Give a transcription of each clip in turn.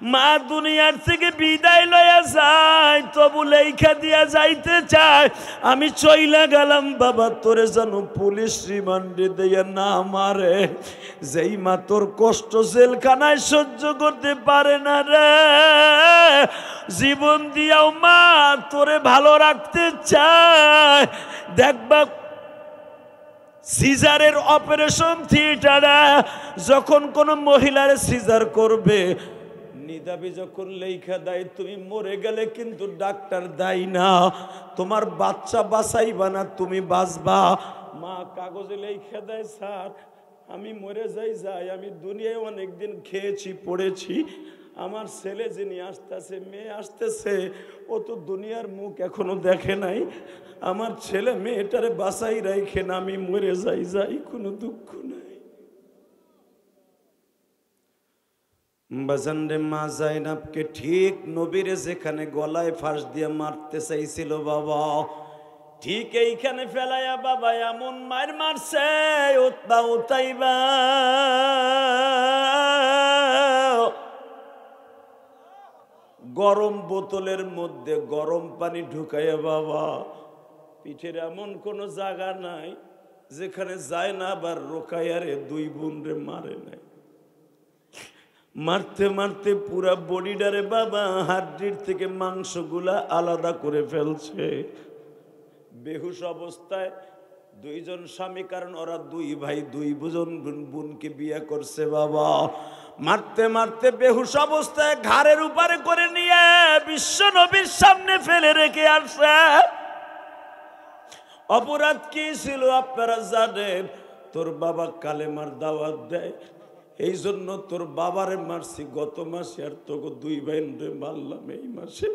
মা দুনিয়ার থেকে বিদায় লইয়া যায়, তবু লেখা দিয়া যাইতে চায় আমি চইলা গেলাম বাবা, তোরে যেন পুলিশ রিমান্ডে দিয়ে না মারে। যেই মা তোর কষ্ট জেলখানায় সহ্য করতে পারে না রে, জীবন দিয়াও মা তোরে ভালো রাখতে চায়। দেখবা সিজারের অপারেশন থিয়েটারে যখন কোন মহিলার সিজার করবে, নিদাবি যখন লেখা দেয় তুমি মরে গেলে কিন্তু ডাক্তার দায়ী না, তোমার বাচ্চা বাঁচাইবা না, তুমি বাঁচবা। মা কাগজে লেখা দেয় স্যার আমি মরে যাই, আমি দুনিয়ায় অনেকদিন খেয়েছি পড়েছি, আমার ছেলে যিনি আসতেছে, মেয়ে আসতেছে, ও তো দুনিয়ার মুখ এখনো দেখে নাই, আমার ছেলে মেয়েটারে বাঁচাই রাখেন, আমি মরে যাই, কোনো দুঃখ নাই। বাজানরে মা জাইনাবকে ঠিক নবীরে যেখানে গলায় ফাঁস দিয়ে মারতে চাইছিল বাবা, ঠিক এইখানে ফেলাইয়া বাবা এমন মার মারছে উতবা উতাইবা। গরম বোতলের মধ্যে গরম পানি ঢুকাইয়া বাবা, পিঠের এমন কোনো জায়গা নাই যেখানে যায় না, আবার রোকাইয়ারে দুই বোন রে মারে নাই। মারতে মারতে পুরা বডিটারে বাবা হাড্ডির থেকে মাংসগুলা আলাদা করে ফেলছে। বেহুশ অবস্থায় দুইজন স্বামী, কারণ ওরা দুই ভাই, দুই বোনকে বিয়ে করছে বাবা, মারতে মারতে বেহুশ অবস্থায় ঘাড়ের উপরে করে নিয়ে বিশ্ব নবীর সামনে ফেলে রেখে আসছে। অপরাধ কি ছিল আপনারা জানেন? তোর বাবা কালেমার দাওয়াত দেয়, এই জন্য তোর বাবারে মারছি গত মাসে, আর তোকে দুই ভাইরে মারলাম এই মাসে।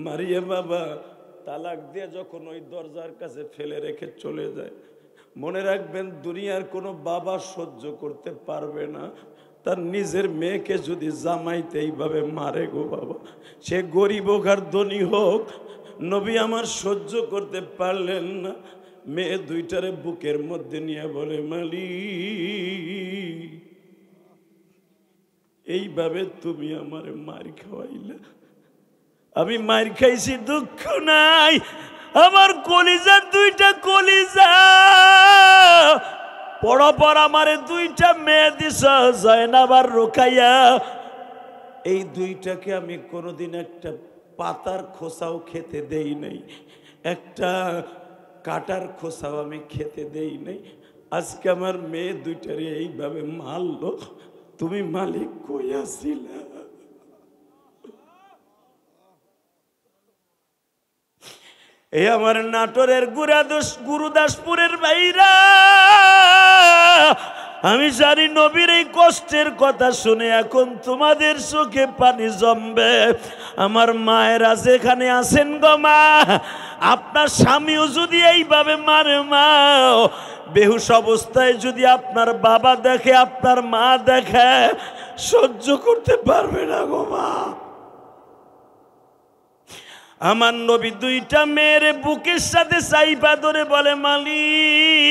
মারিয়ে বাবা তালাক দিয়ে যখন ওই দরজার কাছে ফেলে রেখে চলে যায়, মনে রাখবেন দুনিয়ার কোনো বাবা সহ্য করতে পারবে না তার নিজের মেয়েকে যদি জামাইতে এইভাবে মারে গো বাবা, সে গরিব হোক আর ধনী হোক। নবী আমার সহ্য করতে পারলেন না, মেয়ে দুইটারে বুকের মধ্যে নিয়ে বলে মালিক এইভাবে তুমি আমার মার খাওয়াইলা, আমি মার খাইছি দুঃখ নাই, আমার কলিজার দুইটা কলিজা পর আমারে দুইটা মেয়ে দিছ জয়নাব আর রোকাইয়া, এই দুইটাকে আমি কোনোদিন একটা পাতার খোসাও খেতে দেই নাই, একটা কাটার খোসাও আমি খেতে দেই নাই। আজকে আমার মেয়ে দুইটারে এইভাবে মারলো, তুমি মালিক কইয়াছিলা। এই আমার নাটোরের গুরুদাসপুরের ভাইরা, আমি জানি নবীর এই কষ্টের কথা শুনে এখন তোমাদের চোখে পানি জমবে। আমার মায়েরা যেখানে আছেন গো মা, আপনার স্বামীও যদি এইভাবে মারে মা, বেহুশ অবস্থায় যদি আপনার বাবা দেখে, আপনার মা দেখে, সহ্য করতে পারবে না গো মা। আমার নবী দুইটা মেয়ের বুকের সাথে চাইপা ধরে বলে মালিক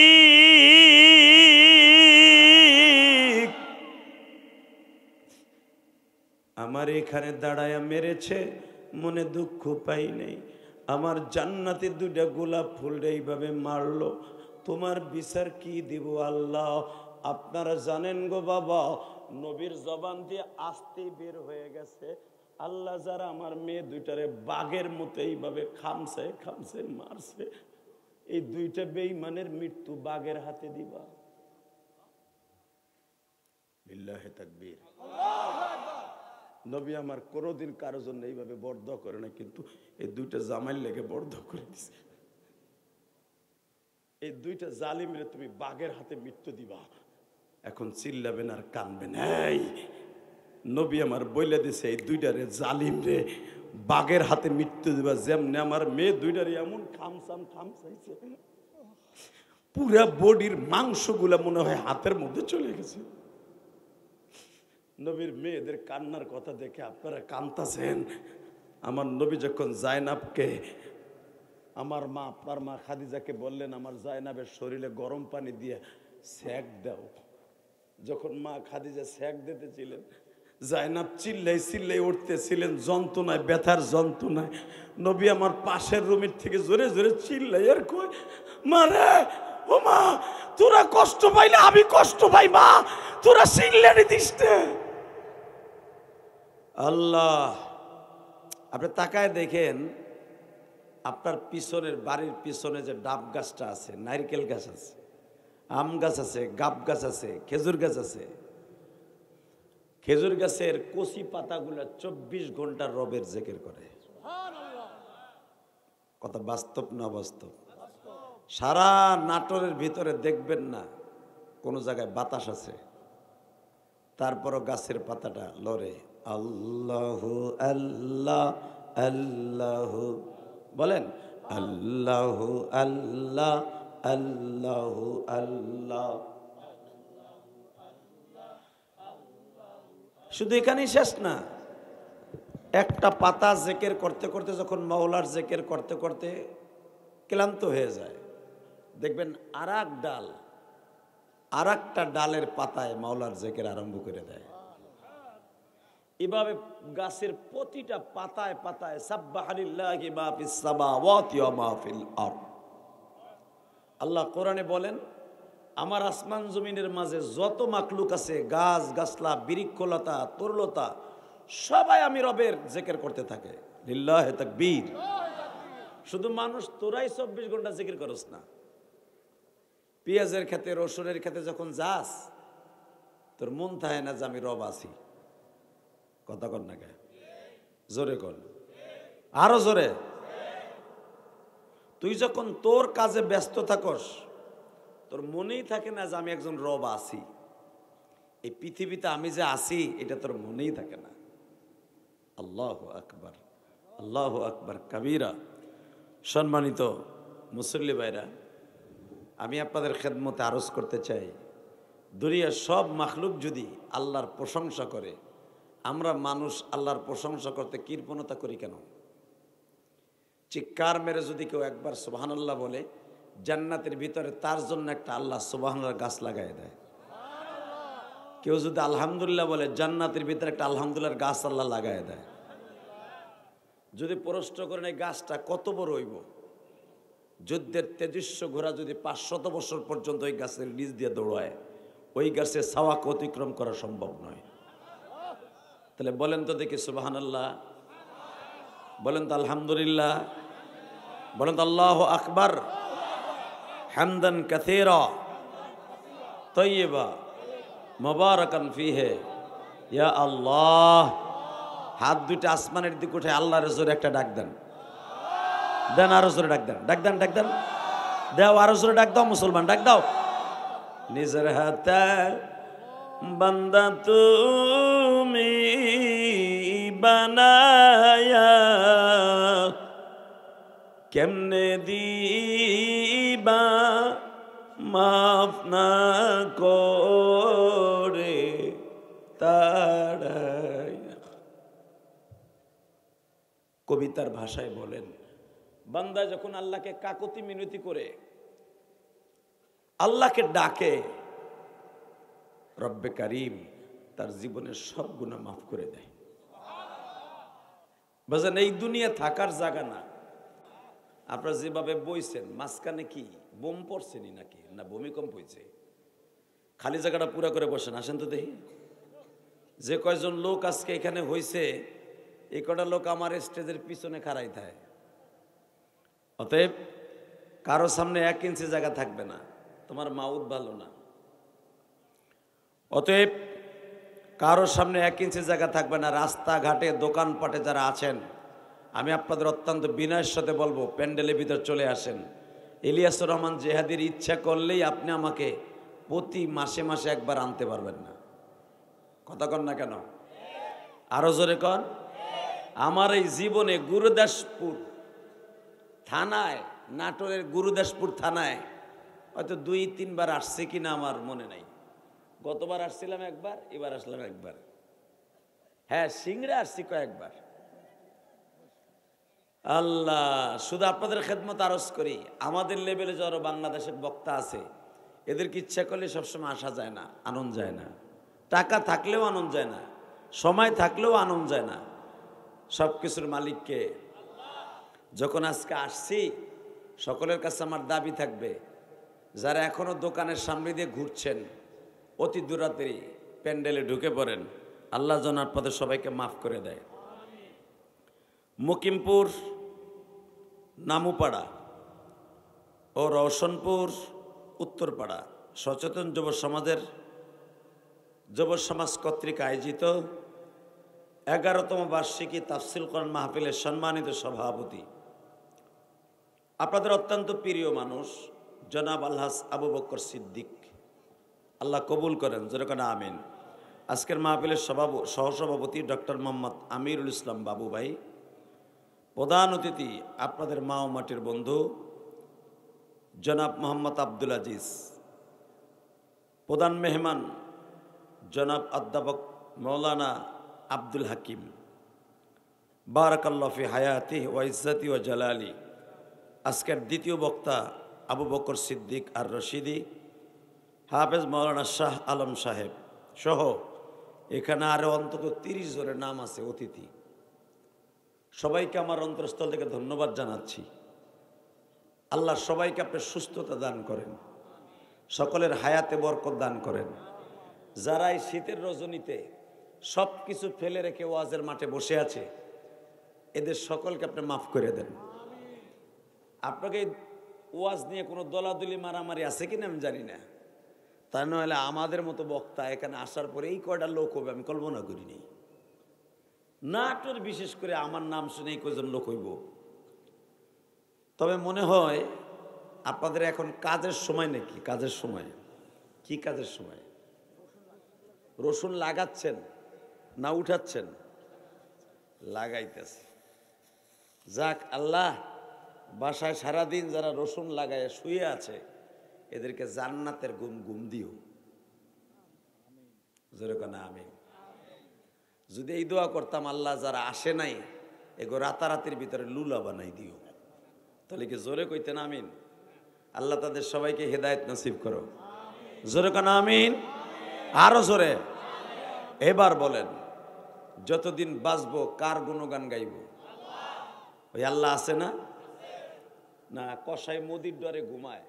আমার এখানে দাঁড়ায়া মেরেছে, মনে দুঃখ পাই নাই, আমার জান্নাতে দুইটা গোলাপ ফুল এইভাবে মারলো, তোমার বিচার কি দিব আল্লাহ? আপনারা জানেন গো বাবা, নবীর জবান দিয়ে আস্তে বের হয়ে গেছে, আল্লাহ যারা আমার মেয়ে দুইটারে বাঘের মতো এইভাবে খামছে খামছে মারছে, এই দুইটা বেঈমানের মৃত্যু বাঘের হাতে দিবা। লিল্লাহি তাকবীর। নবী আমার কোনোদিন কারো জন্য এইভাবে বরদোয়া করে না, কিন্তু এই দুইটা জামাইল লেগে বরদোয়া করে দিছে, এই দুইটা জালিমরে তুমি বাঘের হাতে মৃত্যু দিবা। এখন চিল্লাবেন আর কানবেন, এই নবী আমার বইলে দিছে এই দুইটারে জালিম রে বাঘের হাতে মৃত্যু দিবা। যেমনি আমার মেয়ে দুইটারে এমন খামসাইছে, পুরা বডির মাংসগুলা মনে হয় হাতের মধ্যে চলে গেছে। নবীর মেয়েদের কান্নার কথা দেখে আপনারা কান্তাছেন। আমার নবী যখন জায়নাবকে, আমার মা আপনার মা খাদিজাকে বললেন আমার জায়নাবের শরীরে গরম পানি দিয়ে সেক দাও, যখন মা খাদিজা সেক দিতেছিলেন, জায়নাব চিল্লাই চিল্লাই উঠতেছিলেন যন্ত্রণায়, ব্যথার যন্ত্রণায়। নবী আমার পাশের রুমের থেকে জোরে জোরে চিল্লাই আর কই, মা রে, ও মা, তোরা কষ্ট পাইলে আমি কষ্ট পাই মা, তোরা চিল্লানি দিস না। আল্লাহ, আপনি তাকায় দেখেন আপনার পিছনের বাড়ির পিছনে যে ডাব গাছটা আছে, নারকেল গাছ আছে, আম গাছ আছে, গাব গাছ আছে, খেজুর গাছ আছে। খেজুর গাছের কচি পাতাগুলা 24 ঘন্টা রবের জিকির করে। কথা বাস্তব না বাস্তব? সারা নাটোরের ভিতরে দেখবেন না কোনো জায়গায় বাতাস আছে, তারপরও গাছের পাতাটা লড়ে। আল্লাহু আল্লাহ আল্লাহু, বলেন আল্লাহু আল্লাহ আল্লাহু আল্লাহ। শুধু এখানেই শেষ না, একটা পাতা জিকির করতে করতে যখন মাওলার জিকির করতে করতে ক্লান্ত হয়ে যায়, দেখবেন আরেক ডাল আরেকটা ডালের পাতায় মাওলার জিকির আরম্ভ করে দেয়। এভাবে গাছের প্রতিটা পাতায় পাতায় সাব্বাহালিল্লাহি মা ফিস সামাওয়াতি ওয়া মা ফিল আরদ। আল্লাহ কোরআনে বলেন, আমার আসমান জমিনের মাঝে যত মাখলুক আছে, গাছ গাছলা, বৃক্ষলতা, তরুলতা, সবাই আমি রবের জিকির করতে থাকে। লিল্লাহি তাকবীর। শুধু মানুষ তোরাই 24 ঘন্টা জিকির করস না। পেঁয়াজের খেতে, রসুনের খেতে যখন যাস, তোর মন থাকে না যে আমি রব আছি। কথা কর না কে? জোরে কর, আরো জোরে। তুই যখন তোর কাজে ব্যস্ত থাকস, তোর মনেই থাকে না যে আমি একজন রব আছি। এই পৃথিবীতে আমি যে আছি এটা তোর মনেই থাকে না। আল্লাহু আকবার, আল্লাহু আকবার কাবীরা। সম্মানিত মুসল্লি ভাইরা, আমি আপনাদের খেদমতে আরজ করতে চাই, দুনিয়ার সব মাখলুক যদি আল্লাহর প্রশংসা করে, আমরা মানুষ আল্লাহর প্রশংসা করতে কৃপণতা করি কেন? চিৎকার মেরে যদি কেউ একবার সুবহানাল্লাহ বলে, জান্নাতের ভিতরে তার জন্য একটা আল্লাহ সুবহানাল্লাহ গাছ লাগাই দেয়। কেউ যদি আলহামদুলিল্লাহ বলে, জান্নাতের ভিতরে একটা আলহামদুলিল্লাহর গাছ আল্লাহ লাগাই দেয়। যদি প্রশ্ন করেন এই গাছটা কত বড় হইব, যুদ্ধের তেজস্ব ঘোড়া যদি 500 বছর পর্যন্ত ওই গাছের নিচ দিয়ে দৌড়ায়, ওই গাছের ছাওয়াকে অতিক্রম করা সম্ভব নয়। তাহলে বলেন তো দেখি সুবহানাল্লাহ, বলেন তো আলহামদুলিল্লাহ, বলেন তো আল্লাহু আকবার, হামদান কাসীরা তাইয়্যিবা মুবারাকান ফীহি। ইয়া আল্লাহ, হাত দুইটা আসমানের দিকে উঠে আল্লাহর জোরে একটা ডাক দেন, দেন আরো জোরে ডাক দেন, ডাক দেন, ডাক দেন, দাও আরো জোরে ডাক দাও মুসলমান, ডাক দাও। নিজের হাতে বান্দা তুমি বানায়া কেমনে দিবা মাফ না করে তাড়াইয়া। কবিতার ভাষায় বলেন, বান্দা যখন আল্লাহকে কাকতি মিনতি করে, আল্লাহকে ডাকে, রব্বে কারিম তার জীবনের সব গুনাহ মাফ করে দেয়। বুঝলেন, এই দুনিয়া থাকার জায়গা না। আপনারা যেভাবে বইছেন, মাঝখানে কি বোম পড়ছেনি নাকি না ভূমিকম্প হয়েছে? খালি জায়গাটা পুরা করে বসেন, আসেন তো দেখি। যে কয়জন লোক আজকে এখানে হয়েছে, এই কটা লোক আমার স্টেজের পিছনে খাড়াই থাকে। অতএব কারো সামনে 1 ইঞ্চি জায়গা থাকবে না, তোমার মাউথ ভালো না। অতএব কারোর সামনে 1 ইঞ্চি জায়গা থাকবে না। রাস্তাঘাটে দোকানপাটে যারা আছেন, আমি আপনাদের অত্যন্ত বিনয়ের সাথে বলবো, প্যান্ডেলের ভিতর চলে আসেন। ইলিয়াসুর রহমান জেহাদির ইচ্ছা করলেই আপনি আমাকে প্রতি মাসে মাসে একবার আনতে পারবেন না। কথা কন না কেন? আরো জোরে কন। আমার এই জীবনে গুরুদাসপুর থানায়, নাটোরের গুরুদাসপুর থানায় হয়তো 2-3 বার আসছে কিনা আমার মনে নাই। গতবার আসছিলাম একবার, এবার আসলাম একবার। হ্যাঁ, সিংড়া আসছি কয়েকবার। আল্লাহ, শুধু আপনাদের খেদমত আরজ করি, আমাদের লেভেলে যারা বাংলাদেশের বক্তা আছে, এদেরকে ইচ্ছা করলে সবসময় আসা যায় না, আনন্দ যায় না। টাকা থাকলেও আনন্দ যায় না। সময় থাকলেও আনন্দ যায় না। সব কিছুর মালিককে। যখন আজকে আসছি, সকলের কাছে আমার দাবি থাকবে, যারা এখনো দোকানের সামনে দিয়ে ঘুরছেন, অতি দূরাতেই প্যান্ডেলে ঢুকে পড়েন। আল্লাহ যেন আপনাদের সবাইকে মাফ করে দেয়। মুকিমপুর, নামুপাড়া ও রওশনপুর উত্তরপাড়া সচেতন যুব সমাজের সমাজ কর্তৃক আয়োজিত 11তম বার্ষিকী তাফসীর কোরআন মাহফিলের সম্মানিত সভাপতি, আপনাদের অত্যন্ত প্রিয় মানুষ জনাব আলহাজ আবু বকর সিদ্দিক, আল্লাহ কবুল করেন, যেরকম আমিন। আজকের মাহফিলের সহসভাপতি ডক্টর মোহাম্মদ আমিরুল ইসলাম বাবু ভাই, প্রধান অতিথি আপনাদের মা ও মাটির বন্ধু জনাব মোহাম্মদ আব্দুল আজিজ, প্রধান মেহমান জনাব অধ্যাপক মৌলানা আব্দুল হাকিম, বারাকাল্লাহু ফি হায়াতি ওয়া ইজ্জতি ওয়া জালালি। আজকের দ্বিতীয় বক্তা আবু বকর সিদ্দিক আর রশিদি, হাফেজ মৌলানা শাহ আলম সাহেব সহ এখানে আরও অন্তত 30 জনের নাম আছে অতিথি। সবাইকে আমার অন্তরস্থল থেকে ধন্যবাদ জানাচ্ছি। আল্লাহ সবাইকে আপনি সুস্থতা দান করেন, সকলের হায়াতে বরকত দান করেন। যারা এই শীতের রজনীতে সব কিছু ফেলে রেখে ওয়াজের মাঠে বসে আছে, এদের সকলকে আপনি মাফ করে দেন। আপনাকে ওয়াজ নিয়ে কোনো দলাদলি মারামারি আছে কিনা আমি জানি না, তা নইলে আমাদের মতো বক্তা এখানে আসার পরে এই কয়টা লোক হবে আমি কল্পনা করিনি। নাটোর বিশেষ করে আমার নাম শুনে এই কয়জন লোক হইব। তবে মনে হয় আপনাদের এখন কাজের সময় নাকি? কাজের সময়? কি কাজের সময়? রসুন লাগাচ্ছেন না উঠাচ্ছেন? লাগাইতেছে। যাক, আল্লাহ বাসায় সারাদিন যারা রসুন লাগায় শুয়ে আছে এদেরকে জান্নাতের ঘুম দিও, যেরকম আমি যদি এই দোয়া করতাম, আল্লাহ যারা আসে নাই এগো রাতারাতির ভিতরে লুলা বানাই দিও, তাহলে কি জোরে কইতেন আমিন? আল্লাহ তাদের সবাইকে হেদায়েত নসিব করো, জোরে কেন আমিন? আরো জোরে। এবার বলেন, যতদিন বাঁচবো কার গুণগান গাইব? ওই আল্লাহ আছে না? না কসাই মোদির ডরে ঘুমায়,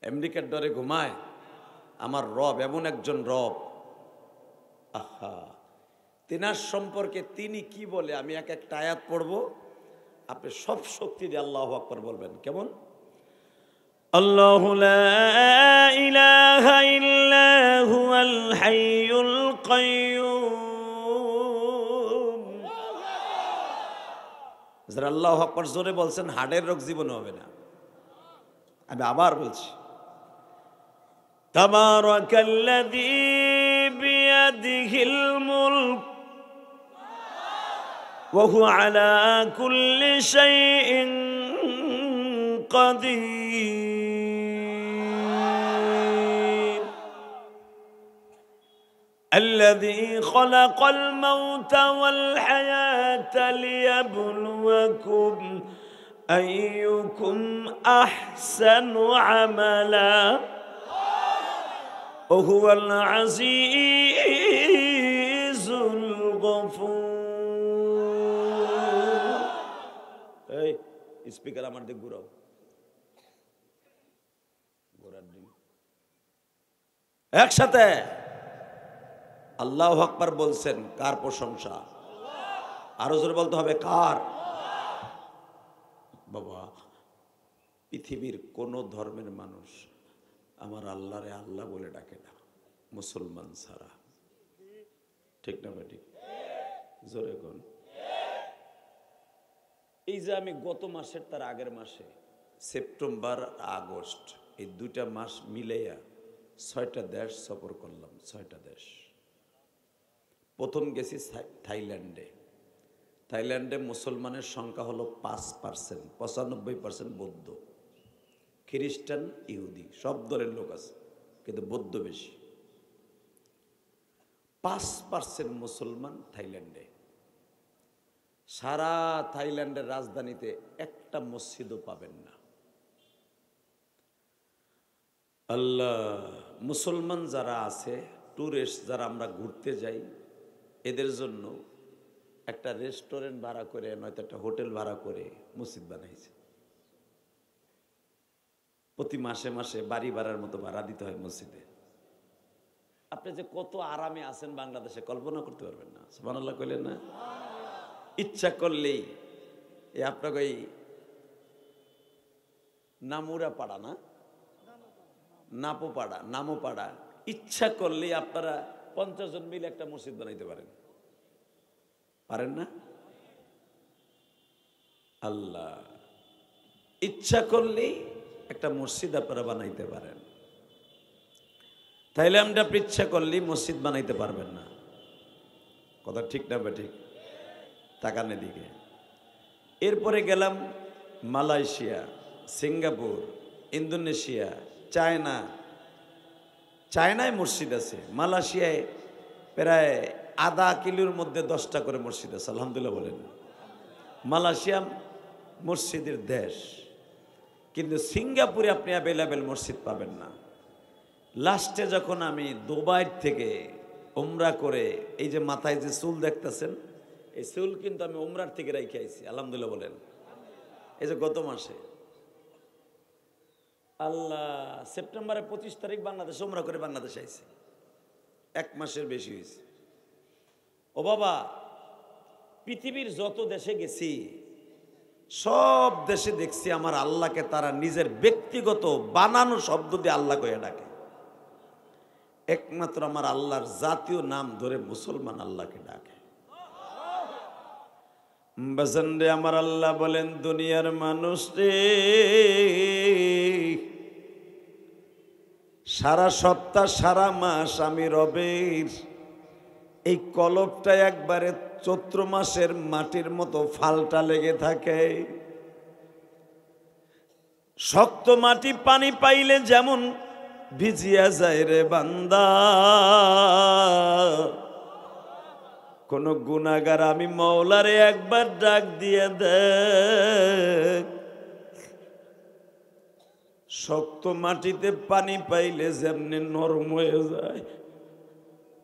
আমেরিকার ডরে ঘুমায়? আমার রব এমন একজন রব, আহা, তিনার সম্পর্কে তিনি কি বলে আমি একটা আয়াত পড়ব, আপনি সব শক্তি দিয়ে আল্লাহু আকবার বলবেন। কেমন? আল্লাহু লা ইলাহা ইল্লা হুয়াল হাইয়ুল কাইয়্যুম। যারা আল্লাহু আকবার জোরে বলছেন হার্টের রোগ জীবনে হবে না। আমি আবার বলছি, তাবারাকাল্লাযী বিয়াদিহিল মুলক ওয়া হুয়া আলা কুল্লি শাইইন কাদির الذي خلق الموت والحياة ليبلوكم أيكم أحسن عملا وهو العزيز الغفور. এই স্পিকার আমার দিকে ঘুরাও, একসাথে আল্লাহু আকবার বলছেন। কার প্রশংসা? আরো জোরে বলতে হবে, কার? বাবা, পৃথিবীর কোন ধর্মের মানুষ আমার আল্লাহরে আল্লাহ বলে ডাকে না, মুসলমান ছাড়া। ঠিক না ভাই? ঠিক, জোরে কোন? এই যে আমি গত মাসের তার আগের মাসে সেপ্টেম্বর আগস্ট এই 2টা মাস মিলাইয়া 6টা দেশ সফর করলাম। 6টা দেশ। প্রথম গেছি থাইল্যান্ডে। থাইল্যান্ডে মুসলমানের সংখ্যা হলো 5%, 95% বৌদ্ধ, খ্রিস্টান, ইহুদি সব দলের লোক আছে, কিন্তু বৌদ্ধ বেশি। 5% মুসলমান থাইল্যান্ডে। সারা থাইল্যান্ডের রাজধানীতে একটা মসজিদও পাবেন না। আল্লাহ, মুসলমান যারা আছে, টুরিস্ট যারা আমরা ঘুরতে যাই, এদের জন্য একটা রেস্টুরেন্ট ভাড়া করে নয়তো একটা হোটেল ভাড়া করে মসজিদ বানাইছে। প্রতি মাসে মাসে বাড়ি ভাড়ার মতো ভাড়া দিতে হয় মসজিদে। আপনি যে কত আরামে আছেন বাংলাদেশে কল্পনা করতে পারবেন না। সুবহানাল্লাহ কইলেন না? ইচ্ছা করলেই এই আপনাকে এই নামুরা পাড়া না নামো পাড়া ইচ্ছা করলেই আপনারা 50 জন মিলে একটা মসজিদ বানাইতে পারেন না? আল্লাহ ইচ্ছা করলেই একটা মসজিদ আপনারা বানাইতে পারেন। তাইলে আমরা ইচ্ছা করলেই মসজিদ বানাইতে পারবেন না। কথা ঠিক না বা ঠিক? তাকান এদিকে। এরপরে গেলাম মালয়েশিয়া, সিঙ্গাপুর, ইন্দোনেশিয়া, চায়নায় মসজিদ আছে। মালয়েশিয়ায় প্রায় আধা কিলোর মধ্যে 10টা করে মসজিদ আছে। আলহামদুলিল্লাহ বলেন। মালয়েশিয়া মসজিদের দেশ, কিন্তু সিঙ্গাপুরে আপনি অ্যাভেলেবেল মসজিদ পাবেন না। লাস্টে যখন আমি দুবাই থেকে উমরা করে এই যে মাথায় যে চুল দেখতেছেন, এই চুল কিন্তু আমি উমরার থেকে রেখে আইছি। আলহামদুলিল্লাহ বলেন। এই যে গত মাসে আল্লাহ সেপ্টেম্বরের 25 তারিখ বাংলাদেশে উমরা করে বাংলাদেশে আইছি। 1 মাসের বেশি হয়েছে। ও বাবা, পৃথিবীর যত দেশে গেছি সব দেশে দেখছি আমার আল্লাহকে তারা নিজের ব্যক্তিগত বানানো শব্দ দিয়ে আল্লাহ কয়ে ডাকে। একমাত্র আমার আল্লাহর জাতীয় নাম ধরে মুসলমান আল্লাহকে ডাকে। বাজানরে আমার আল্লাহ বলেন, দুনিয়ার মানুষ রে, সারা সপ্তাহ সারা মাস আমি রবের এই কলবটা একবারে চৈত্র মাসের মাটির মতো ফালটা লেগে থাকে। শক্ত মাটি পানি পাইলে যেমন ভিজিয়া যায় রে বান্দা, কোন গুনাহগার আমি মওলারে একবার ডাক দিয়ে দেখ, শক্ত মাটিতে পানি পাইলে যেমনি নরম হয়ে যায়,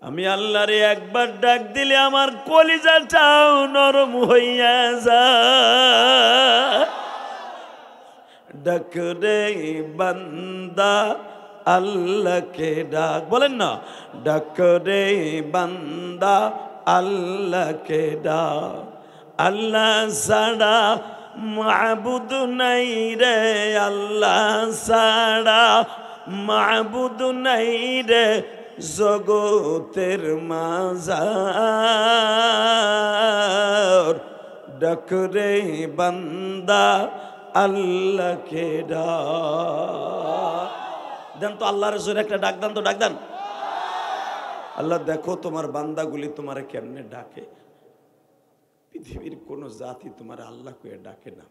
আমি আল্লাহরে একবার ডাক দিলে আমার কলিজাটাও নরম হইয়া যায়। ডাক রে বান্দা আল্লাহকে ডাক, বলেন না, ডাক রে বান্দা আল্লাহকে ডাক। আল্লাহ ছাড়া মাবুদ নাই রে, আল্লাহ ছাড়া মাবুদ নাই রে জগতের মাঝার। ডাক রে বান্দা আল্লাহকে ডাক। দেন তো আল্লাহর জোরে একটা ডাক দেন তো, ডাক দেন। আল্লাহ দেখো তোমার বান্দাগুলি তোমারে কেমনে ডাকে। পৃথিবীর কোন জাতি তোমার আল্লাহ কয়ে ডাকে না।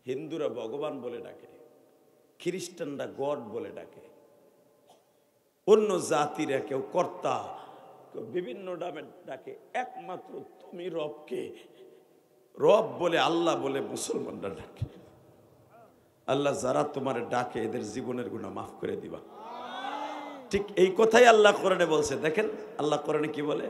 হিন্দুরা ভগবান বলে ডাকে, খ্রিস্টানরা গড বলে ডাকে, অন্য জাতিরা কেউ কর্তা, কেউ বিভিন্ন নামে ডাকে। একমাত্র তুমি রবকে রব বলে আল্লাহ বলে মুসলমানরা ডাকে। আল্লাহ যারা তোমার ডাকে এদের জীবনের গুনাহ মাফ করে দিবা। ঠিক এই কথাই আল্লাহ কোরআনে বলছে। দেখেন আল্লাহ কোরআনে কি বলে,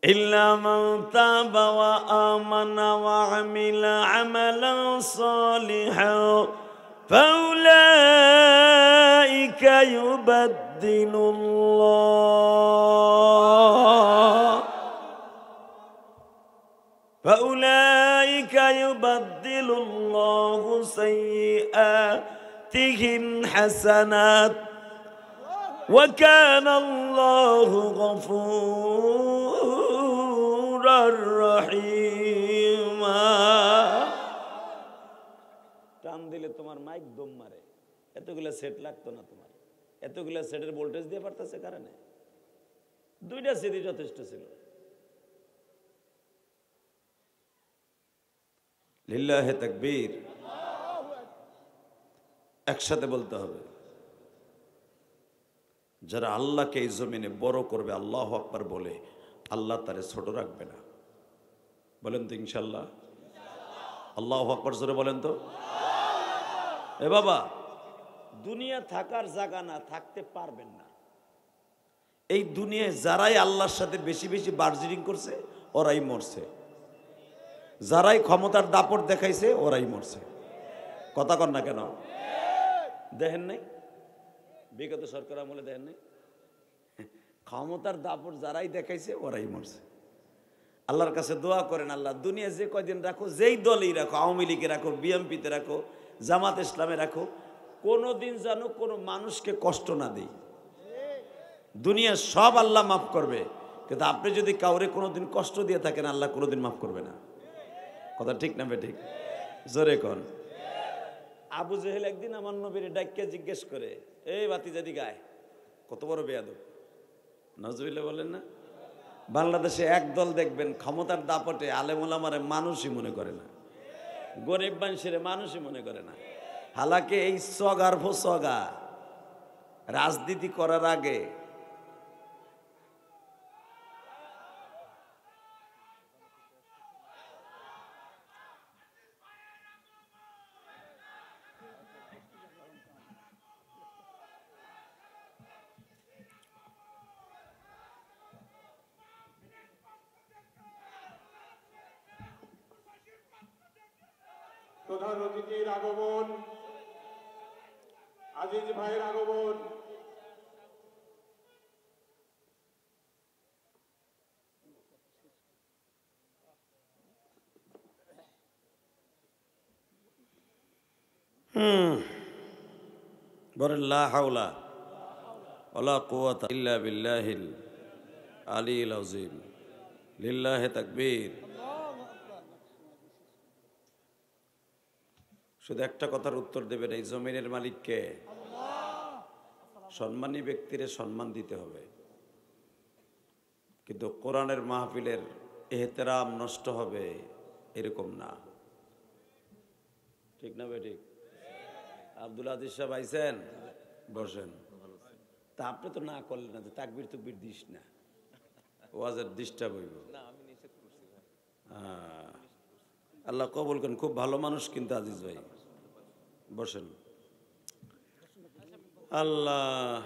ইল্লা মান তাবা ওয়া আমানা ওয়া আমিলা আমালান সালিহান ফাউলাইকা ইউবাদদিলুল্লাহু সাইয়্যাতিহিম হাসানাত ওয়া কানাল্লাহু গফুরার রহিমা। টান দিলে তোমার মাইক দম মারে, এতগুলা সেট লাগতো না তোমার। এতগুলা সেটের ভোল্টেজ দিয়ে পারতেছে কারণে 2টা সিডি যথেষ্ট ছিল। লিল্লাহে তাকবীর, একসাথে বলতে হবে। যারা আল্লাহকে এই জমিনে বড় করবে, আল্লাহু আকবার বলে, আল্লাহ তারে ছোট রাখবে না। বলেন তো ইনশাআল্লাহ। আল্লাহু আকবার জোরে বলেন তো। এ বাবা, দুনিয়া থাকার জায়গা না, থাকতে পারবেন না। এই দুনিয়ায় যারাই আল্লাহর সাথে বেশি বেশি বার্জিনিং করছে ওরাই মরছে, যারাই ক্ষমতার দাপট দেখাইছে ওরাই মরছে। কথা কন না কেন? দেখেন নাই বিগত সরকার আমলে? দেখেন নাই ক্ষমতার দাপট যারাই দেখাইছে ওরাই মরছে। আল্লাহর কাছে দোয়া করেন, আল্লাহ দুনিয়া যে কয়দিন রাখো, যেই দলেই রাখো, আওয়ামী লীগে রাখো, বিএমপিতে রাখো, জামাত ইসলামে রাখো, কোনোদিন যেন কোনো মানুষকে কষ্ট না দেই। দুনিয়া সব আল্লাহ মাফ করবে, কিন্তু আপনি যদি কাউরে কোনোদিন কষ্ট দিয়ে থাকেন আল্লাহ কোনোদিন মাফ করবে না। কথা ঠিক না বে ঠিক? জোরে কন। আবু জেহেল একদিন আমার নবীর ডাক্কে জিজ্ঞেস করে, এই বাতিজাদি গায় কত বড় বেয়াদব, নজরুল্লাহ বলেন না? বাংলাদেশে একদল দেখবেন ক্ষমতার দাপটে আলেম ওলামারে মানুষই মনে করে না, গরিব মানুষের মানুষই মনে করে না। হালাকে এই সগার ফসগা রাজনীতি করার আগে প্রধান অতিথির আগমন, আজিজ ভাইয়ের আগমন। বলেন লা হাওলা ওয়ালা কুওয়াতা ইল্লা বিল্লাহিল আলিয়্যিল আযীম। লিল্লাহি তাকবীর। শুধু একটা কথার উত্তর দেবেন, এই জমিনের মালিককে? সম্মানী ব্যক্তিরে সম্মান দিতে হবে, কিন্তু কোরআনের মাহফিলের এহতেরাম নষ্ট হবে এরকম না। ঠিক না ভাই? ঠিক। আব্দুল আজিজ সাহেব আইছেন, বসেন। তা আপনি তো না করলেন না, তাকবীর তুকবীর দিস না, ওয়াজের ডিস্টার্ব হইব। আল্লাহ কবুল করেন, খুব ভালো মানুষ কিন্তু আজিজ ভাই। বসেন। আল্লাহ,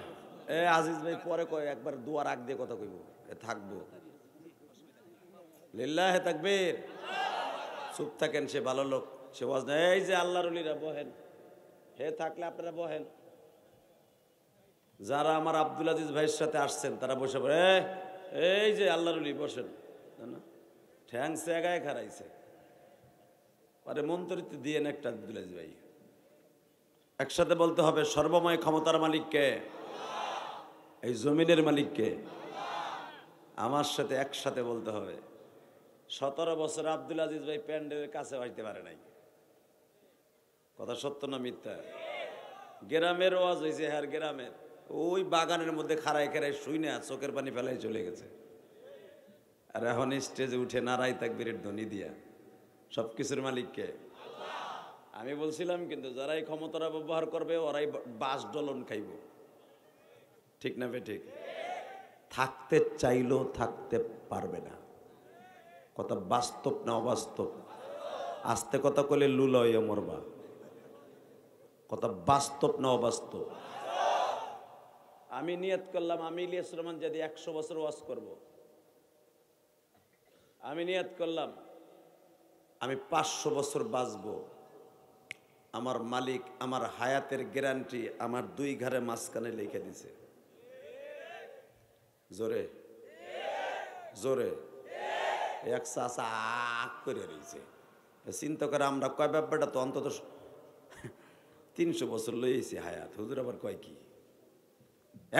আজিজ ভাই পরে কয় একবার দুয়ার আগ দিয়ে কথা কইব, থাকবো। লিল্লাহি তাকবীর। চুপ থাকেন, সে ভালো লোক, সে ওয়াজ না। এই যে আল্লাহর ওলিরা বহেন, হে থাকলে আপনারা বহেন। যারা আমার আব্দুল আজিজ ভাইয়ের সাথে আসছেন তারা বসে পড়ে। এই যে আল্লাহর ওলি বসেন, ঠ্যাং সেগায় খারাইছে, আরে মন্ত্রিত দিয়ে একটা আব্দুল আজিজ ভাই। একসাথে বলতে হবে, সর্বময় ক্ষমতার মালিককে? এই জমিনের মালিককে? আমার সাথে একসাথে বলতে হবে, 17 বছর আব্দুল আজিজ ভাই প্যান্ডেলের কাছে আসতে পারে নাই। কথা সত্য না মিথ্যা? গ্রামের ওয়াজ হয়েছে, হ্যাঁ গ্রামের ওই বাগানের মধ্যে খাড়াই খাড়াই শুই না, চোখের পানি ফেলাই চলে গেছে। আর এখন স্টেজে উঠে নারাই তাকবীরের ধ্বনি দিয়া। সবকিছুর মালিককে? আমি বলছিলাম কিন্তু যারাই ক্ষমতার ব্যবহার করবে ওরাই বাস ডলন খাইব। ঠিক না বে ঠিক? থাকতে চাইলেও থাকতে পারবে না। কথা বাস্তব না অবাস্তব? আস্তে কথা কইলে লুল হইয়া মরবা। কথা বাস্তব না অবাস্তব? আমি নিয়ত করলাম আমি ইলিয়াস রহমান যদি 100 বছর ওয়াজ করব। আমি নিয়ত করলাম আমি 500 বছর বাঁচবো। আমার মালিক আমার হায়াতের গ্যারান্টি আমার 2 ঘরে মাঝখানে লিখে দিছে। জোরে জোরে এক চাষা আক করে রয়েছে। চিন্তা করে আমরা কয় ব্যাপারটা তো অন্তত 300 বছর লইছি হায়াত। হুজুর আবার কয় কি?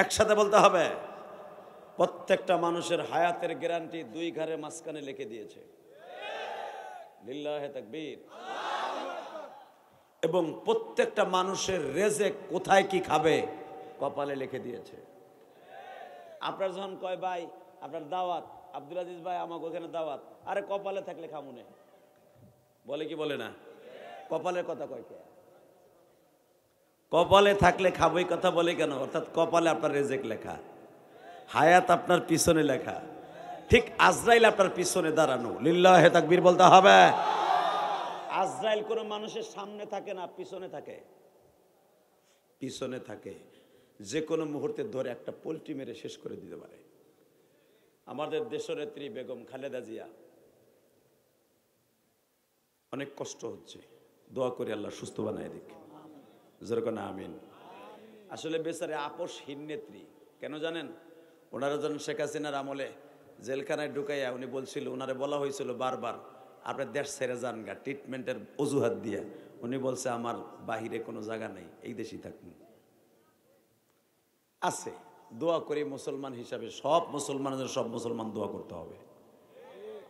একসাথে বলতে হবে, প্রত্যেকটা মানুষের হায়াতের গ্যারান্টি 2 ঘরে মাঝখানে লিখে দিয়েছে। লিল্লাহি তাকবীর। এবং প্রত্যেকটা মানুষের রেজেক কোথায় কি খাবে কপালে লিখে দিয়েছে। আপনার যখন কয় ভাই আপনার দাওয়াত, আব্দুল আজিজ ভাই আমাকে ওখানে দাওয়াত, আরে কপালে থাকলে খামুনে, বলে কি বলে না? কপালের কথা কয় কে? কপালে থাকলে খাবোই কথা বলে কেন? অর্থাৎ কপালে আপনার রেজেক লেখা, হায়াত আপনার পিছনে লেখা। ঠিক আজরাইল আপনার পিছনে দাঁড়ানো। লিল্লাহি তাকবীর বলতে হবে। আজরাইল কোনো মানুষের সামনে থাকে না, পিছনে থাকে। পিছনে থাকে। যে কোনো মুহূর্তে ধরে একটা পোল্ট্রি মেরে শেষ করে দিতে পারে। আমাদের দেশনেত্রী বেগম খালেদা জিয়া অনেক কষ্ট হচ্ছে, দোয়া করে আল্লাহ সুস্থ বানায় দিক, যেরকম আমিন। আসলে বেচারে আপসহীন নেত্রী, কেন জানেন? ওনারা যখন শেখ হাসিনার আমলে জেলখানায় ঢুকাইয়া উনি বলছিল, ওনারে বলা হয়েছিল বারবার আপনার দেশ ছেড়ে যান গা ট্রিটমেন্টের অজুহাত দিয়ে, উনি বলছে আমার বাহিরে কোনো জায়গা নেই, এই দেশেই থাকুন। আছে, দোয়া করি মুসলমান হিসাবে সব মুসলমানদের, সব মুসলমান দোয়া করতে হবে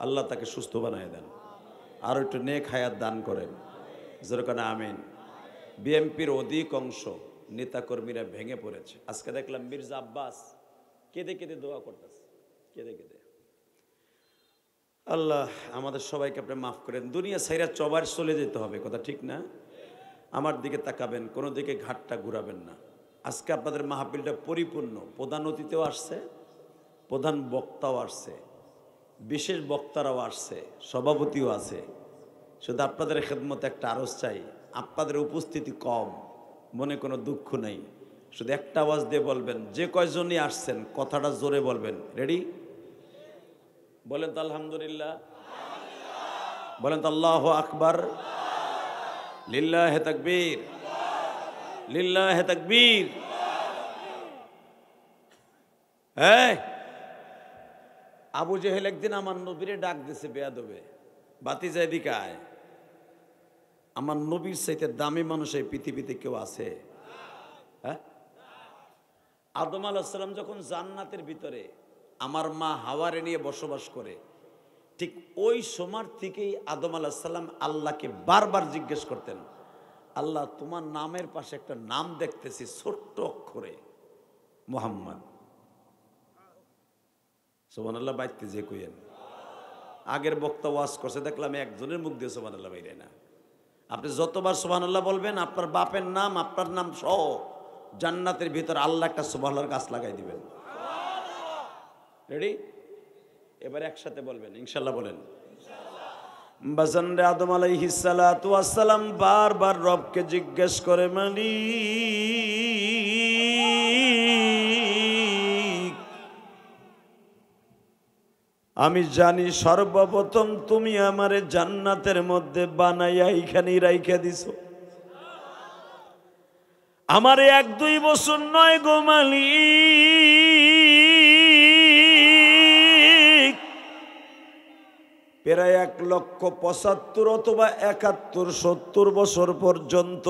আল্লাহ তাকে সুস্থ বানায় দেন, আর একটু নেক হায়াত দান করেন, যেরকম আমিন। বিএনপির অধিক অংশ নেতাকর্মীরা ভেঙে পড়েছে। আজকে দেখলাম মির্জা আব্বাস কেঁদে কেঁদে দোয়া করতেছে, কেঁদে কেঁদে। আল্লাহ আমাদের সবাইকে আপনি মাফ করেন। দুনিয়া ছাইরা চবার চলে যেতে হবে, কথা ঠিক না? আমার দিকে তাকাবেন, কোনো দিকে ঘাটটা ঘুরাবেন না। আজকে আপনাদের মাহফিলটা পরিপূর্ণ, প্রধান অতিথিও আসছে, প্রধান বক্তাও আসছে, বিশেষ বক্তারাও আসছে, সভাপতিও আছে। শুধু আপনাদের খেদমতে একটা আরজ চাই, আপনাদের উপস্থিতি কম, মনে কোনো দুঃখ নেই, শুধু একটা আওয়াজ দিয়ে বলবেন, যে কয়জনই আসছেন কথাটা জোরে বলবেন। রেডি? বলেন তো আলহামদুলিল্লাহ, বলেন তো আল্লাহু আকবার, লিল্লাহে তাকবীর, লিল্লাহে তাকবীর। এই আবু জেহেল একদিন আমার নবীরে ডাক দিছে বেয়াদবে, বাতিজা এদিকে আয়, আমার নবীর চাইতে দামি মানুষ এই পৃথিবীতে কেউ আছে? হ্যাঁ? আদম আলাইহিস সালাম যখন জান্নাতের ভিতরে আমার মা হাওয়ারে নিয়ে বসবাস করে, ঠিক ওই সময় থেকেই আদম আলাইহিস সালাম আল্লাহকে বারবার জিজ্ঞেস করতেন, আল্লাহ তোমার নামের পাশে একটা নাম দেখতেছি ছোট্ট অক্ষরে, মুহাম্মদ। সুবহানাল্লাহ বাইতে যে কইেন। আগের বক্তা ওয়াজ করছে, দেখলাম একজনের মুখ দিয়ে সুবহানাল্লাহ বাইরে না। আপনি যতবার সুবহানাল্লাহ বলবেন, আপনার বাপের নাম আপনার নাম সহ জান্নাতের ভিতর আল্লাহ একটা সুবহানাল্লাহর গাছ লাগাই দিবেন। রেডি? এবার একসাথে বলবেন ইনশাআল্লাহ। বলেন বাজানরে আদম আলাইহিস সালাতু ওয়াস সালাম বারবার রবকে জিজ্ঞেস করে, মালিক আমি জানি সর্বপ্রথম তুমি আমারে জান্নাতের মধ্যে বানাইয়া এইখানেই রাইখা দিছো, আমারে 1-2 বছর নয় গো মালিক, প্রায় 1,75,000 অথবা 71-70 বছর পর্যন্ত,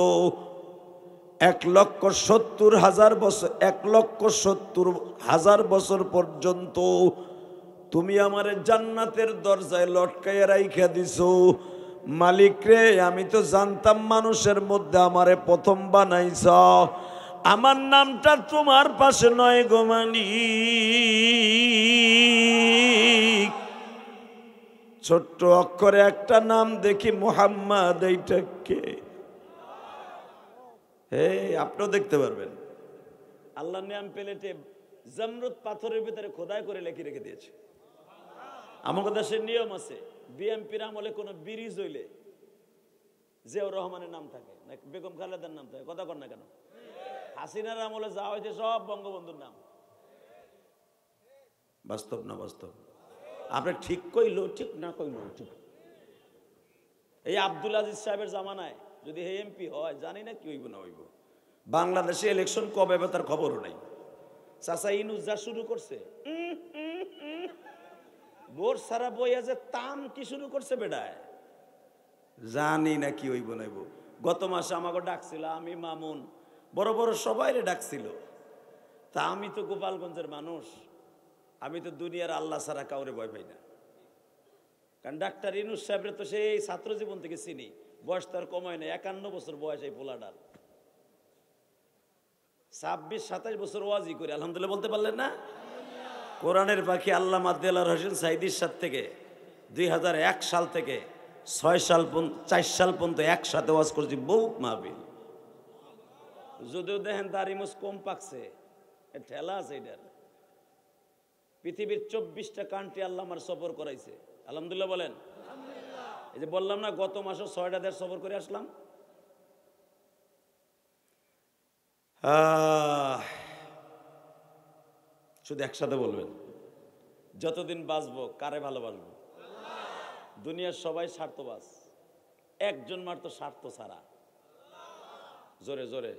1,70,000 বছর, 1,70,000 বছর পর্যন্ত তুমি আমারে জান্নাতের দরজায় লটকাইয়া রাইখা দিছো। মালিক রে, আমি তো জানতাম মানুষের মধ্যে আমারে প্রথম বানাইছ, আমার নামটা তোমার পাশে নয় গো মালিক, ছোট্ট অক্ষরে একটা নাম দেখি মুহাম্মদ, এইটা কে? হে, আপনিও দেখতে পারবেন। আল্লাহ নাম প্লেটে জামরুদ পাথরের ভিতরে খোদাই করে লিখে রেখে দিয়েছে। আমাদের দেশের নিয়ম আছে, বিএনপির আমলে কোনো ব্রিজ হইলে জিয়াউর রহমানের নাম থাকে না, বেগম খালেদার নাম থাকে, কথা কর না কেন? হাসিনার আমলে যা হয়েছে সব বঙ্গবন্ধুর নাম। বাস্তব না বাস্তব? আপনি ঠিক কইলো ঠিক, না কইলো ঠিক। এই আব্দুল আজিজ সাহেবের জামানায় যদি এমপি হয়, জানি না কি হইব না হইব। বাংলাদেশে ইলেকশন কবে হবে তার খবরও নাই। চাচা ইনুস যা শুরু করছে, ভোট সারা বইয়া যে তাম কি শুরু করছে বেডায়, জানি না কি হইব নাইব। গত মাসে আমাকে ডাকছিল, আমি মামুন বড় বড় সবাইরে ডাকছিল। তা আমি তো গোপালগঞ্জের মানুষ, আমি তো দুনিয়ার আল্লাহ ছাড়া কাউরে ভয় পাই না। কারণ ডাক্তার ইনুস সাহেবের তো সেই ছাত্র জীবন থেকে চিনি, বয়স তার কমায় না, 51 বছর বয়স এই পোলাডার। 26-27 বছর ওয়াজি করে আলহামদুলিল্লাহ বলতে পারলেন না? কোরআনের পাখি আল্লামা দেলাওয়ার হোসেন সাইদির সাথে থেকে 2001 সাল থেকে 4 সাল পর্যন্ত একসাথে ওয়াজ করছি, বহুত মাহফিল। যদিও দেখেন তার ইমোজ কম পাকছে, ঠেলা আছে এটার। পৃথিবীর 24টা কান্ট্রি আল্লাহ আমার সফর করাইছে, আলহামদুলিল্লাহ বলেন। এই যে বললাম না গত মাসে 6টা দেশ সফর করে আসলাম। শুধু একসাথে বলবেন, যতদিন বাঁচবো কারে ভালোবাসবো? দুনিয়ার সবাই স্বার্থবাজ, একজন মাত্র স্বার্থ ছাড়া। জোরে জোরে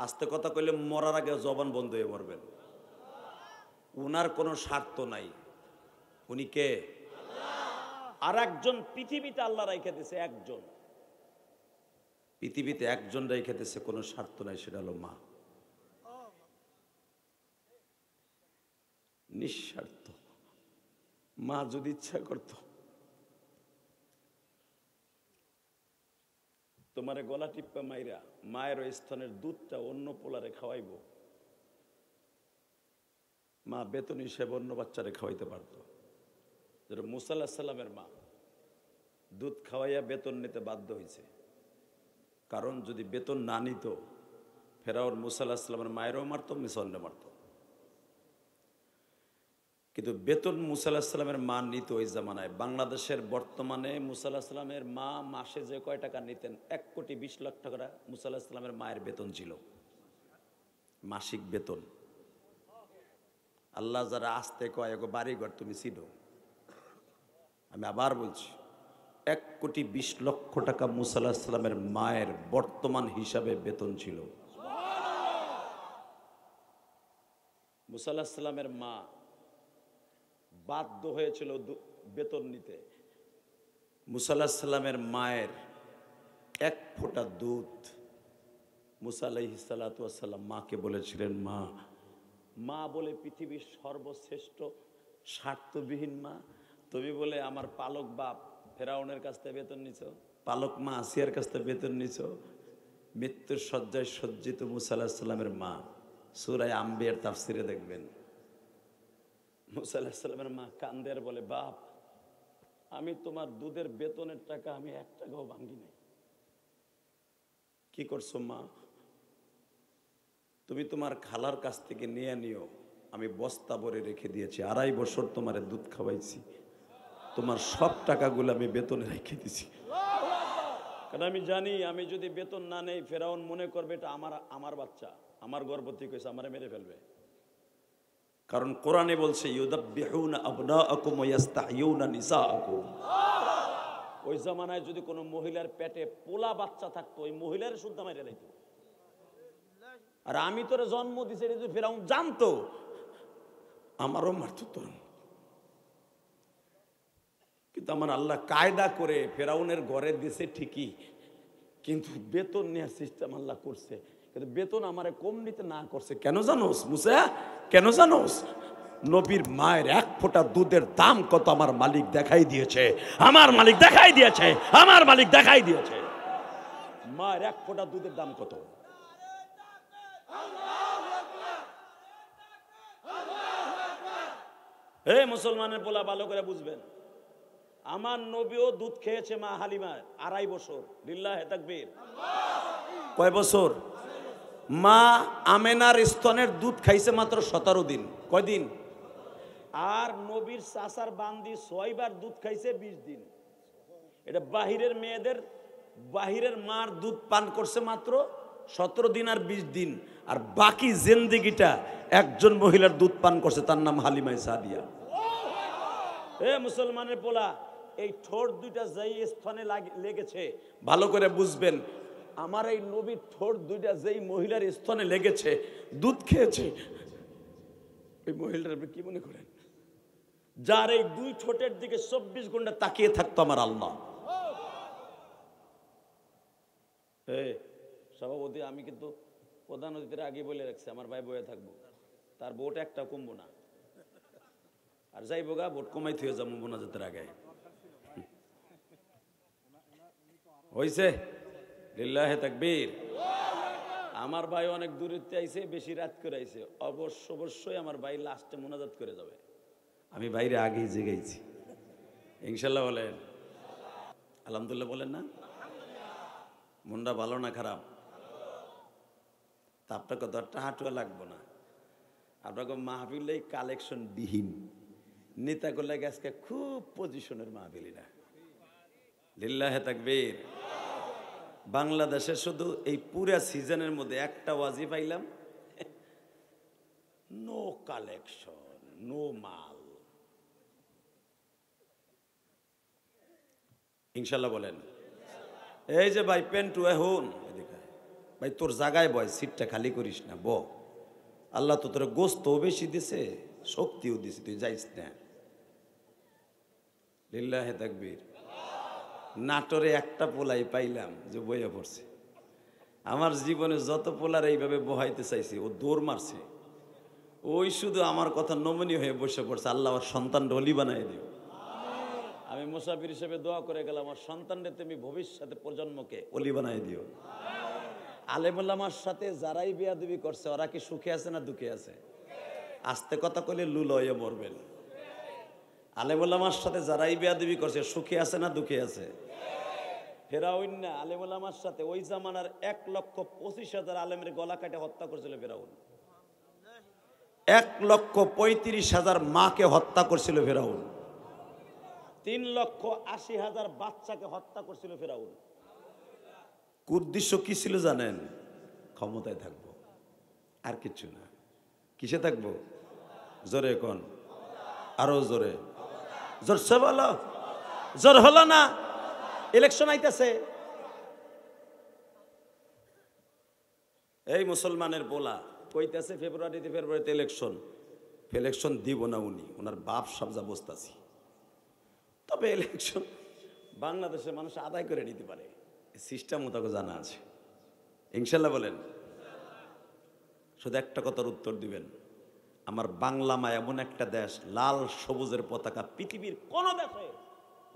আস্তে কথা কইলে মরার আগে জবান বন্ধ হয়ে মরবেন। উনার কোনো স্বার্থ নাই। উনি কে? আর একজন পৃথিবীতে আল্লাহ রাইখা দিয়েছে, একজন পৃথিবীতে একজন রাইখা দিয়েছে, কোনো স্বার্থ নাই, সেটা হলো মা। নিঃস্বার্থ। মা যদি ইচ্ছা করত তোমারে গলা টিপ্পা মাইরা মায়ের ওই স্তনের দুধটা অন্য পোলারে খাওয়াইব, মা বেতন হিসেবে অন্য বাচ্চারে খাওয়াইতে পারত। যেটা মুসা আলাইহিস সালামের মা দুধ খাওয়াইয়া বেতন নিতে বাধ্য হয়েছে, কারণ যদি বেতন না নিত ফেরাউন মুসা আলাইহিস সালামের মায়েরও মারত, মিসরও মারত। কিন্তু বেতন মুসা আলাইহিস সালামের মা নিত ওই জামানায়। বাংলাদেশের বর্তমানে মুসা আলাইহিস সালামের মা মাসে যে কয় টাকা নিতেন, 1,20,00,000 টাকা মুসা আলাইহিস সালামের মায়ের বেতন ছিল, মাসিক বেতন। আল্লাহ যারা আসতে কয় এগো বাড়িঘর তুমি চিনো, আমি আবার বলছি 1,20,00,000 টাকা মুসা আলাইহিস সালামের মায়ের বর্তমান হিসাবে বেতন ছিল। মুসা আলাইহিস সালামের মা বাধ্য হয়েছিল বেতন নিতে। মুসা আলাইহিস সালামের মায়ের এক ফোঁটা দুধ মুসা আলাইহিস সালাতু ওয়াস সালাম মাকে বলেছিলেন, মা, মা বলে পৃথিবীর সর্বশ্রেষ্ঠ স্বার্থবিহীন মা, তুমি বলে আমার পালক বাপ ফেরাউনের কাছ থেকে বেতন নিছ, পালক মা আসিয়ার কাছ থেকে বেতন নিছ। মৃত্যুর শয্যায় সজ্জিত মুসা আলাইহিস সালামের মা, সূরা আম্বিয়ার তাফসিরে দেখবেন, মুসা আলাইহিস সালামের মা কান্দে আর বলে, বাপ, আমি তোমার দুধের বেতনের টাকা আমি 1 টাকাও ভাঙি নাই। কি করছো মা? তুমি তোমার খালার কাছ থেকে নিয়ে নিও, আমি বস্তা ভরে রেখে দিয়েছি, 2.5 বছর তোমারে দুধ খাওয়াইছি, তোমার সব টাকাগুলো আমি বেতনে রেখে দিছি। কারণ আমি জানি আমি যদি বেতন না নেই ফেরাউন মনে করবে এটা আমার বাচ্চা, আমার গর্ভবতী কইছে, আমারে মেরে ফেলবে। কারণ কোরআনে বলছে ইউদাব্বিহুনা আবনাআকুম ওয়া ইস্তাহয়ুনা নিসাআকুম। ওই জামানায় যদি কোনো মহিলার পেটে পোলা বাচ্চা থাকতো, ওই মহিলার শুদ্ধ মাইরে লাইতো। আর আমি তোরে জন্ম দিছি এটা যদি ফেরাউন জানতো, আমারও মারতো তোর। কিন্তু আমার আল্লাহ কায়দা করে ফেরাউনের ঘরে দিছে ঠিকই, কিন্তু বেতন নেওয়ার সিস্টেম আল্লাহ করছে। কিন্তু বেতন আমারে কম নিতে না করছে কেন জানোস মুসা? কেন জানোস? নবীর মায়ের 1 ফোঁটা দুধের দাম কত আমার মালিক দেখাই দিয়েছে, আমার মালিক দেখাই দিয়েছে, আমার মালিক দেখাই দিয়েছে। মায়ের 1 ফোঁটা দুধের দাম কত? হে মুসলমানের পোলা, ভালো করে বুঝবেন, আমার নবীও দুধ খেয়েছে মা হালিমার 2.5 বছর। লিল্লাহে তাকবীর। কয় বছর? মা আমেনার স্তনের দুধ খাইছে মাত্র 17 দিন। কয় দিন? আর নবীর চাচার বান্দি 6 বার দুধ খাইছে 20 দিন। এটা বাহিরের মেয়েদের, বাহিরের মার দুধ পান করছে মাত্র 17 দিন আর 20 দিন। আর বাকি জিন্দেগিটা একজন মহিলার দুধ পান করছে, তার নাম হালিমা সাদিয়া। এ মুসলমানের পোলা, এই ঠোঁট দুইটা যেই স্থানে লেগেছে ভালো করে বুঝবেন, আমার এই নবীর ঠোঁট দুইটা যেই মহিলার স্তনে লেগেছে, দুধ খেয়েছে, এই মহিলার আপনি কি মনে করেন? যার এই 2 ঠোঁটের দিকে 24 ঘন্টা তাকিয়ে থাকতো আমার আল্লাহ। সভাপতি, আমি কিন্তু প্রধান অতিথির আগে বলে রাখছি আমার ভাই বয়ে থাকবো, তার ভোট একটা কমবো না, আর যাইবো গা ভোট কমাই থুয়ে যাবো মোনাজাতের আগে। হইছে? লিল্লাহে তাকবীর। আমার ভাই অনেক দূরত্বে আইছে, বেশি রাত করে আইছে, অবশ্যই আমার ভাই লাস্টে মোনাজাত করে যাবে। আমি বাইরে আগেই জেগেছি, ইনশাল্লাহ বলেন, আলহামদুলিল্লাহ বলেন না? মনটা ভালো না খারাপ? তা আপনাকে দরটা হাঁটুয়া লাগবো না, আপনাকে মাহফিলেই কালেকশন বিহীন নেতাগুলো আজকে খুব পজিশনের মাহফিলিরা। লিল্লাহে তাকবীর। বাংলাদেশে শুধু এই পুরা সিজনের মধ্যে একটা ওয়াজি পাইলাম, নো কালেকশন, নো মাল। ইনশাল্লাহ বলেন। এই যে ভাই পেন্টু এখন এদিকে ভাই, তোর জায়গায় বয়, সিটটা খালি করিস না, ব। আল্লাহ তো তোর গোস্তও বেশি দিছে, শক্তিও দিছে, তুই যাইস না। লিল্লাহে তাকবীর। নাটোরে একটা পোলাই পাইলাম যে বইয়া পড়ছে। আমার জীবনে যত পোলার এইভাবে বহাইতে চাইছি, ও দৌড় মারছে। ওই শুধু আমার কথা নমনীয় হয়ে বসে পড়ছে, আল্লাহ আমার সন্তান অলি বানাই দিও। আমি মুসাফির হিসেবে দোয়া করে গেলাম, আমার সন্তানদের তুমি ভবিষ্যতে প্রজন্মকে অলি বানাই দিও। আলেমুল্লামার সাথে যারাই বেয়াদবি করছে, ওরা কি সুখে আছে না দুঃখে আছে? আস্তে কথা কইলে লুল হয়ে মরবেন। আলেমুল্লামার সাথে যারাই বেয়াদবি করছে, সুখে আছে না দুঃখে আছে? ফেরাউন না আলেমুল্লামার সাথে ওই জামানার 1,25,000 আলেমের গলা কাটে হত্যা করেছিল ফেরাউন। 1,35,000 মাকে হত্যা করছিল ফেরাউন। 3,80,000 বাচ্চাকে হত্যা করছিল ফেরাউন। উদ্দেশ্য কি ছিল জানেন? ক্ষমতায় থাকবো, আর কিছু না। কিসে থাকবো? জোরে কোন, আরো জোরে, জোরসে বলো। জোর হলো না? ইলেকশন আইতেছে। এই মুসলমানের বলা কইতেছে ফেব্রুয়ারিতে ইলেকশন দিব না উনি, ওনার বাপ সবজা বসতাছি। তবে ইলেকশন বাংলাদেশের মানুষ আদায় করে নিতে পারে, সিস্টেম মোতাবেক জানা আছে। ইনশাল্লাহ বলেন। শুধু একটা কথার উত্তর দিবেন, আমার বাংলা মা এমন একটা দেশ, লাল সবুজের পতাকা পৃথিবীর কোন দেশে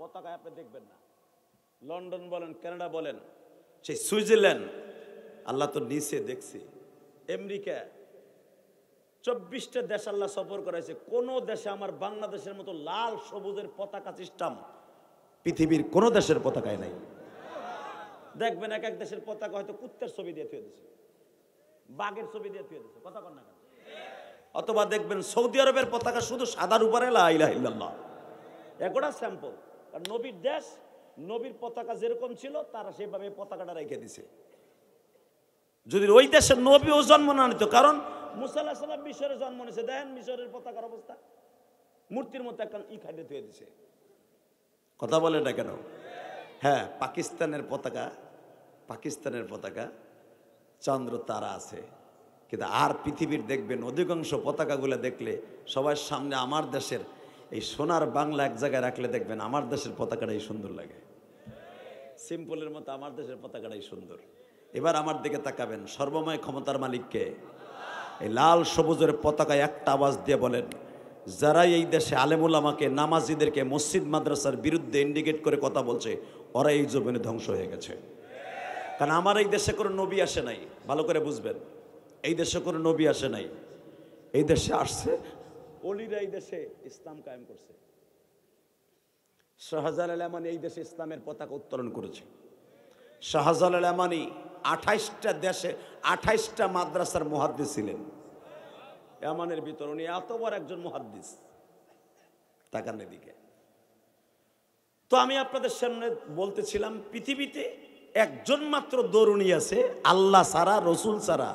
পতাকায় আপনি দেখবেন না। লন্ডন বলেন, কানাডা বলেন, সেই সুইজারল্যান্ড, আল্লাহ তো নিচে দেখছি, আমেরিকা, 24টা দেশ আল্লাহ সফর করাইছে। কোন দেশে আমার বাংলাদেশের মতো লাল সবুজের পতাকা সিস্টেম পৃথিবীর কোন দেশের পতাকায় নাই। দেখবেন এক এক দেশের পতাকা হয়তো কুত্তের ছবি দিয়ে থুয়ে দিছে, বাঘের ছবি দিয়ে থুয়ে দিছে, কথা কন না কেন? অথবা দেখবেন সৌদি আরবের পতাকা শুধু সাদার উপরে লা ইলাহা ইল্লাল্লাহ, এগুলা স্যাম্পল। আর নবীর দেশ, নবীর পতাকা যেরকম ছিল তারা সেভাবে পতাকাটা রেখে দিছে। যদি ওই দেশের নবীও জন্ম না নিত, কারণ মুসা আলাইহিস সালাম মিশরে জন্ম নিয়েছে, দেখেন মিশরের পতাকার অবস্থা, মূর্তির মতো একটা খাইতে থুয়ে দিছে। কথা বলে না কেন? হ্যাঁ, পাকিস্তানের পতাকা চন্দ্র তারা আছে, কিন্তু আর পৃথিবীর দেখবেন অধিকাংশ পতাকাগুলো দেখলে সবার সামনে আমার দেশের এই সোনার বাংলা এক জায়গায় রাখলে দেখবেন আমার দেশের পতাকাটাই সুন্দর লাগে। সিম্পলের মতো আমার দেশের পতাকাটাই সুন্দর। এবার আমার দিকে তাকাবেন, সর্বময় ক্ষমতার মালিককে। এই লাল সবুজের পতাকায় একটা আওয়াজ দিয়ে বলেন, যারা এই দেশে আলেমুল আমাকে, নামাজিদেরকে মসজিদ মাদ্রাসার বিরুদ্ধে ইন্ডিকেট করে কথা বলছে, ওরা এই জমিনে ধ্বংস হয়ে গেছে। কারণ আমার এই দেশে কোনো নবী আসে নাই, ভালো করে বুঝবেন। এই দেশে কোনো নবী আসে নাই, এই দেশে আসছে ওলিরা, এই দেশে ইসলাম কায়েম করছে। শাহজালাল আমানি এই দেশে ইসলামের পতাকা উত্তোলন করেছে। শাহজালাল আমানি 28টা দেশে 28টা মাদ্রাসার মুহাদ্দিস ছিলেন। এমানের ভিতর উনি এত বড় একজন মুহাদ্দিস, তাকান এদিকে। তো আমি আপনাদের সামনে বলতেছিলাম, পৃথিবীতে একজন মাত্র দরুনি আছে, আল্লাহ ছাড়া, রসুল ছাড়া,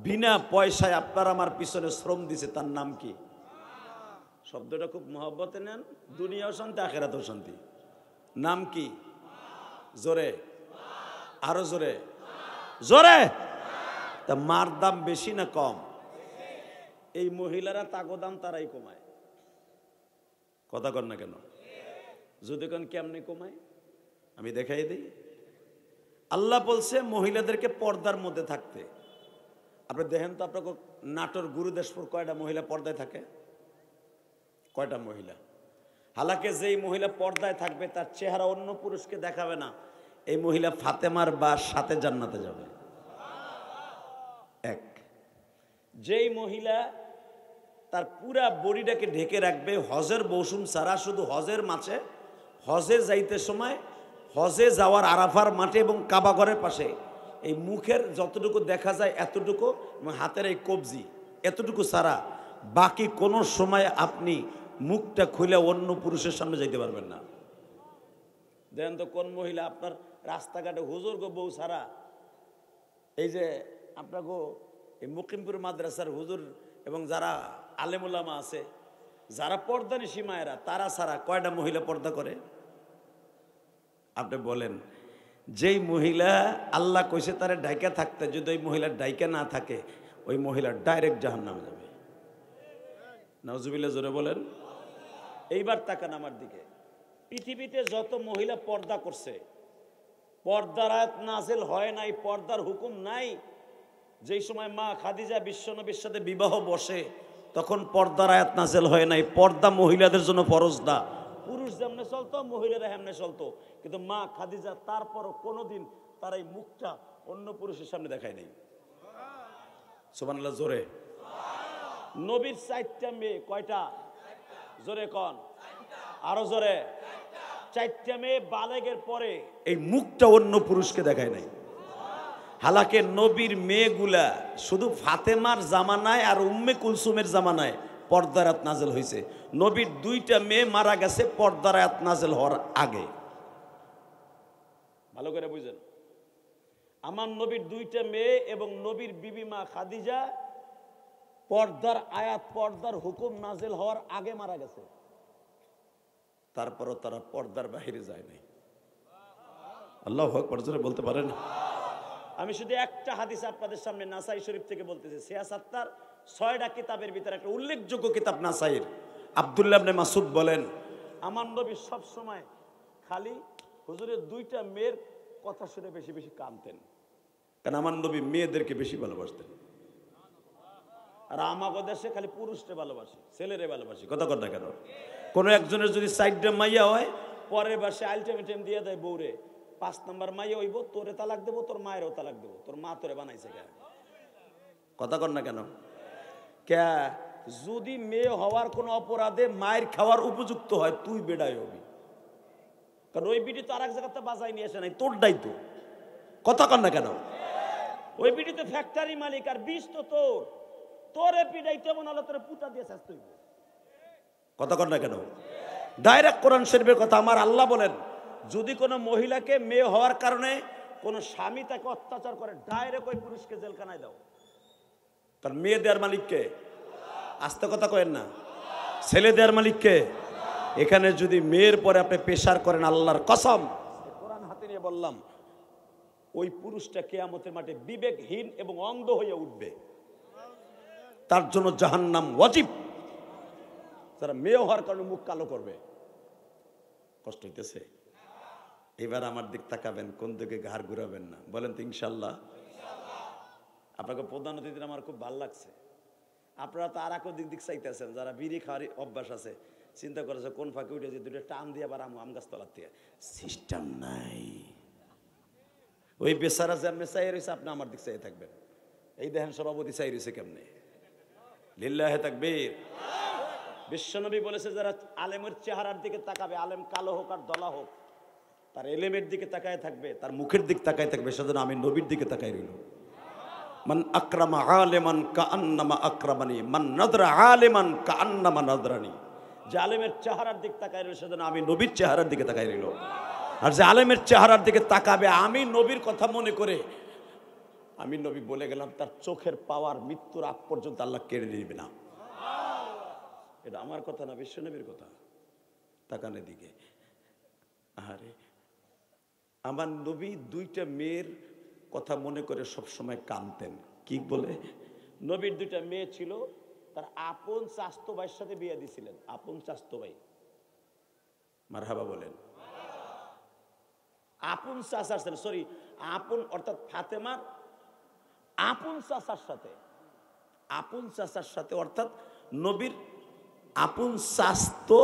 বিনা পয়সায় আপনার আমার পিছনে শ্রম দিছে, তার নাম কি? শব্দটা খুব মহব্বতে নেন, দুনিয়াও শান্তি আখেরাতেও শান্তি। নাম কি? জোরে, আরো জোরে, জোরে। তা মার দাম বেশি না কম? এই মহিলারা তাগো দাম তারাই কমায়, কথা কর না কেন? যদি কোন কেমনে কমায় আমি দেখাই দিই। আল্লাহ বলছে মহিলাদেরকে পর্দার মধ্যে থাকতে। আপনি দেখেন তো, আপনাকে নাটোর গুরুদেশপুর কয়টা মহিলা পর্দায় থাকে? কয়টা মহিলা? হালাকে যেই মহিলা পর্দায় থাকবে তার চেহারা অন্য পুরুষকে দেখাবে না, এই মহিলা ফাতেমার বা সাথে জান্নাতে যাবে। এক। যেই মহিলা তার পুরা বডিটাকে ঢেকে রাখবে হজের মৌসুম ছাড়া, শুধু হজের মাঝে, হজে যাইতে সময়, হজে যাওয়ার আরাফার মাঠে এবং কাবা ঘরের পাশে এই মুখের যতটুকু দেখা যায় এতটুকু, হাতের এই কবজি এতটুকু ছাড়া বাকি কোনো সময় আপনি মুখটা খুলে অন্য পুরুষের সামনে যাইতে পারবেন না। দেখেন তো কোন মহিলা আপনার রাস্তাঘাটে হুজুর গো বউ ছাড়া, এই যে আপনাকে এই মুকিমপুর মাদ্রাসার হুজুর এবং যারা আলেমুলামা আছে, যারা পর্দানিশী মায়েরা, তারা ছাড়া কয়টা মহিলা পর্দা করে? আপনি বলেন। যেই মহিলা আল্লাহ কইছে তারে ডাইকা থাকতে, যদি ওই মহিলার ডাইকা না থাকে, ওই মহিলা ডাইরেক্ট জাহান্নামে যাবে। নাউজুবিল্লাহ, জোরে বলেন। এইবার তাকান আমার দিকে। পৃথিবীতে যত মহিলা পর্দা করছে, পর্দার আয়াত নাযিল হয় নাই, পর্দার হুকুম নাই। যেই সময় মা খাদিজা বিশ্বনবীর সাথে বিবাহ বসে, তখন পর্দার আয়াত নাযিল হয় নাই। পর্দা মহিলাদের জন্য ফরজ না। পুরুষ যেমনে চলতো, মহিলারা হেমনে চলতো। কিন্তু মা খাদিজা তারপরও কোনোদিন তার এই মুখটা অন্য পুরুষের সামনে দেখায় নাই। সুবহানাল্লাহ, জোরে। নবীর 4টা মেয়ে, কয়টা? জোরে কন, আরো জোরে। 4টা মেয়ে বালেগের পরে এই মুখটা অন্য পুরুষকে দেখায় নাই। হালাকে নবীর মেয়েগুলা শুধু ফাতেমার জামানায় আর উম্মে কুলসুমের জামানায় পর্দার আয়াত নাযিল হয়েছে। নবীর 2টা মেয়ে মারা গেছে পর্দার আয়াত নাযিল হওয়ার আগে। ভালো করে বুঝেন। আমার নবীর 2টা মেয়ে এবং নবীর বিবি মা খাদিজা পর্দার আয়াত, পর্দার হুকুম নাযিল হওয়ার আগে মারা গেছে। তারপরও তারা পর্দার বাহিরে যায় নাই। আল্লাহু আকবার, জোরে বলতে পারেন? আমি শুধু একটা হাদিস আপনাদের সামনে নাসাই শরীফ থেকে বলতেছি। সিয়াসাত্তার 6টা কিতাবের ভিতরে একটা উল্লেখযোগ্য কিতাব নাসাইর। আব্দুল্লাহ ইবনে মাসউদ বলেন, আমার নবী সব সময় খালি হুজুরের 2টা মেয়ের কথা শুনে বেশি বেশি কাঁদতেন, কারণ আমার নবী মেয়েদেরকে বেশি ভালোবাসতেন। আর আমাদের দেশে খালি পুরুষরে ভালোবাসে, ছেলেরে ভালোবাসে। কথা কর না কেন? কোনো একজনের যদি 4টা মাইয়া হয়, পরের বাসে আলটিমেটাম দিয়ে দেয় বউরে, 5 নাম্বার মাইয়া হইব, তোরে তালাক দেবো, তোর মায়েরও তালাক দেবো, তোর মা তোরে বানাইছে কে? কথা কর না কেন? কে যদি মেয়ে হওয়ার কোনো অপরাধে মায়ের খাওয়ার উপযুক্ত হয়, তুই বেড়াই হবি। কারণ ওই বিটি তো আর এক জায়গাতে বাজাই নিয়ে আসে নাই, তোর দায়িত্ব। কথা কর না কেন? ওই বিটি তো ফ্যাক্টরি মালিক, আর বিষ তো তোর। তোরে পিড়াইতে মনে হলো তোরে পুটা দিয়ে শাস্তি হইব। কথা কর না কেন? ডাইরেক্ট কোরআন শরীফের কথা। আমার আল্লাহ বলেন, যদি কোনো মহিলাকে মেয়ে হওয়ার কারণে কোনো স্বামী তাকে অত্যাচার করে, ডাইরেক্ট ওই পুরুষকে জেলখানায় দাও। কারণ মেয়ে দেওয়ার মালিককে, আস্তে কথা কয়েন না, ছেলে দেওয়ার মালিককে। এখানে যদি মেয়ের পরে আপনি পেশার করেন, আল্লাহর কসম, কোরআন হাতে নিয়ে বললাম, ওই পুরুষটা কিয়ামতের মাঠে বিবেকহীন এবং অন্ধ হয়ে উঠবে। তার জন্য জাহান্নাম ওয়াজিব। যারা মেয়ে হওয়ার কারণে মুখ কালো করবে, কষ্ট হইতেছে। এবার আমার দিক তাকাবেন, কোন দিকে ঘাড় ঘুরাবেন না, বলেন তো ইনশাল্লাহ। আপনাকে প্রধান অতিথি আমার খুব ভালো লাগছে। আপনারা তো আর এক দিক চাইতেছেন, যারা বিড়ি খাওয়ার অভ্যাস আছে, চিন্তা করেছে কোন ফাঁকে উঠে যে 2টা টান দিয়ে আবার আম গাছ তলার থেকে। সিস্টেম নাই। ওই বেচারা যেমনি চাই রয়েছে, আপনি আমার দিক চাই থাকবেন। এই দেখেন সভাপতি চাই রয়েছে কেমনে। লিল্লাহে তাকবীর। বিশ্বনবী বলেছে, যারা আলেমের চেহারার দিকে তাকাবে, আলেম কালো হোক আর দলা হোক, তার এলেমের দিকে তাকায় থাকবে, তার মুখের দিকে তাকায় থাকবে, সেজন্য আমি নবীর দিকে তাকাই রইল। মান আকরামা আলেমান কাআন্নামা আকরামানি, মান নাদরা আলেমান কাআন্নামা নাদরানি। যে আলেমের চেহারার দিকে তাকায় রইল, সেজন্য আমি নবীর চেহারার দিকে তাকাই রইল। আর যে আলেমের চেহারার দিকে তাকাবে আমি নবীর কথা মনে করে, আমি নবী বলে গেলাম, তার চোখের পাওয়ার মৃত্যুর আগ পর্যন্ত আল্লাহ কেড়ে নিবে না। এটা আমার কথা না, বিশ্বনবীর কথা। তাকানের দিকে। আরে আমার নবী 2টা মেয়ের কথা মনে করে সবসময় কাঁদতেন। কি বলে? নবীর 2টা মেয়ে ছিল, তার আপন চাচতো ভাইয়ের সাথে বিয়ে দিয়েছিলেন। আপন চাচতো ভাই, মারহাবা বলেন। আপন চাচার সাথে, সরি, আপন অর্থাৎ ফাতেমার আপন চাচার সাথে, আপন চাচার সাথে অর্থাৎ নবীর আপন চাচতো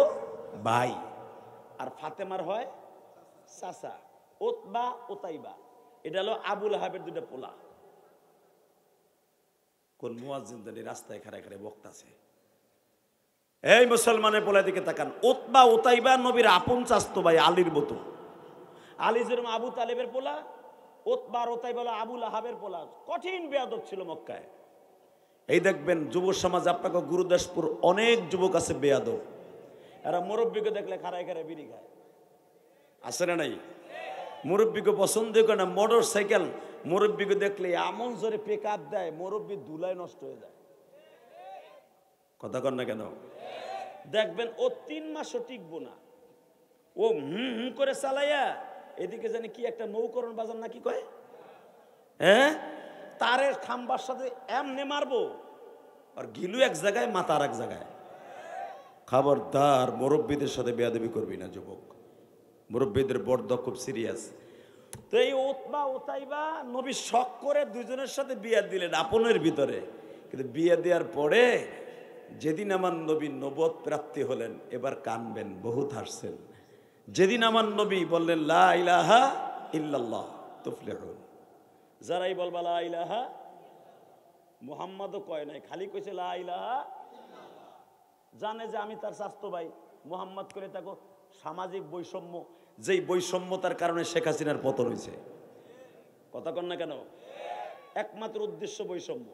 ভাই। আর ফাতেমার হয় চাচা, ওতবা ওতাইবা। এটা হলো আবুল আহাবের 2টা পোলা। কোন মুয়াজ্জিন জানি রাস্তায় খাড়ায় খাড়ায় বক্তাছে। এই মুসলমানের পোলা দিকে তাকান। ওতবা ওতাইবা নবীর আপন চাচতো ভাই, আলীর মতো। আলী যেরকম আবু তালেবের পোলা, ওতবা ওতাইবা হলো আবুল আহাবের পোলা। কঠিন বেয়াদব ছিল মক্কায়। এই দেখবেন যুব সমাজ, আপনাকে গুরুদাসপুর অনেক যুবক আছে বেয়াদব। এরা মুরব্বীকে দেখলে খাড়ায় খাড়ায় বিড়ি খায়, আছে না নাই? মুরব্বীকে পছন্দ করে না। মোটর সাইকেল মুরব্বীকে দেখলে এমন জোরে পিক আপ দেয়, মুরব্বী ধুলায় নষ্ট হয়ে যায়। কথা কন না কেন? দেখবেন ও 3 মাসও টিকবো না। ও করে চালাইয়া এদিকে জানি কি একটা নৌকরণ বাজার না কি কয়, হ্যাঁ, তারের খাম্বার সাথে এমনে মারবো, আর গিলু এক জায়গায় মাথা আর এক জায়গায়। খবরদার মুরব্বীদের সাথে বেয়াদবি করবি না যুবক, মুরব্বীদের বড় খুব সিরিয়াস। তো এই ওতবা ওতাইবা নবী শখ করে দুজনের সাথে বিয়ে দিলেন আপনের ভিতরে, কিন্তু বিয়ে দেওয়ার পরে যেদিন আমার নবী নবুয়ত প্রাপ্তি হলেন, এবার কানবেন, বহুত হাসছেন। যেদিন আমার নবী বললেন লা ইলাহা ইল্লাল্লাহ তুফলিহুন, যারাই বলবা লা ইলাহা, মুহাম্মাদও কয় নাই, খালি কইছে লা ইলাহা, জানে যে আমি তার স্বাস্থ্য ভাই। মুহাম্মদ করে তাকে সামাজিক বৈষম্য, যেই বৈষম্যতার কারণে শেখ হাসিনার পতন হয়েছে। কথা কন না কেন? একমাত্র উদ্দেশ্য বৈষম্য।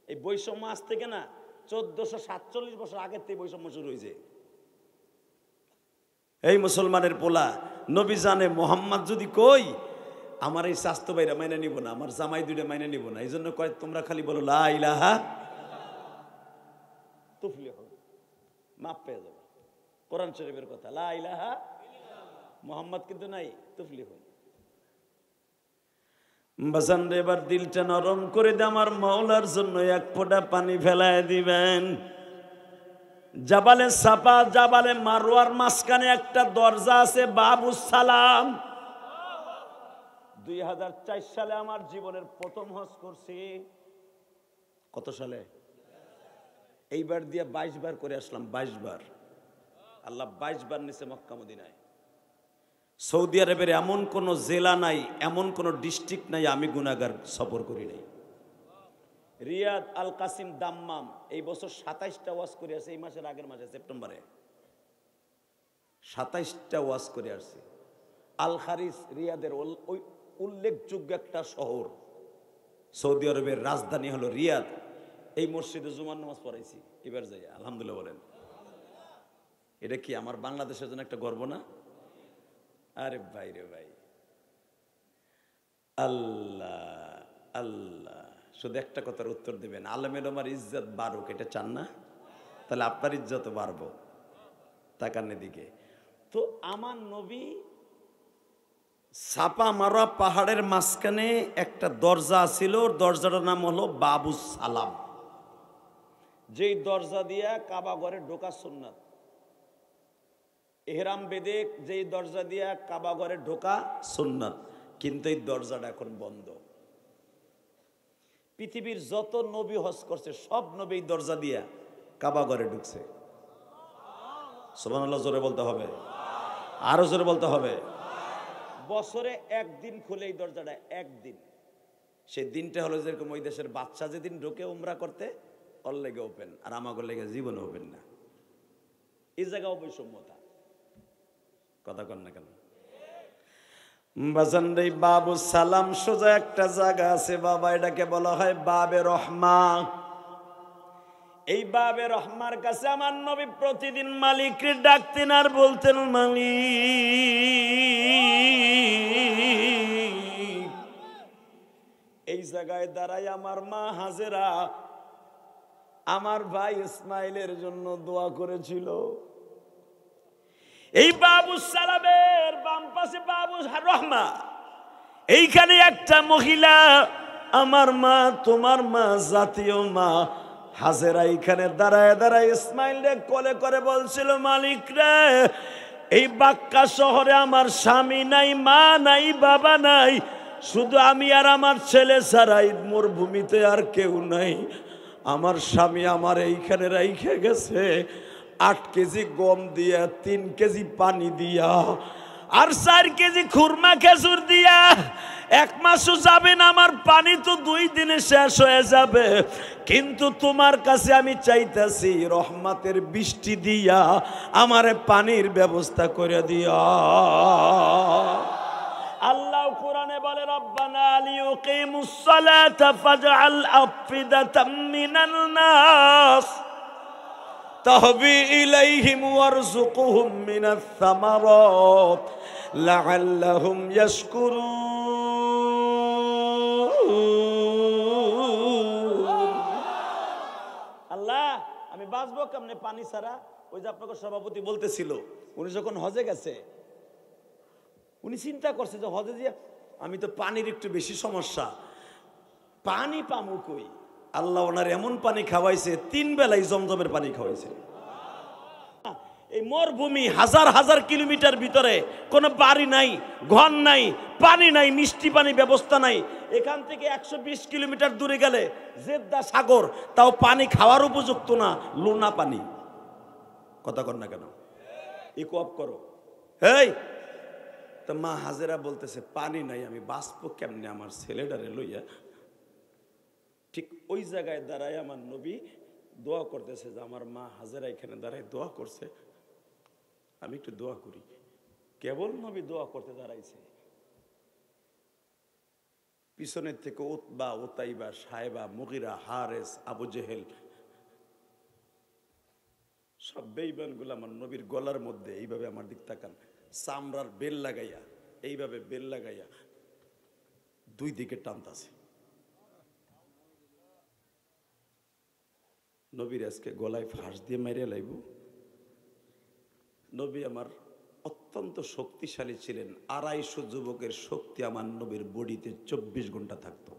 এই বৈষম্য আজ থেকে না 1447 বছর আগের থেকে বৈষম্য শুরু হয়েছে। এই মুসলমানের পোলা নবী জানে মোহাম্মদ যদি কই আমার এই স্বাস্থ্য ভাইরা মাইনে নিব না, আমার জামাই দুইটা মাইনে নিব না, এই জন্য কয় তোমরা খালি বলো লা ইলাহা তুফলিহুন, মাপ পেয়ে যাবে। কোরআন শরীফের কথা, লা ইলাহা মোহাম্মদ কিন্তু নাই, তুফলিহুন। বাজান রে, এবার দিলটা নরম করে দে, আমার মাওলার জন্য এক ফোঁটা পানি ফেলায় দিবেন। জাবালে সাফা জাবালে মারওয়ার মাঝখানে একটা দরজা আছে, বাবুস সালাম। 2004 সালে আমার জীবনের প্রথম হজ করছি। কত সালে? এইবার দিয়ে 22 বার করে আসলাম, 22 বার। আল্লাহ 22 বার নিচে মক্কা মদিনায়। সৌদি আরবের এমন কোন জেলা নাই, এমন কোন ডিস্ট্রিক্ট নাই আমি গুনাহগার সফর করি নাই। রিয়াদ, আল কাসিম, দাম্মাম, এই বছর 27টা ওয়াজ করে আসছে। এই মাসের আগের মাসে সেপ্টেম্বরে 27টা ওয়াজ করে আসছে। আল খারিস রিয়াদের ওই উল্লেখযোগ্য একটা শহর, সৌদি আরবের রাজধানী হলো রিয়াদ। এই মসজিদে জুমার নামাজ পড়াইছি এবার যাই, আলহামদুলিল্লাহ বলেন। এটা কি আমার বাংলাদেশের জন্য একটা গর্ব না? আরে ভাই রে ভাই, আল্লাহ আল্লাহ। শুধু একটা কথার উত্তর দেবেন, আলেমের আমার ইজ্জত বাড়ুক, এটা চান না? তাহলে আপনার ইজ্জত বাড়বো, তাকান এদিকে। তো আমার নবী ছাপা মারা পাহাড়ের মাঝখানে একটা দরজা ছিল, দরজাটার নাম হলো বাবুস সালাম। যেই দরজা দিয়া কাবা ঘরে ঢোকা সুন্নাত। ইহরাম বেদে যেই দরজা দিয়া কাবা ঘরে ঢোকা সুন্নাত, কিন্তু এই দরজাটা এখন বন্ধ। পৃথিবীর যত নবী হজ করছে সব নবী এই দরজা দিয়া কাবা ঘরে ঢুকছে। সুবহানাল্লাহ জোরে বলতে হবে, আরো জোরে বলতে হবে। বছরে একদিন খুলে এই দরজাটা, একদিন। সেই দিনটা হলো যেরকম ওই দেশের বাদশা যেদিন ঢোকে উমরা করতে, ওর লেগে ওপেন, আর আমাকে লেগে জীবনে ওপেন না। এই জায়গাও বৈষম্যতা। কথা কন না কেন? বাজান রে, বাবু সালাম সোজা একটা জায়গা আছে বাবা, এটাকে বলা হয় বাবে রহমা। এই বাবে রহমার কাছে আমার নবী প্রতিদিন মালিককে ডাকতেন আর বলতেন, মালিক। এই জায়গায় দাঁড়াই আমার মা হাজেরা আমার ভাই ইসমাইলের জন্য দোয়া করেছিল। এই বাবু সালামের বাম পাশে বাবু রহমা, এইখানে একটা মহিলা, আমার মা, তোমার মা, জাতীয় মা হাজেরা এইখানে দাঁড়ায় দাঁড়ায় ইসমাইল রে কোলে করে বলছিল, মালিক রে, এই বাক্কা শহরে আমার স্বামী নাই, মা নাই, বাবা নাই, শুধু আমি আর আমার ছেলে ছাড়া এই মরুভূমিতে আর কেউ নাই। আমার স্বামী আমার এইখানে রাইখে গেছে 8 কেজি গম দিয়া, 3 কেজি পানি দিয়া, আর 4 কেজি খুরমা খেজুর দিয়া। 1 মাসও যাবে না, আমার পানি তো 2 দিনে শেষ হয়ে যাবে। কিন্তু তোমার কাছে আমি চাইতেছি রহমতের বৃষ্টি দিয়া আমারে পানির ব্যবস্থা করে দিয়া। আল্লাহ কোরআনে বলে, রব্বানা লিয়ুকিমুস সালাতা ফাজআল আফিদাতাম মিনান নাস তাহবি ইলাইহিম ওয়ারযুকহুম মিনাস সামারাত লাআল্লাহুম ইয়াশকুরুন। আল্লাহ, আমি বাঁচবো কেমনে পানি ছাড়া? ওই যে আপনাকে সভাপতি বলতেছিল, উনি যখন হজে গেছে উনি চিন্তা করছে যে হজে যে আমি তো পানির একটু বেশি সমস্যা, পানি পামু কই? আল্লাহ ওনার এমন পানি খাওয়াইছে, 3 বেলায় জমজমের পানি খাওয়াইছে। এই মরুভূমি হাজার হাজার কিলোমিটার ভিতরে কোনো বাড়ি নাই, ঘর নাই, পানি নাই, মিষ্টি পানি ব্যবস্থা নাই। এখান থেকে 120 কিলোমিটার দূরে গেলে জেদ্দা সাগর, তাও পানি খাওয়ার উপযুক্ত না, লোনা পানি। কথা কর না কেন? ইকো অফ করো। এই তো মা হাজেরা বলতেছে পানি নাই, আমি বাঁচবো কেমনে আমার ছেলেটারে লইয়া? ঠিক ওই জায়গায় দাঁড়ায় আমার নবী দোয়া করতেছে যে আমার মা হাজেরা এখানে দাঁড়ায় দোয়া করছে, আমি একটু দোয়া করি। কেবল নবী দোয়া করতে দাঁড়াইছে, পিছনের থেকে উতবা, উতাইবা, সাহেবা, মুগিরা, হারেস, আবু জেহেল সব বেঈমান গুলো আমার নবীর গলার মধ্যে এইভাবে আমার দিক তাকান, চামড়ার বেল লাগাইয়া, এইভাবে বেল লাগাইয়া দুই দিকে টানতাছে। নবীর আজকে গলায় ফাঁস দিয়ে মেরে লাইব। নবী আমার অত্যন্ত শক্তিশালী ছিলেন, 250 যুবকের শক্তি আমার নবীর বডিতে 24 ঘন্টা থাকতো।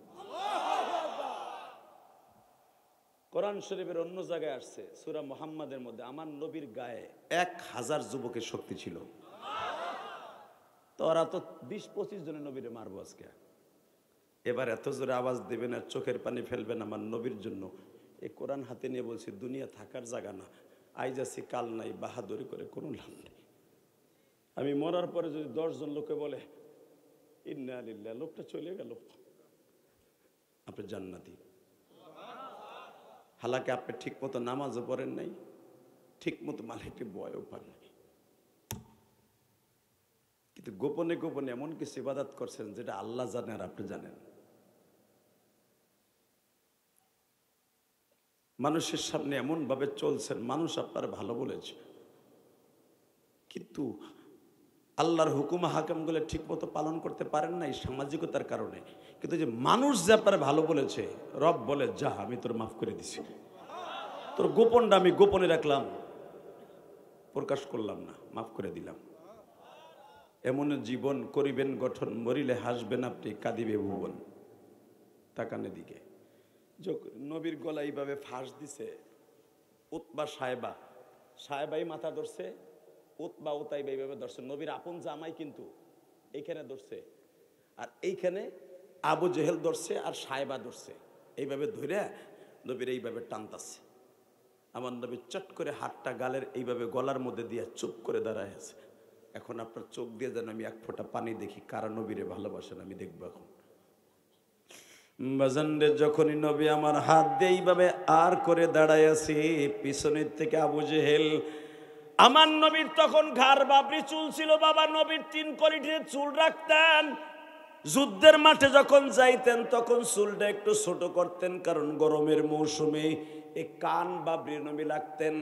কোরআন শরীফের অন্য জায়গায় আসছে, সূরা মুহাম্মাদের মধ্যে আমার নবীর গায়ে 1000 যুবকের শক্তি ছিল। তো ওরা তো 20-25 জনের নবীরে মারবো আজকে। এবার এত জোরে আওয়াজ দেবেন আর চোখের পানি ফেলবেন আমার নবীর জন্য। এই কোরআন হাতে নিয়ে বলছি দুনিয়া থাকার জায়গা না, আইজ আছি কাল নাই, বাহাদুরি করে কোনো লাভ নেই। আমি মরার পরে যদি 10 জন লোকে বলে ইন্না লিল্লাহ, লোকটা চলে গেল, আপনি জান্নাতি। হালাকে আপনি ঠিক মতো নামাজও পড়েন নাই, ঠিক মতো মালিককে বয়ও পান নাই, কিন্তু গোপনে গোপনে এমন কিছু ইবাদত করছেন যেটা আল্লাহ জানে আর আপনি জানেন। মানুষের সামনে এমন ভাবে চলছেন, মানুষ আপনার ভালো বলেছে, কিন্তু আল্লাহর হুকুম হাকামগুলো ঠিক মতো পালন করতে পারেন না এই সামাজিকতার কারণে। কিন্তু যে মানুষ যে আপনার ভালো বলেছে, রব বলে যা আমি তোর মাফ করে দিছি, তোর গোপনটা আমি গোপনে রাখলাম, প্রকাশ করলাম না, মাফ করে দিলাম। এমন জীবন করিবেন গঠন, মরিলে হাসবেন আপনি, কাঁদিবে ভুবন। তাকানে দিকে নবীর গলা এইভাবে ফাঁস দিছে, উতবা সাহেবাই মাথা ধরছে, উতবা উতাইবা এইভাবে ধরছে। নবীর আপন জামাই কিন্তু এইখানে ধরছে, আর এইখানে আবু জেহেল ধরছে আর সাহেবা ধরছে, এইভাবে ধরে নবীর এইভাবে টানতাছে। আমার নবী চট করে হাতটা গালের এইভাবে গলার মধ্যে দিয়ে চুপ করে দাঁড়ায় আছে। এখন আপনার চোখ দিয়ে যেন আমি এক ফোঁটা পানি দেখি, কারা নবীরে ভালোবাসেন আমি দেখবো। এখন বাজানরে যখনই নবী আমার হাত দিয়ে এইভাবে আর করে দাঁড়ায় আছি, পিছনের থেকে আবু জেহেল, আমার নবীর তখন ঘাড় বাবরি চুল ছিল, বাবা নবীর 3 কোয়ালিটির চুল রাখতেন। যুদ্ধের মাঠে যখন যাইতেন তখন চুলটা একটু ছোট করতেন, কারণ গরমের মৌসুমে এই কান বাবরি নবী লাগতেন।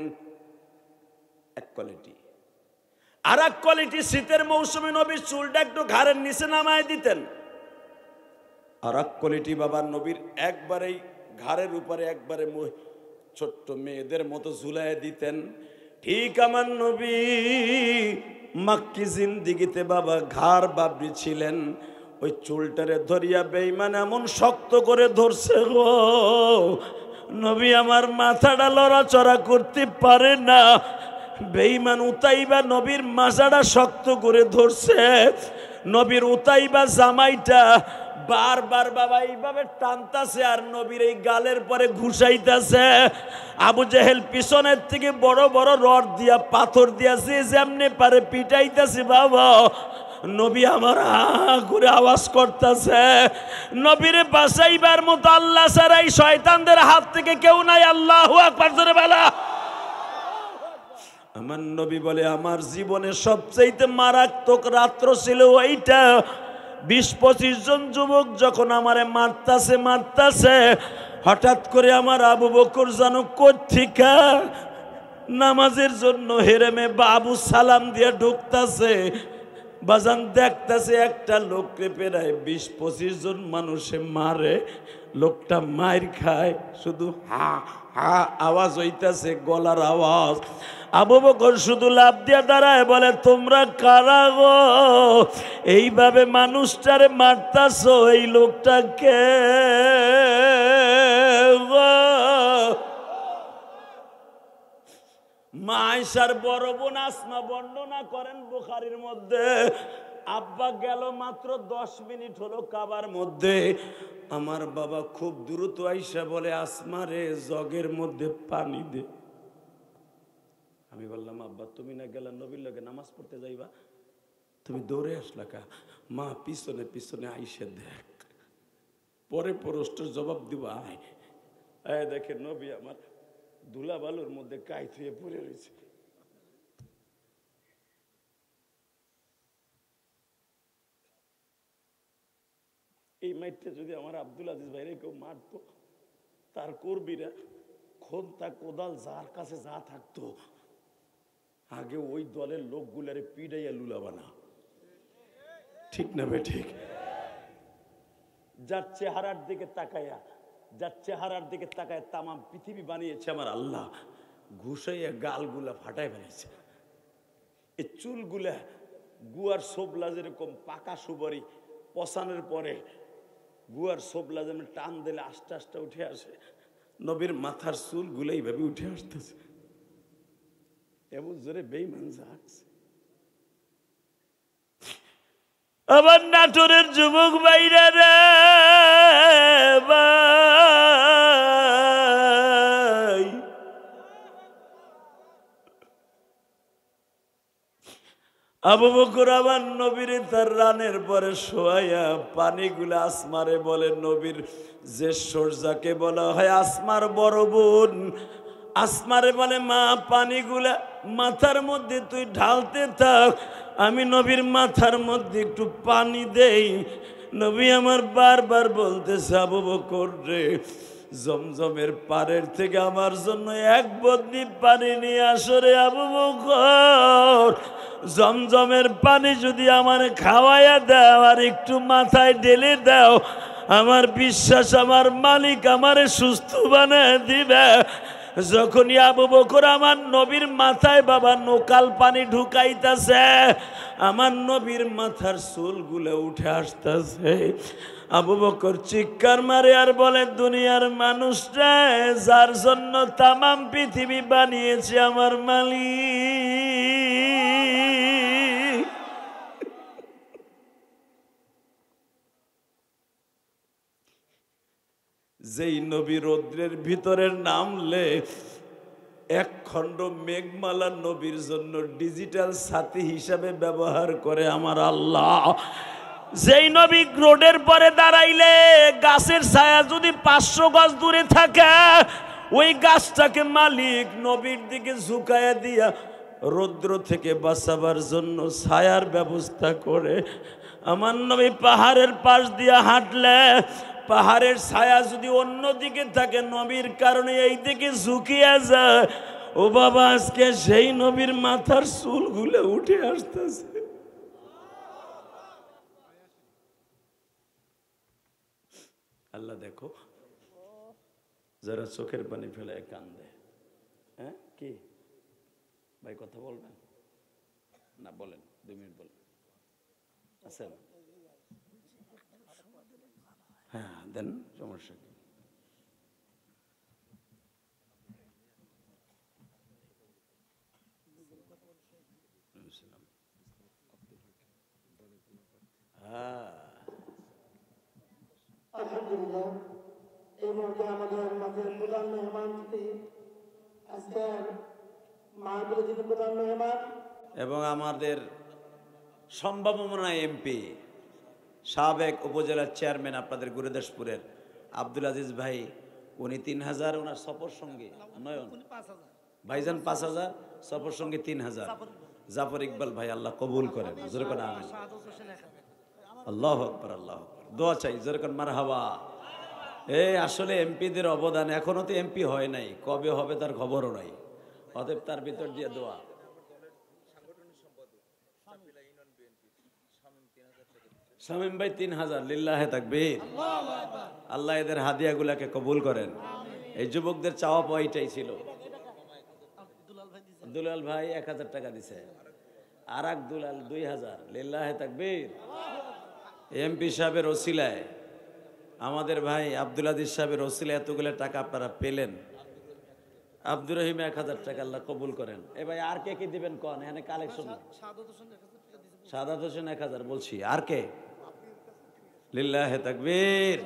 এক কোয়ালিটি। আর এক কোয়ালিটি, শীতের মৌসুমে নবীর চুলটা একটু ঘাড়ের নিচে নামায় দিতেন। আর এক কোয়ালিটি বাবা নবীর একবারেই ঘাড়ের উপরে একবারে ছোট্ট মেয়েদের মতো ঝুলায় দিতেন। ঠিক আমার নবী মাক্কি জিন্দিগিতে বাবা ঘাড় বাবরি ছিলেন, ওই চুলটারে ধরিয়া বেঈমান এমন শক্ত করে ধরছে গো, নবী আমার মাথাটা লড়াচড়া করতে পারে না। বেঈমান উতাইবা নবীর মাথাটা শক্ত করে ধরছে, নবীর উতাইবা জামাইটা বারবার বাবা এইভাবে টানতাছে আর নবীর এই গালের পরে ঘুষাইতাছে। আবু জেহেল পিছনের থেকে বড় বড় রড দিয়া পাথর দিয়াছে, যেমনে পারে পিটাইতাছে বাবা। নবী আমার ঘুরে আওয়াজ করতেছে, নবীরে বাঁচাইবার মতো আল্লাহ ছাড়াই শয়তানদের হাত থেকে কেউ নাই। আল্লাহু আকবার জোরে বলো। আমার নবী বলে আমার জীবনে সবচেয়ে মারাত্মক রাত্র ছিল ওইটা। 20-25 জন যুবক যখন আমারে মারতাছে, হঠাৎ করে আমার আবু বকর জানো কোত্থেকে নামাজের জন্য হেরেমে বাবু সালাম দিয়ে ঢুকতাছে। বাজান দেখতাছে একটা লোককে প্রায় 20-25 জন মানুষে মারে, লোকটা মার খায়, শুধু হা আওয়াজ হইতাছে, গলার আওয়াজ। আবু বকর শুধু লাফ দিয়া দাঁড়ায়, বলে তোমরা কারা গো? এইভাবে মানুষটারে মারতাছো, এই লোকটাকে মা আয়েশার বড় বোন আসমা বর্ণনা করেন বুখারীর মধ্যে, আব্বা গেল মাত্র 10 মিনিট হলো কাবার মধ্যে, আমার বাবা খুব দ্রুত আইসা বলে, আসমা রে জগের মধ্যে পানি দে। আমি বললাম, আব্বা তুমি না গেলা নবীর লগে নামাজ পড়তে যাইবা, তুমি দৌড়ে আসলা কা? মা পিছনে পিছনে আইসা দেখ, পরে প্রশ্নের জবাব দিব। আয় দেখে নবী আমার ধুলা বালুর মধ্যে কাই থুয়ে পড়ে রয়েছে। এই মাইটটা যদি আমার আব্দুল আজিজ ভাইরে কেউ মারতো, তার কর্মীরা খোন্তা কোদাল যার কাছে যা থাকতো, আগে ওই দলের লোকগুলারে পিড়াইয়া লুলাবানা। ঠিক না বে ঠিক? যার চেহারার দিকে তাকায়া, যার চেহারার দিকে তাকায় তামাম পৃথিবী বানিয়েছে আমার আল্লাহ, ঘুষাইয়া গালগুলা ফাটাই ফেলেছে। এই চুলগুলা গুয়ার সোবলা যেরকম পাকা সুপারি পচানোর পরে গুয়ার সোবলা যেন টান দিলে আস্তে আস্তে উঠে আসে, নবীর মাথার চুলগুলো এইভাবে উঠে আসতেছে, এমন জোরে বেঈমান যাচ্ছে। আবার নাটোরের যুবক ভাইরা রে ভাই, আবু বকর আবার নবীর তার রানের পরে শোয়াইয়া পানিগুলা আসমারে বলে, নবীর যে সরজাকে বলা হয় আসমার বড় বোন, আসমারে বলে, মা পানিগুলা মাথার মধ্যে তুই ঢালতে থাক, আমি নবীর মাথার মধ্যে একটু পানি দেই। নবী আমার বারবার বলতেছে, আবু বকর রে জমজমের পাড়ের থেকে আমার জন্য এক বদনি পানি নিয়ে আসো রে আবু বকর। জমজমের পানি যদি আমার খাওয়াইয়া দাও আর একটু মাথায় ঢেলে দাও, আমার বিশ্বাস আমার মালিক আমারে সুস্থ বানায় দিবে। যখনই আবু বকর আমার নবীর মাথায় বাবা নোকাল পানি ঢুকাইতেছে, আমার নবীর মাথার চুলগুলো উঠে আসতেছে। আবু বকর চিৎকার মারে আর বলে, দুনিয়ার মানুষরা যার জন্য তামাম পৃথিবী বানিয়েছে আমার মালিক, যেই নবী রৌদ্রের ভিতরে নামলে এক খণ্ড মেঘমালা নবীর জন্য ডিজিটাল সাথী হিসাবে ব্যবহার করে আমার আল্লাহ, যেই নবী রোডের পরে দাঁড়াইলে গাছের ছায়া যদি 500 গজ দূরে থাকে, ওই গাছটাকে মালিক নবীর দিকে ঝুঁকায়া দিয়া রৌদ্র থেকে বাঁচাবার জন্য ছায়ার ব্যবস্থা করে। আমার নবী পাহাড়ের পাশ দিয়া হাঁটলে পাহাড়ের ছায়া যদি অন্য দিকে থাকে, নবীর কারণে এই দিকে ঝুঁকিয়া যায়। ও বাবা, আজকে সেই নবীর মাথার চুলগুলো উঠে আসতেছে। আল্লাহ দেখো, যারা চোখের পানি ফেলে কান্দে। হ্যাঁ কি ভাই কথা বলবেন না? বলেন, 2 মিনিট বলেন। আছেন? হ্যাঁ দেন, সমস্যা কি? আলহামদুলিল্লাহ, এই মুহূর্তে আমাদের মাঝে প্রধান মেহমান আজকের মাহফিলে যিনি প্রধান মেহমান এবং আমাদের সম্ভাবনা এমপি সাবেক উপজেলার চেয়ারম্যান আপনাদের গুরুদাসপুরের আব্দুল আজিজ ভাই, উনি 3000, ওনার সফর সঙ্গী নয়ন ভাইজান 5000, সফর সঙ্গী 3000, জাফর ইকবাল ভাই, আল্লাহ কবুল করেন। যেরকম আমিন, আল্লাহু আকবার, আল্লাহু আকবার। দোয়া চাই, যেরকম মারহাবা। এই আসলে এমপিদের অবদান, এখনো তো এমপি হয় নাই, কবে হবে তার খবরও নাই, অতএব তার ভিতর দিয়ে দোয়া। শামীম ভাই 3000, লিল্লাহে তাকবীর। আল্লাহ এদের হাদিয়াগুলাকে কবুল করেন। এই যুবকদের চাওয়া পাওয়া এটাই ছিল। দুলাল ভাই 1000 টাকা দিছে, আর এক দুলাল 2000। লিল্লাহে তাকবীর। এমপি সাহেবের ওসিলায়, আমাদের ভাই আব্দুল আজিজ সাহেবের ওসিলায় এতগুলো টাকা আপনারা পেলেন। আব্দুর রহিম 1000 টাকা, আল্লাহ কবুল করেন। এ ভাই আর কে কি দিবেন কন? এখানে কালেকশন। সাদাত হোসেন 1000 বলছি, আর কে? লিল্লাহে তাকবীর।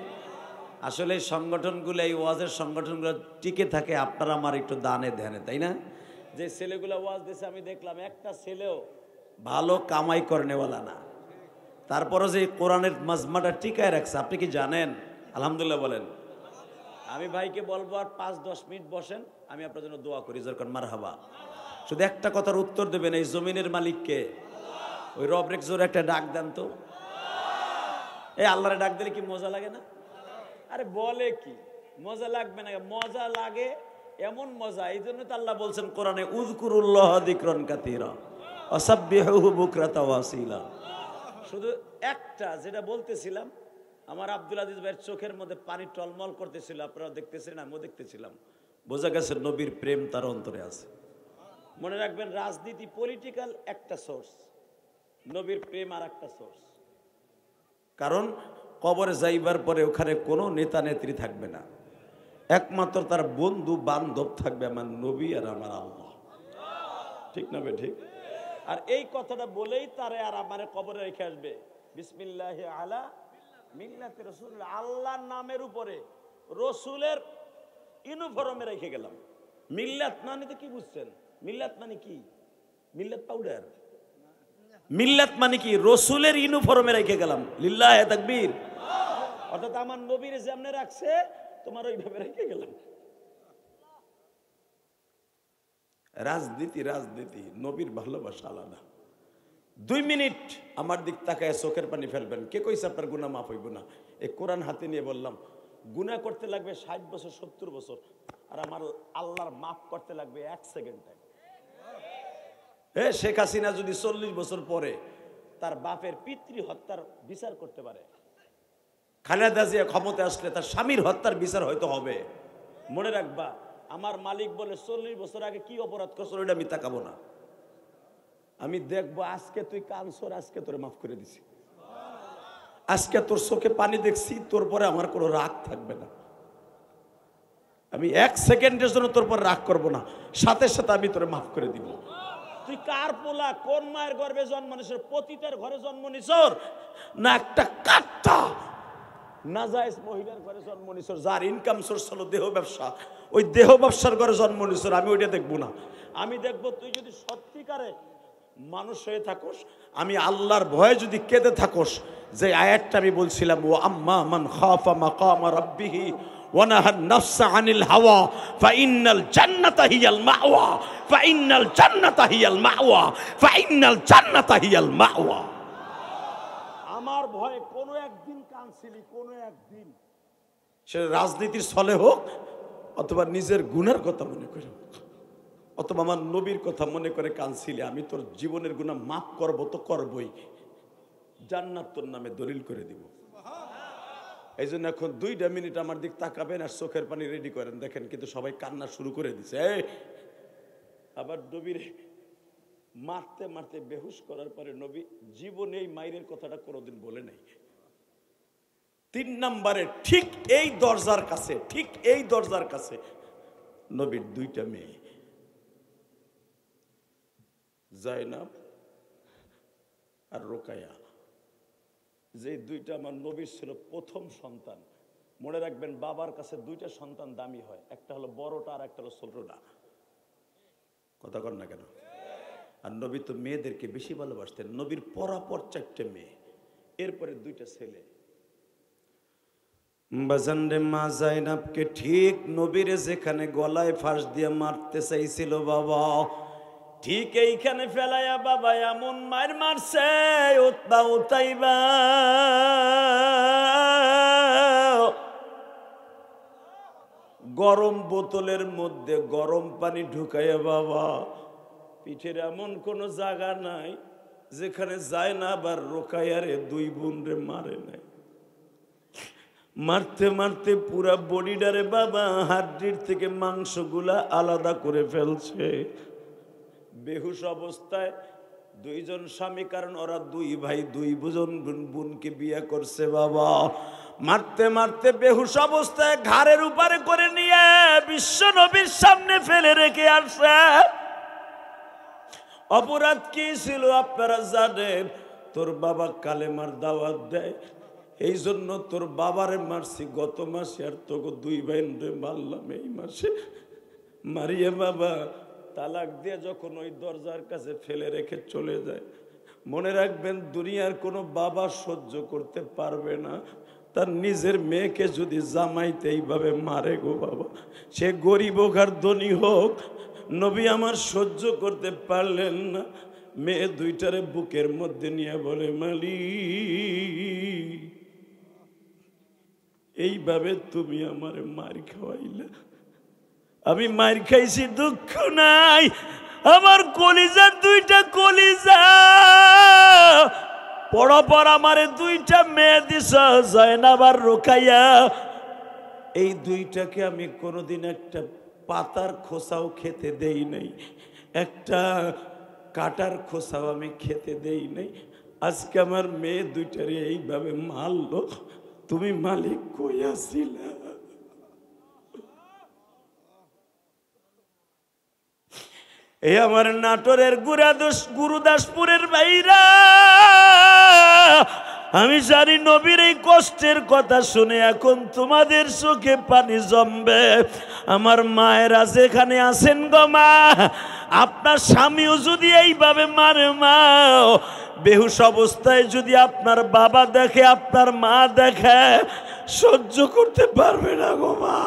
আসলে এই সংগঠনগুলো, এই ওয়াজের সংগঠনগুলো টিকে থাকে আপনারা আমার একটু দানে ধ্যানে, তাই না? যে ছেলেগুলো ওয়াজ দিছে আমি দেখলাম একটা ছেলেও ভালো কামাই করেনেওয়ালা না, তারপরে যে কোরআনের মাজমাটা টিকায় রাখছে। আপনি কি জানেন? আলহামদুলিল্লাহ বলেন। আমি ভাইকে বলবো আর 5-10 মিনিট বসেন, আমি আপনার জন্য দোয়া করি। যখন মারহাবা, শুধু একটা কথার উত্তর দেবেন, এই জমিনের মালিককে? ওই রব রেক জোরে একটা ডাক দেন তো। এই আল্লাহরে ডাক দিলে কি মজা লাগে না? আরে বলে কি মজা লাগবে না? মজা লাগে, এমন মজা। এই জন্য তো আল্লাহ বলছেন কোরআনে, উযকুরুল্লাহ যিকরান কাসীরা ওয়াসাব্বিহুহু বুকরাতা ওয়াসিলা। শুধু একটা যেটা বলতেছিলাম, আমার আব্দুল আজিজ ভাইয়ের চোখের মধ্যে পানি টলমল করতেছিল, আপনারা দেখতেছিলেন, আমিও দেখতেছিলাম। বোঝা গেছে নবীর প্রেম তার অন্তরে আছে। মনে রাখবেন, রাজনীতি পলিটিক্যাল একটা সোর্স, নবীর প্রেম আর একটা সোর্স। কারণ কবরে যাইবার পরে ওখানে কোনো নেতা নেত্রী থাকবে না, একমাত্র তার বন্ধু বান্ধব থাকবে আমার নবী আর আমার আল্লাহ। ঠিক না বে ঠিক? আর এই কথাটা বলেই তারে আর আমারে কবরে রেখে আসবে, বিসমিল্লাহি আলা মিল্লাতে রাসূল। আল্লাহর নামের উপরে রসুলের ইউনিফর্মে রেখে গেলাম। মিল্লাত মানে তো কি বুঝছেন? মিল্লাত মানে কি? মিল্লাত পাউডার? মিল্লাত মানে কি? রসুলের ইউনিফর্মে রেখে গেলাম। লিল্লাহে তাকবীর। অর্থাৎ আমার নবীর যেমনে রাখছে তোমার ওইভাবে রেখে গেলাম। রাজনীতি রাজনীতি, নবীর ভালোবাসা আলাদা। 2 মিনিট আমার দিক তাকায় চোখের পানি ফেলবেন। কে কইছে আপনার গুনাহ মাফ হইব না? এই কোরআন হাতে নিয়ে বললাম, গুনাহ করতে লাগবে 60 বছর 70 বছর, আর আমার আল্লাহর মাফ করতে লাগবে 1 সেকেন্ড টাইম। শেখ হাসিনা যদি 40 বছর পরে তার বাপের পিতৃ হত্যার বিচার করতে পারে, খালেদা জিয়া ক্ষমতা আসলে তার স্বামীর হত্যার বিচার হয়তো হবে। মনে রাখবা, আমার মালিক বলে 40 বছর আগে কি অপরাধ করছো ওইটা আমি তাকাবো না, আমি দেখবো আজকে তুই কানসর, আজকে তোরে মাফ করে দিছি, আজকে তোর চোখে পানি দেখছি, তোর পরে আমার কোনো রাগ থাকবে না। আমি 1 সেকেন্ডের জন্য তোর পর রাগ করবো না, সাথে সাথে আমি তোরে মাফ করে দিব। তুই কার পোলা, কোন মায়ের গর্ভে জন্ম নিছর? পতিতের ঘরে জন্ম নিছর না একটা কাট্টা নাজায়েজ মহিলার ঘরে জন্ম নিছর, যার ইনকাম সোর্স হলো দেহ ব্যবসা, ওই দেহ ব্যবসার ঘরে জন্ম নিছর? আমি ওইটা দেখবো না। আমি দেখবো তুই যদি সত্যিকারে মানুষ হয়ে থাকোস, আমি আল্লাহর ভয়ে যদি কেঁদে থাকোস, যে আয়াতটা আমি বলছিলাম, ও আম্মা মান খাফা মাকামা রাব্বিহি ওয়া নাহান নাফসা আনিল হাওয়া ফাইন্নাল জান্নাতা হিয়াল মাওয়া ফাইন্নাল জান্নাতা হিয়াল মাওয়া ফাইন্নাল জান্নাতা হিয়াল মাওয়া। আমার ভয়ে কোনো একদিন কাঁদছিলি, কোনো একদিন, সে রাজনীতির ছলে হোক অথবা নিজের গুনার কথা মনে করে হোক, অথবা আমার নবীর কথা মনে করে কাঁদছিলি, আমি তোর জীবনের গুনাহ মাফ করবো তো করবই, জান্নাত তোর নামে দলিল করে দিব। এই জন্য এখন 2 মিনিট আমার দিক তাকাবেন আর চোখের পানি রেডি করেন। দেখেন কিন্তু সবাই কান্না শুরু করে দিছে। আবার নবীর মারতে মারতে বেহুশ করার পরে নবী জীবনে এই মাইরের কথাটা কোনোদিন বলে নাই। 3 নম্বরে ঠিক এই দরজার কাছে, ঠিক এই দরজার কাছে নবীর 2টা মেয়ে, জাইনাব আর রোকায়া, যে 2টা আমার নবীর ছিল প্রথম সন্তান। মনে রাখবেন, বাবার কাছে 2টা সন্তান দামি হয়, একটা হলো বড়টা আর একটা হলো ছোটটা। কথা কর না কেন? আর নবী তো মেয়েদেরকে বেশি ভালোবাসতেন। নবীর পরাপর 4টে মেয়ে, এরপরে 2টা ছেলে। বাজানরে মা জাইনাবকে ঠিক নবীর যেখানে গলায় ফাঁস দিয়ে মারতে চাইছিল বাবা, ঠিক এইখানে ফেলাইয়া বাবা এমন মার মারছে, উতবা উতাইবা গরম বোতলের মধ্যে গরম পানি ঢুকাইয়া বাবা, পিঠের এমন কোনো জায়গা নাই যেখানে যায় না আবার রোকাইয়ারে 2 বোন রে মারে নাই। মারতে মারতে পুরা বডিটারে বাবা হাড্ডির থেকে মাংসগুলা আলাদা করে ফেলছে। বেহুশ অবস্থায় দুইজন স্বামী, কারণ ওরা দুই ভাই, দুই বোনকে বিয়ে করছে বাবা। মারতে মারতে বেহুশ অবস্থায় ঘাড়ের উপরে করে নিয়ে বিশ্ব নবীর সামনে ফেলে রেখে আসে। অপরাধ কি ছিল আপনারা জানেন? তোর বাবা কালেমার দাওয়াত দেয়, এই জন্য তোর বাবারে মারছি গত মাসে, আর তোকে দুই ভাইরে মারলাম এই মাসে। মারিয়ে বাবা তালাক দিয়ে যখন ওই দরজার কাছে ফেলে রেখে চলে যায়, মনে রাখবেন দুনিয়ার কোনো বাবা সহ্য করতে পারবে না তার নিজের মেয়েকে যদি জামাইতে এইভাবে মারে গো বাবা, সে গরিব হোক আর ধনী হোক। নবী আমার সহ্য করতে পারলেন না, মেয়ে দুইটারে বুকের মধ্যে নিয়ে বলে, মালিক এইভাবে তুমি আমার মার খাওয়াইলা, আমি মার খাইছি দুঃখ নাই, আমার কলিজার দুইটা কলিজা পর আমারে দুইটা মেয়ে দিছ জয়নাব আর রোকাইয়া, এই দুইটাকে আমি কোনোদিন একটা পাতার খোসাও খেতে দেই নাই, একটা কাটার খোসাও আমি খেতে দেই নাই। আজকে আমার মেয়ে দুইটারে এইভাবে মারলো, তুমি মালিক কই আছিলা? এই আমার নাটোরের গুরুদাসপুরের ভাইরা, আমি জানি নবীর এই কষ্টের কথা শুনে এখন তোমাদের চোখে পানি জমবে। আমার মায়েরা যেখানে আছেন গো মা, আপনার স্বামীও যদি এইভাবে মারে মা, বেহুশ অবস্থায় যদি আপনার বাবা দেখে, আপনার মা দেখে, সহ্য করতে পারবে না গো মা।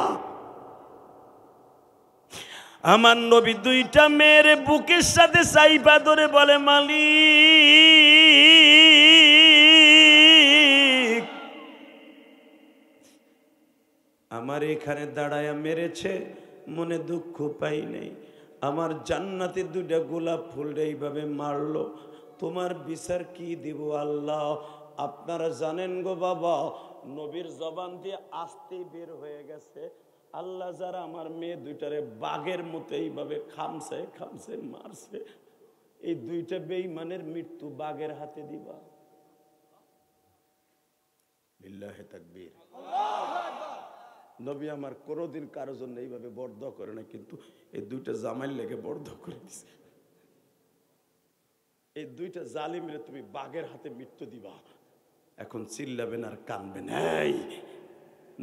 আমার নবী দুইটা মেয়ের বুকের সাথে চাইপা ধরে বলে, মালিক আমার এখানে দাঁড়ায়া মেরেছে, মনে দুঃখ পাই নাই, আমার জান্নাতে দুইটা গোলাপ ফুল এইভাবে মারলো, তোমার বিচার কি দিব আল্লাহ? আপনারা জানেন গো বাবা, নবীর জবান দিয়ে আস্তেই বের হয়ে গেছে, আল্লাহ যারা আমার মেয়ে দুইটারে বাঘের মতো এইভাবে খামছে খামছে মারছে, এই দুইটা বেঈমানের মৃত্যু বাঘের হাতে দিবা। লিল্লাহে তাকবীর। নবী আমার কোনোদিন কারো জন্য এইভাবে বরদোয়া করে না, কিন্তু এই দুইটা জামাইল লেগে বরদোয়া করে দিছে, এই দুইটা জালিমরে তুমি বাঘের হাতে মৃত্যু দিবা। এখন চিল্লাবেন আর কানবেন। এই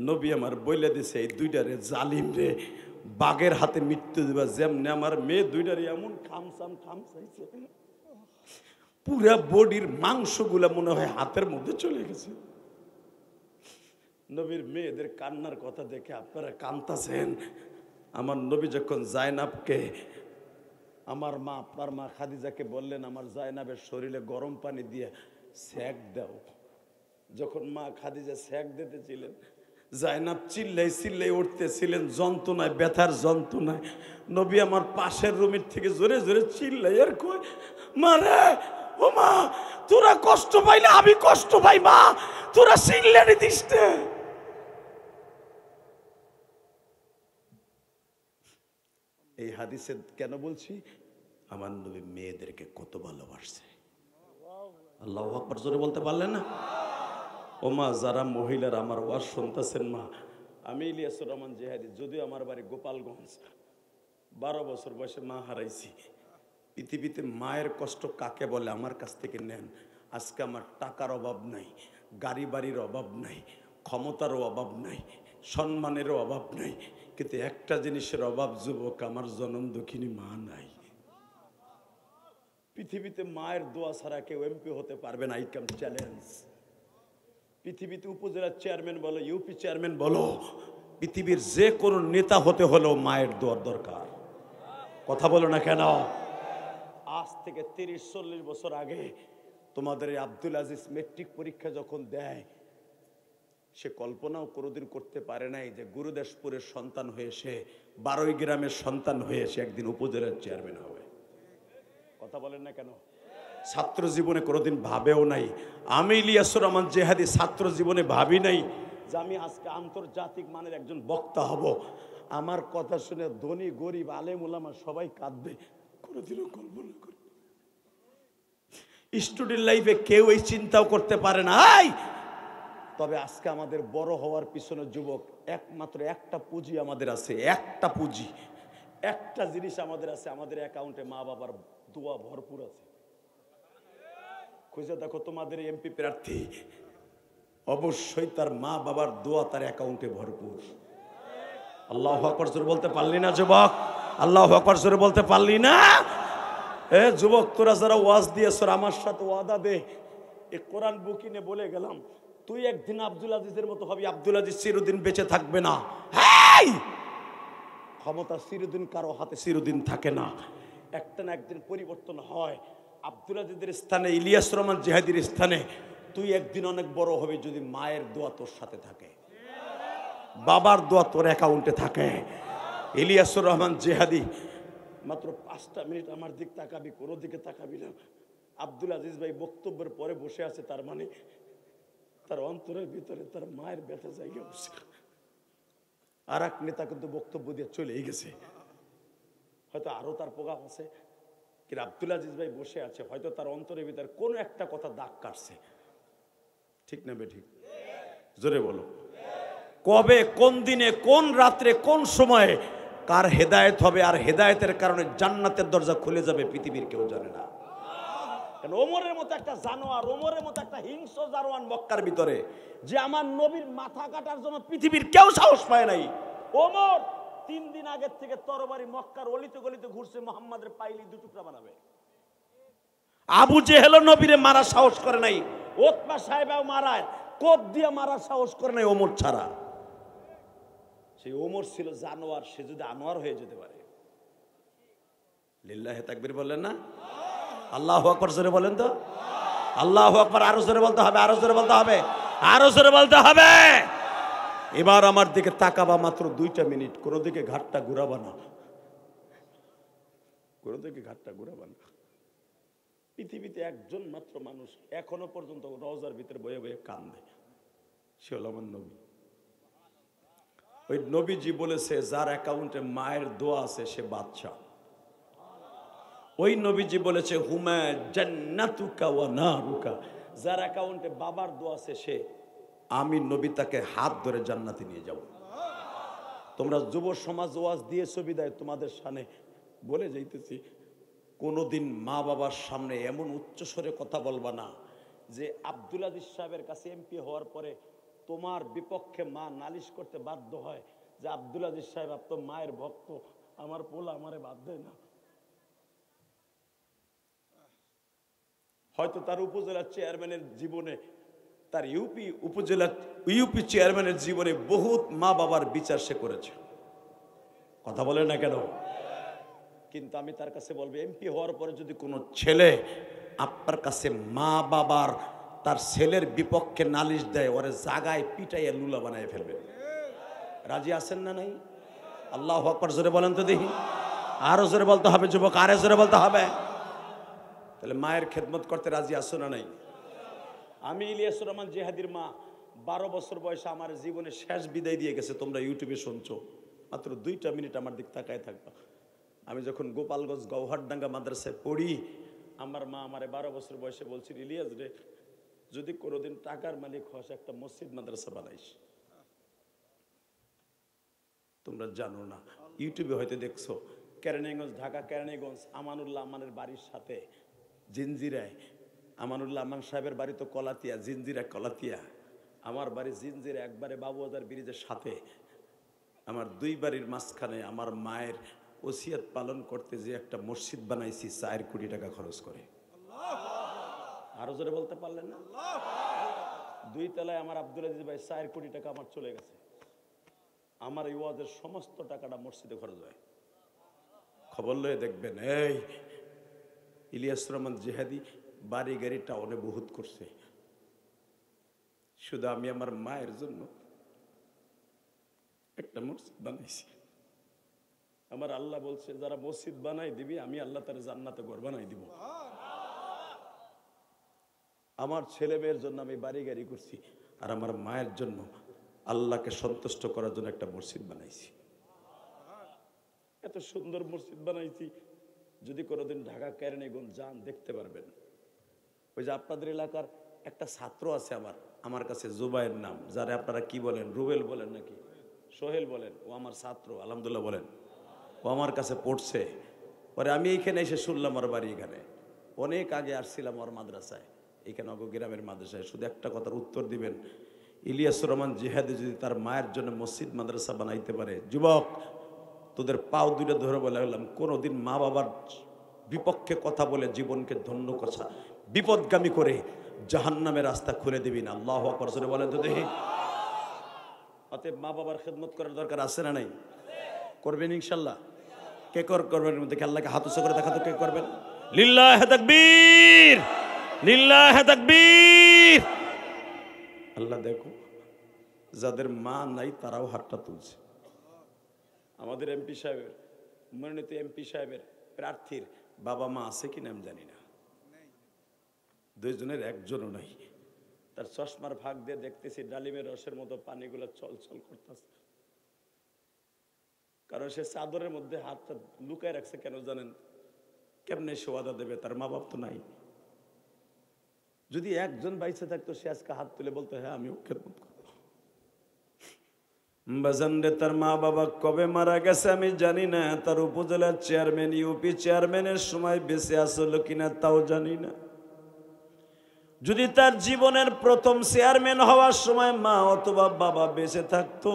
নবী আমার বইলে দিছে, এই দুইটারে জালিম রে বাঘের হাতে মৃত্যু দিবা। যেমনি আমার মেয়ে দুইটারে এমন খামচাইছে, পুরা বডির মাংসগুলা মনে হয় হাতের মধ্যে চলে গেছে। নবীর মেয়েদের কান্নার কথা দেখে আপনারা কান্তাছেন। আমার নবী যখন জায়নাবকে, আমার মা আপনার মা খাদিজাকে বললেন আমার জায়নাবের শরীরে গরম পানি দিয়ে সেক দাও, যখন মা খাদিজা সেক দিতেছিলেন, জায়নাব চিল্লাই উঠতেছিলেন যন্ত্রণায়, ব্যথার যন্ত্রণায়। নবী আমার পাশের রুমের থেকে জোরে জোরে চিল্লাই আর কই, মারে ও মা, তোরা কষ্ট পাইলে আমি কষ্ট পাই মা, তোরা চিল্লানি দিস না। এই হাদিসে কেন বলছি? আমার নবী মেয়েদেরকে কত ভালোবাসছে। আল্লাহু আকবার জোরে বলতে পারলেন না? ও মা, যারা মহিলারা আমার ওয়াজ শুনতেছেন মা, আমি ইলিয়াসুর রহমান জেহাদি, যদিও আমার বাড়ি গোপালগঞ্জ, 12 বছর বয়সে মা হারাইছি। পৃথিবীতে মায়ের কষ্ট কাকে বলে আমার কাছ থেকে নেন। আজকে আমার টাকার অভাব নাই, গাড়ি বাড়ির অভাব নাই, ক্ষমতারও অভাব নাই, সম্মানেরও অভাব নাই, কিন্তু একটা জিনিসের অভাব যুবক, আমার জনম দুঃখিনী মা নাই। পৃথিবীতে মায়ের দোয়া ছাড়া কেউ এমপি হতে পারবে না, আই ক্যান চ্যালেঞ্জ। পৃথিবীতে উপজেলার চেয়ারম্যান বলো, ইউপি চেয়ারম্যান বলো, পৃথিবীর যে কোনো নেতা হতে হলেও মায়ের দোয়ার দরকার। কথা বলো না কেন? আজ থেকে 30-40 বছর আগে তোমাদের এই আব্দুল আজিজ মেট্রিক পরীক্ষা যখন দেয়, সে কল্পনাও কোনোদিন করতে পারে নাই যে গুরুদাসপুরের সন্তান হয়ে সে, 12 গ্রামের সন্তান হয়ে সে একদিন উপজেলার চেয়ারম্যান হবে। কথা বলেন না কেন? ছাত্র জীবনে কোনোদিন ভাবেও নাই। আমি ইলিয়াসুর রহমান জেহাদি ছাত্র জীবনে ভাবি নাই যে আমি আজকে আন্তর্জাতিক মানের একজন বক্তা হব, আমার কথা শুনে ধনী গরিব আলেম ওলামা সবাই কাঁদবে, কোনোদিনও কল্পনা করি। স্টুডেন্ট লাইফে কেউ এই চিন্তাও করতে পারে না। তবে আজকে আমাদের বড় হওয়ার পিছনে যুবক একমাত্র একটা পুঁজি আমাদের আছে, একটা পুঁজি, একটা জিনিস আমাদের আছে, আমাদের অ্যাকাউন্টে মা বাবার দোয়া ভরপুর আছে। খুঁজে দেখো তোমাদের এমপি প্রার্থী, অবশ্যই তার মা বাবার দোয়া তার অ্যাকাউন্টে ভরপুর। আল্লাহু আকবার জোরে বলতে পারলি না যুবক? আল্লাহু আকবার জোরে বলতে পারলি না? যুবক, তোরা যারা ওয়াজ দিয়েছ আমার সাথে ওয়াদা দে, এই কোরআন বুকিনে বলে গেলাম, তুই একদিন আব্দুল আজিজের মতো হবি। আব্দুল আজিজ চিরদিন বেঁচে থাকবে না। ক্ষমতা চিরদিন কারো হাতে চিরদিন থাকে না, একটা না একদিন পরিবর্তন হয়। আব্দুল আজিজের স্থানে ইলিয়াস রহমান জিহাদির স্থানে তুই একদিন অনেক বড় হবি যদি মায়ের দোয়া তোর সাথে থাকে, বাবার দোয়া তোর অ্যাকাউন্টে থাকে। ইলিয়াসুর রহমান জিহাদি, মাত্র 5টা মিনিট আমার দিক তাকাবি, কোনো দিকে তাকাবি না। আব্দুল আজিজ ভাই বক্তব্যের পরে বসে আছে, তার মানে তার অন্তরের ভিতরে তার মায়ের ব্যথা জায়গা বসে। আর এক নেতা কিন্তু বক্তব্য দিয়ে চলেই গেছে, হয়তো আরো তার প্রভাব আছে, কিন্তু আব্দুল আজিজ ভাই বসে আছে, হয়তো তার অন্তরের ভিতরে কোন একটা কথা দাগ কাটছে। ঠিক না বে ঠিক? জোরে বলো। কবে, কোন দিনে, কোন রাত্রে, কোন সময়ে কার হেদায়েত হবে আর হেদায়েতের কারণে জান্নাতের দরজা খুলে যাবে পৃথিবীর কেউ জানে না। ওমরের মতো একটা জানোয়ার, ওমরের মতো একটা হিংস্র জানোয়ার মক্কার ভিতরে, যে আমার নবীর মাথা কাটার জন্য পৃথিবীর কেউ সাহস পায় নাই। ওমর 3 দিন আগের থেকে তরবারি মক্কার অলিতে গলিতে ঘুরছে, মুহাম্মাদের পাইলি 2 টুকরা বানাবে। আবু জেহেল নবীরে মারার সাহস করে নাই, ওতবা সাহেবাও মারায়, কোপ দিয়ে মারার সাহস করে নাই ওমর ছাড়া। সেই ওমর ছিল জানোয়ার, সে যদি আনোয়ার হয়ে যেতে পারে। লিল্লাহি তাকবীর বললেন না? আল্লাহু আকবার জোরে বলেন তো। আল্লাহু আকবার আরো জোরে বলতে হবে, আরো জোরে বলতে হবে, আরো জোরে বলতে হবে। এবার আমার দিকে তাকাবা, মাত্র 2টা মিনিট, কোনো দিকে ঘাটটা ঘুরাবা না, কোনো দিকে ঘাটটা ঘুরাবা না। পৃথিবীতে একজন মাত্র মানুষ এখনো পর্যন্ত রওজার ভিতরে বয়ে বয়ে কান্দে, সে হলো আমার নবী। ওই নবীজি বলেছে, যার অ্যাকাউন্টে মায়ের দোয়া আছে সে বাদশা। ওই নবীজি বলেছে, হুমা জান্নাতুকা ওয়া নারুকা, যার অ্যাকাউন্টে বাবার দোয়া আছে সে, আমি নবী তাকে হাত ধরে জান্নাতে নিয়ে যাব। তোমরা যুব সমাজ ওয়াজ দিয়েছো বিদায় তোমাদের সামনে বলে যাইতেছি, কোনোদিন মা বাবার সামনে এমন উচ্চস্বরে কথা বলবা না যে আব্দুল আজিজ সাহেবের কাছে এমপি হওয়ার পরে তোমার বিপক্ষে মা নালিশ করতে বাধ্য হয় যে আব্দুল আজিজ সাহেব আপনার মায়ের ভক্ত, আমার পোলা আমারে বাদ দেয় না। হয়তো তার উপজেলা চেয়ারম্যানের জীবনে, তার ইউপি চেয়ারম্যানের জীবনে বহুত মা বাবার বিচার সে করেছে, কথা বলে না কেন? কিন্তু আমি তার কাছে বলবো, এমপি হওয়ার পরে যদি কোনো ছেলে আপনার কাছে মা বাবার তার ছেলের বিপক্ষে নালিশ দেয়, ওরে জাগায় পিটাইয়া লুলা বানায় ফেলবে। রাজি আছেন না নাই? আল্লাহু আকবার জোরে বলেন তো দেখি, আরো জোরে বলতে হবে যুবক, আরো জোরে বলতে হবে। তাহলে মায়ের খেদমত করতে রাজি আছো না নাই? আমি ইলিয়াসুর রহমান জিহাদির মা 12 বছর বয়সে আমার জীবনে শেষ বিদায় দিয়ে গেছে। তোমরা ইউটিউবে শুনছো, মাত্র 2টা মিনিট আমার দিক তাকায় থাকবা। আমি যখন গোপালগঞ্জ গৌহারডাঙ্গা মাদ্রাসায় পড়ি, আমার মা আমারে 12 বছর বয়সে বলছিল, ইলিয়াস রে, যদি কোনোদিন টাকার মালিক হস একটা মসজিদ মাদ্রাসা বানাইস। তোমরা জানো না, ইউটিউবে হয়তো দেখছো, কেরানীগঞ্জ, ঢাকা কেরানীগঞ্জ, আমানুল্লাহ আমানের বাড়ির সাথে জিনজিরায়, আমানুল্লাহ আমান সাহেবের বাড়ি তো কলাতিয়া, জিনজিরা কলাতিয়া, আমার বাড়ি জিনজিরা, একবারে বাবুবাজার ব্রিজের সাথে। আমার 2 বাড়ির মাঝখানে আমার মায়ের ওসিয়ত পালন করতে যে একটা মসজিদ বানাইছি 4 কোটি টাকা খরচ করে। আরো জোরে বলতে পারলেন না? 2 তলায় আমার আব্দুল আজিজ ভাই 4 কোটি টাকা আমার চলে গেছে। আমার এই ওয়াজের সমস্ত টাকাটা মসজিদে খরচ হয়। খবর লয়ে দেখবেন, এই ইলিয়াস রহমান জিহাদি বাড়ি গাড়ি টাউনে বহুত করছে, শুধু আমি আমার মায়ের জন্য একটা মসজিদ বানাইছি। আমার আল্লাহ বলছে, যারা মসজিদ বানাই দিবি আমি আল্লাহ তার জান্নাতে ঘর বানাই দিব। আমার ছেলে মেয়ের জন্য আমি বাড়ি গাড়ি করছি, আর আমার মায়ের জন্য আল্লাহকে সন্তুষ্ট করার জন্য একটা মসজিদ বানাইছি। এত সুন্দর মসজিদ বানাইছি, যদি কোনোদিন ঢাকা কেরানীগঞ্জ যান দেখতে পারবেন। ওই যে আপনাদের এলাকার একটা ছাত্র আছে আমার কাছে, জুবাইর নাম, যারে আপনারা কি বলেন, রুবেল বলেন নাকি সোহেল বলেন, ও আমার ছাত্র, আলহামদুলিল্লাহ বলেন। ও আমার কাছে পড়ছে, পরে আমি এইখানে এসে শুনলাম ওর বাড়ি এখানে। অনেক আগে আসছিলাম ওর মাদ্রাসায়, এইখানে অগ গ্রামের মাদ্রাসায়। শুধু একটা কথার উত্তর দিবেন, ইলিয়াসুর রহমান জিহাদি যদি তার মায়ের জন্য মসজিদ মাদ্রাসা বানাইতে পারে, যুবক তোদের পাও দুইটা ধরে বলে গেলাম, কোনোদিন মা বাবার বিপক্ষে কথা বলে জীবনকে ধন্য কথা বিপদগামী করে জাহান্নামের রাস্তা খুলে দিবি না। আল্লাহু আকবার জোরে বলেন তো দেখি। অতএব মা বাবার খেদমত করার দরকার আছে না নাই? করবেন ইনশাল্লাহ। কে করবেন? দেখে আল্লাহকে হাত উঁচু করে দেখা তো কে করবেন। লিল্লাহে তাকবীর, লিল্লাহে তাকবীর। আল্লাহ দেখো, যাদের মা নাই তারাও হাতটা তুলছে। আমাদের এমপি সাহেবের, মনোনীত এমপি সাহেবের প্রার্থীর বাবা মা আছে কিনা আমি জানি না, দুইজনের একজনও নাই। তার চশমার ভাগ দিয়ে দেখতেছি ডালিমের রসের মতো পানিগুলো চলচল করতেছে, কারণ সে চাদরের মধ্যে হাতটা লুকায় রাখছে। কেন জানেন? কেমনে সে ওয়াদা দেবে? তার মা বাপ তো নাই। যদি একজন বাইসে থাকতো সে আজকে হাত তুলে বলতো হ্যাঁ আমিও খেদমত করব। বাজান রে, তার মা বাবা কবে মারা গেছে আমি জানি না, তার উপজেলার চেয়ারম্যান ইউপি চেয়ারম্যানের সময় বেঁচে আসলো কিনা তাও জানি না। যদি তার জীবনের প্রথম চেয়ারম্যান হওয়ার সময় মা অথবা বাবা বেঁচে থাকতো,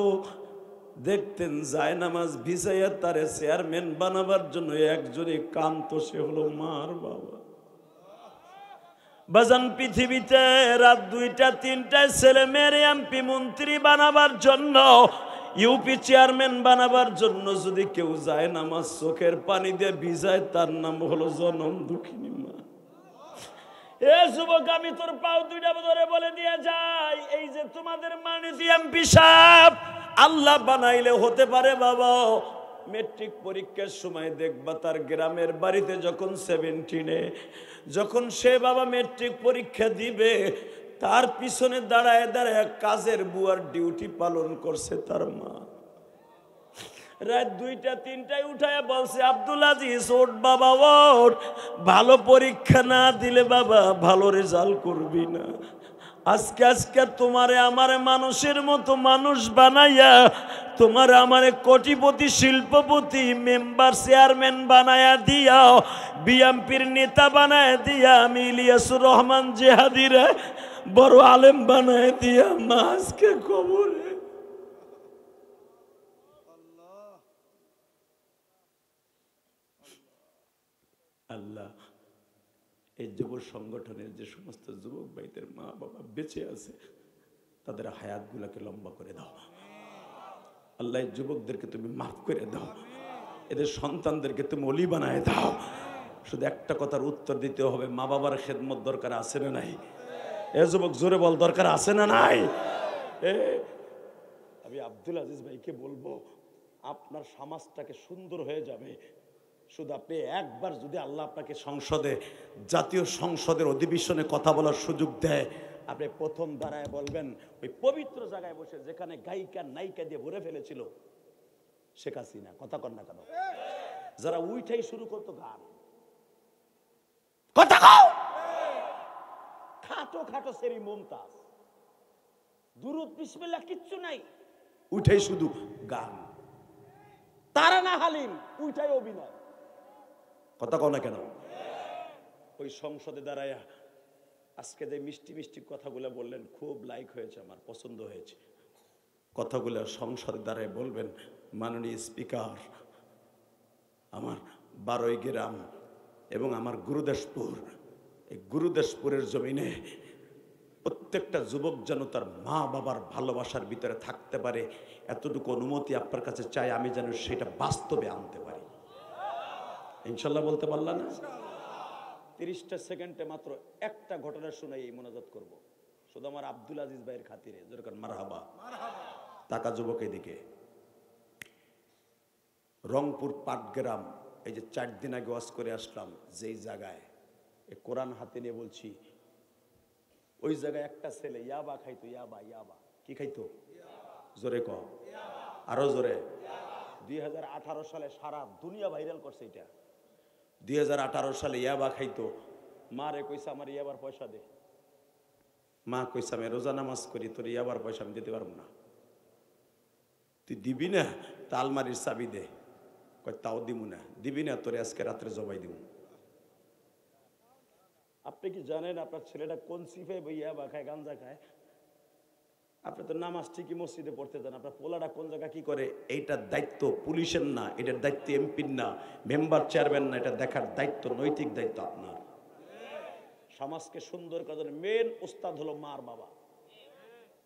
দেখতেন জায়নামাজ ভিজাইয়া তারে চেয়ারম্যান বানাবার জন্য একজনই কামতো, সে হলো মার বাবা। বাজান পৃথিবীতে রাত 2টা 3টায় ছেলে মেয়ের এমপি মন্ত্রী বানাবার জন্য, ইউপি চেয়ারম্যান বানাবার জন্য যদি কেউ যায় নামাজ চোখের পানি দিয়ে ভিজায়, তার নাম হলো জনম দুঃখিনী মা। এ যুবক, আমি তোর পাও দুইটা ধরে বলে দিয়ে যাই, এই যে তোমাদের মানিত এমপি সাহেব আল্লাহ বানাইলে হতে পারে বাবা। মেট্রিক পরীক্ষার সময় দেখবা তার গ্রামের বাড়িতে যখন 17-এ যখন সে বাবা মেট্রিক পরীক্ষা দিবে, তার পিছনে দাঁড়ায় দাঁড়ায় কাজের বুয়ার ডিউটি পালন করছে তার মা। রাত 2টা 3টায় উঠায় বলছে, আব্দুল আজিজ ওঠ বাবা ওঠ, ভালো পরীক্ষা না দিলে বাবা ভালো রেজাল্ট করবি না। আজকে তোমারে আমারে মানুষের মতো মানুষ বানাইয়া, তোমারে আমারে কোটিপতি শিল্পপতি মেম্বার চেয়ারম্যান বানায়া দিয়া, বিএমপির নেতা বানায় দিয়া, আমি ইলিয়াসুর রহমান জিহাদিরে বড় আলেম বানায় দিয়া মা আজকে কবরে। আল্লাহ এই যুব সংগঠনের যে সমস্ত যুবক ভাইদের মা বাবা বেঁচে আছে, তাদের হায়াতগুলোকে লম্বা করে দাও আল্লাহ। এই যুবকদেরকে তুমি মাফ করে দাও, এদের সন্তানদেরকে তুমি ওলি বানায় দাও। শুধু একটা কথার উত্তর দিতে হবে, মা বাবার খেদমত দরকার আছে না নাই? এ যুবক জোরে বল, দরকার আছে না নাই? আমি আব্দুল আজিজ ভাইকে বলবো, আপনার সমাজটাকে সুন্দর হয়ে যাবে শুধু আপনি একবার যদি আল্লাহ আপনাকে সংসদে, জাতীয় সংসদের অধিবেশনে কথা বলার সুযোগ দেয়, আপনি প্রথম দাঁড়ায় বলবেন, ওই পবিত্র জায়গায় বসে যেখানে গায়িকা নায়িকা দিয়ে ভরে ফেলেছিল শেখ হাসিনা, কথা কন না কেন, যারা উইঠাই শুরু করতো গান, কথা কও, খাটো খাটো সেরি মুমতাজ, দুরুদ বিসমিল্লাহ কিচ্ছু নাই, উঠাই শুধু গান, তারানা হালিম উঠাই অভিনয়, কথা কও না কেন? ওই সংসদে দাঁড়ায়া আজকে যে মিষ্টি মিষ্টি কথাগুলো বললেন, খুব লাইক হয়েছে, আমার পছন্দ হয়েছে কথাগুলো। সংসদে দাঁড়ায় বলবেন, মাননীয় স্পিকার, আমার 12 গ্রাম এবং আমার গুরুদাসপুর, এই গুরুদাসপুরের জমিনে প্রত্যেকটা যুবক যেন তার মা বাবার ভালোবাসার ভিতরে থাকতে পারে, এতটুকু অনুমতি আপনার কাছে চাই, আমি যেন সেটা বাস্তবে আনতে পারি। ইনশাল্লাহ বলতে পারলাম না? 30টা সেকেন্ডে মাত্র একটা ঘটনা শুনাই এই মোনাজাত করব, শুধু আমার আব্দুল আজিজ ভাইয়ের খাতিরে। যেরকম মারহাবা, টাকা যুবক এদিকে। রংপুর পাটগ্রাম, এই যে 4 দিন আগে ওয়াজ করে আসলাম, যেই জায়গায় এই কোরআন হাতে নিয়ে বলছি, ওই জায়গায় একটা ছেলে ইয়াবা খাইতো, ইয়াবা কি খাইতো? জোরে ক, আরো জোরে। 2018 সালে সারা দুনিয়া ভাইরাল করছে এটা। 2018 সালে ইয়াবা খাইতো, মা রে কইছে আমার ইয়াবার পয়সা দে। মা কইছে আমি রোজা নামাজ করি, তোর ইয়াবার পয়সা আমি দিতে পারবো না। তুই দিবি না? তা আলমারির চাবি দে। কই তাও দিমু না। দিবি না? তোরে আজকে রাত্রে জবাই দিব। আপনি কি জানেন আপনার ছেলেটা কোন সিফে ইয়াবা খায়, গাঞ্জা খায়? আপনি তো নামাজ ঠিকই মসজিদে পড়তে দেন, আপনার পোলাটা কোন জায়গা কি করে এইটার দায়িত্ব পুলিশের না, এটার দায়িত্ব এমপির না, মেম্বার চেয়ারম্যান না, এটা দেখার দায়িত্ব, নৈতিক দায়িত্ব আপনার। সমাজকে সুন্দর করার মেন উস্তাদ হলো মার বাবা।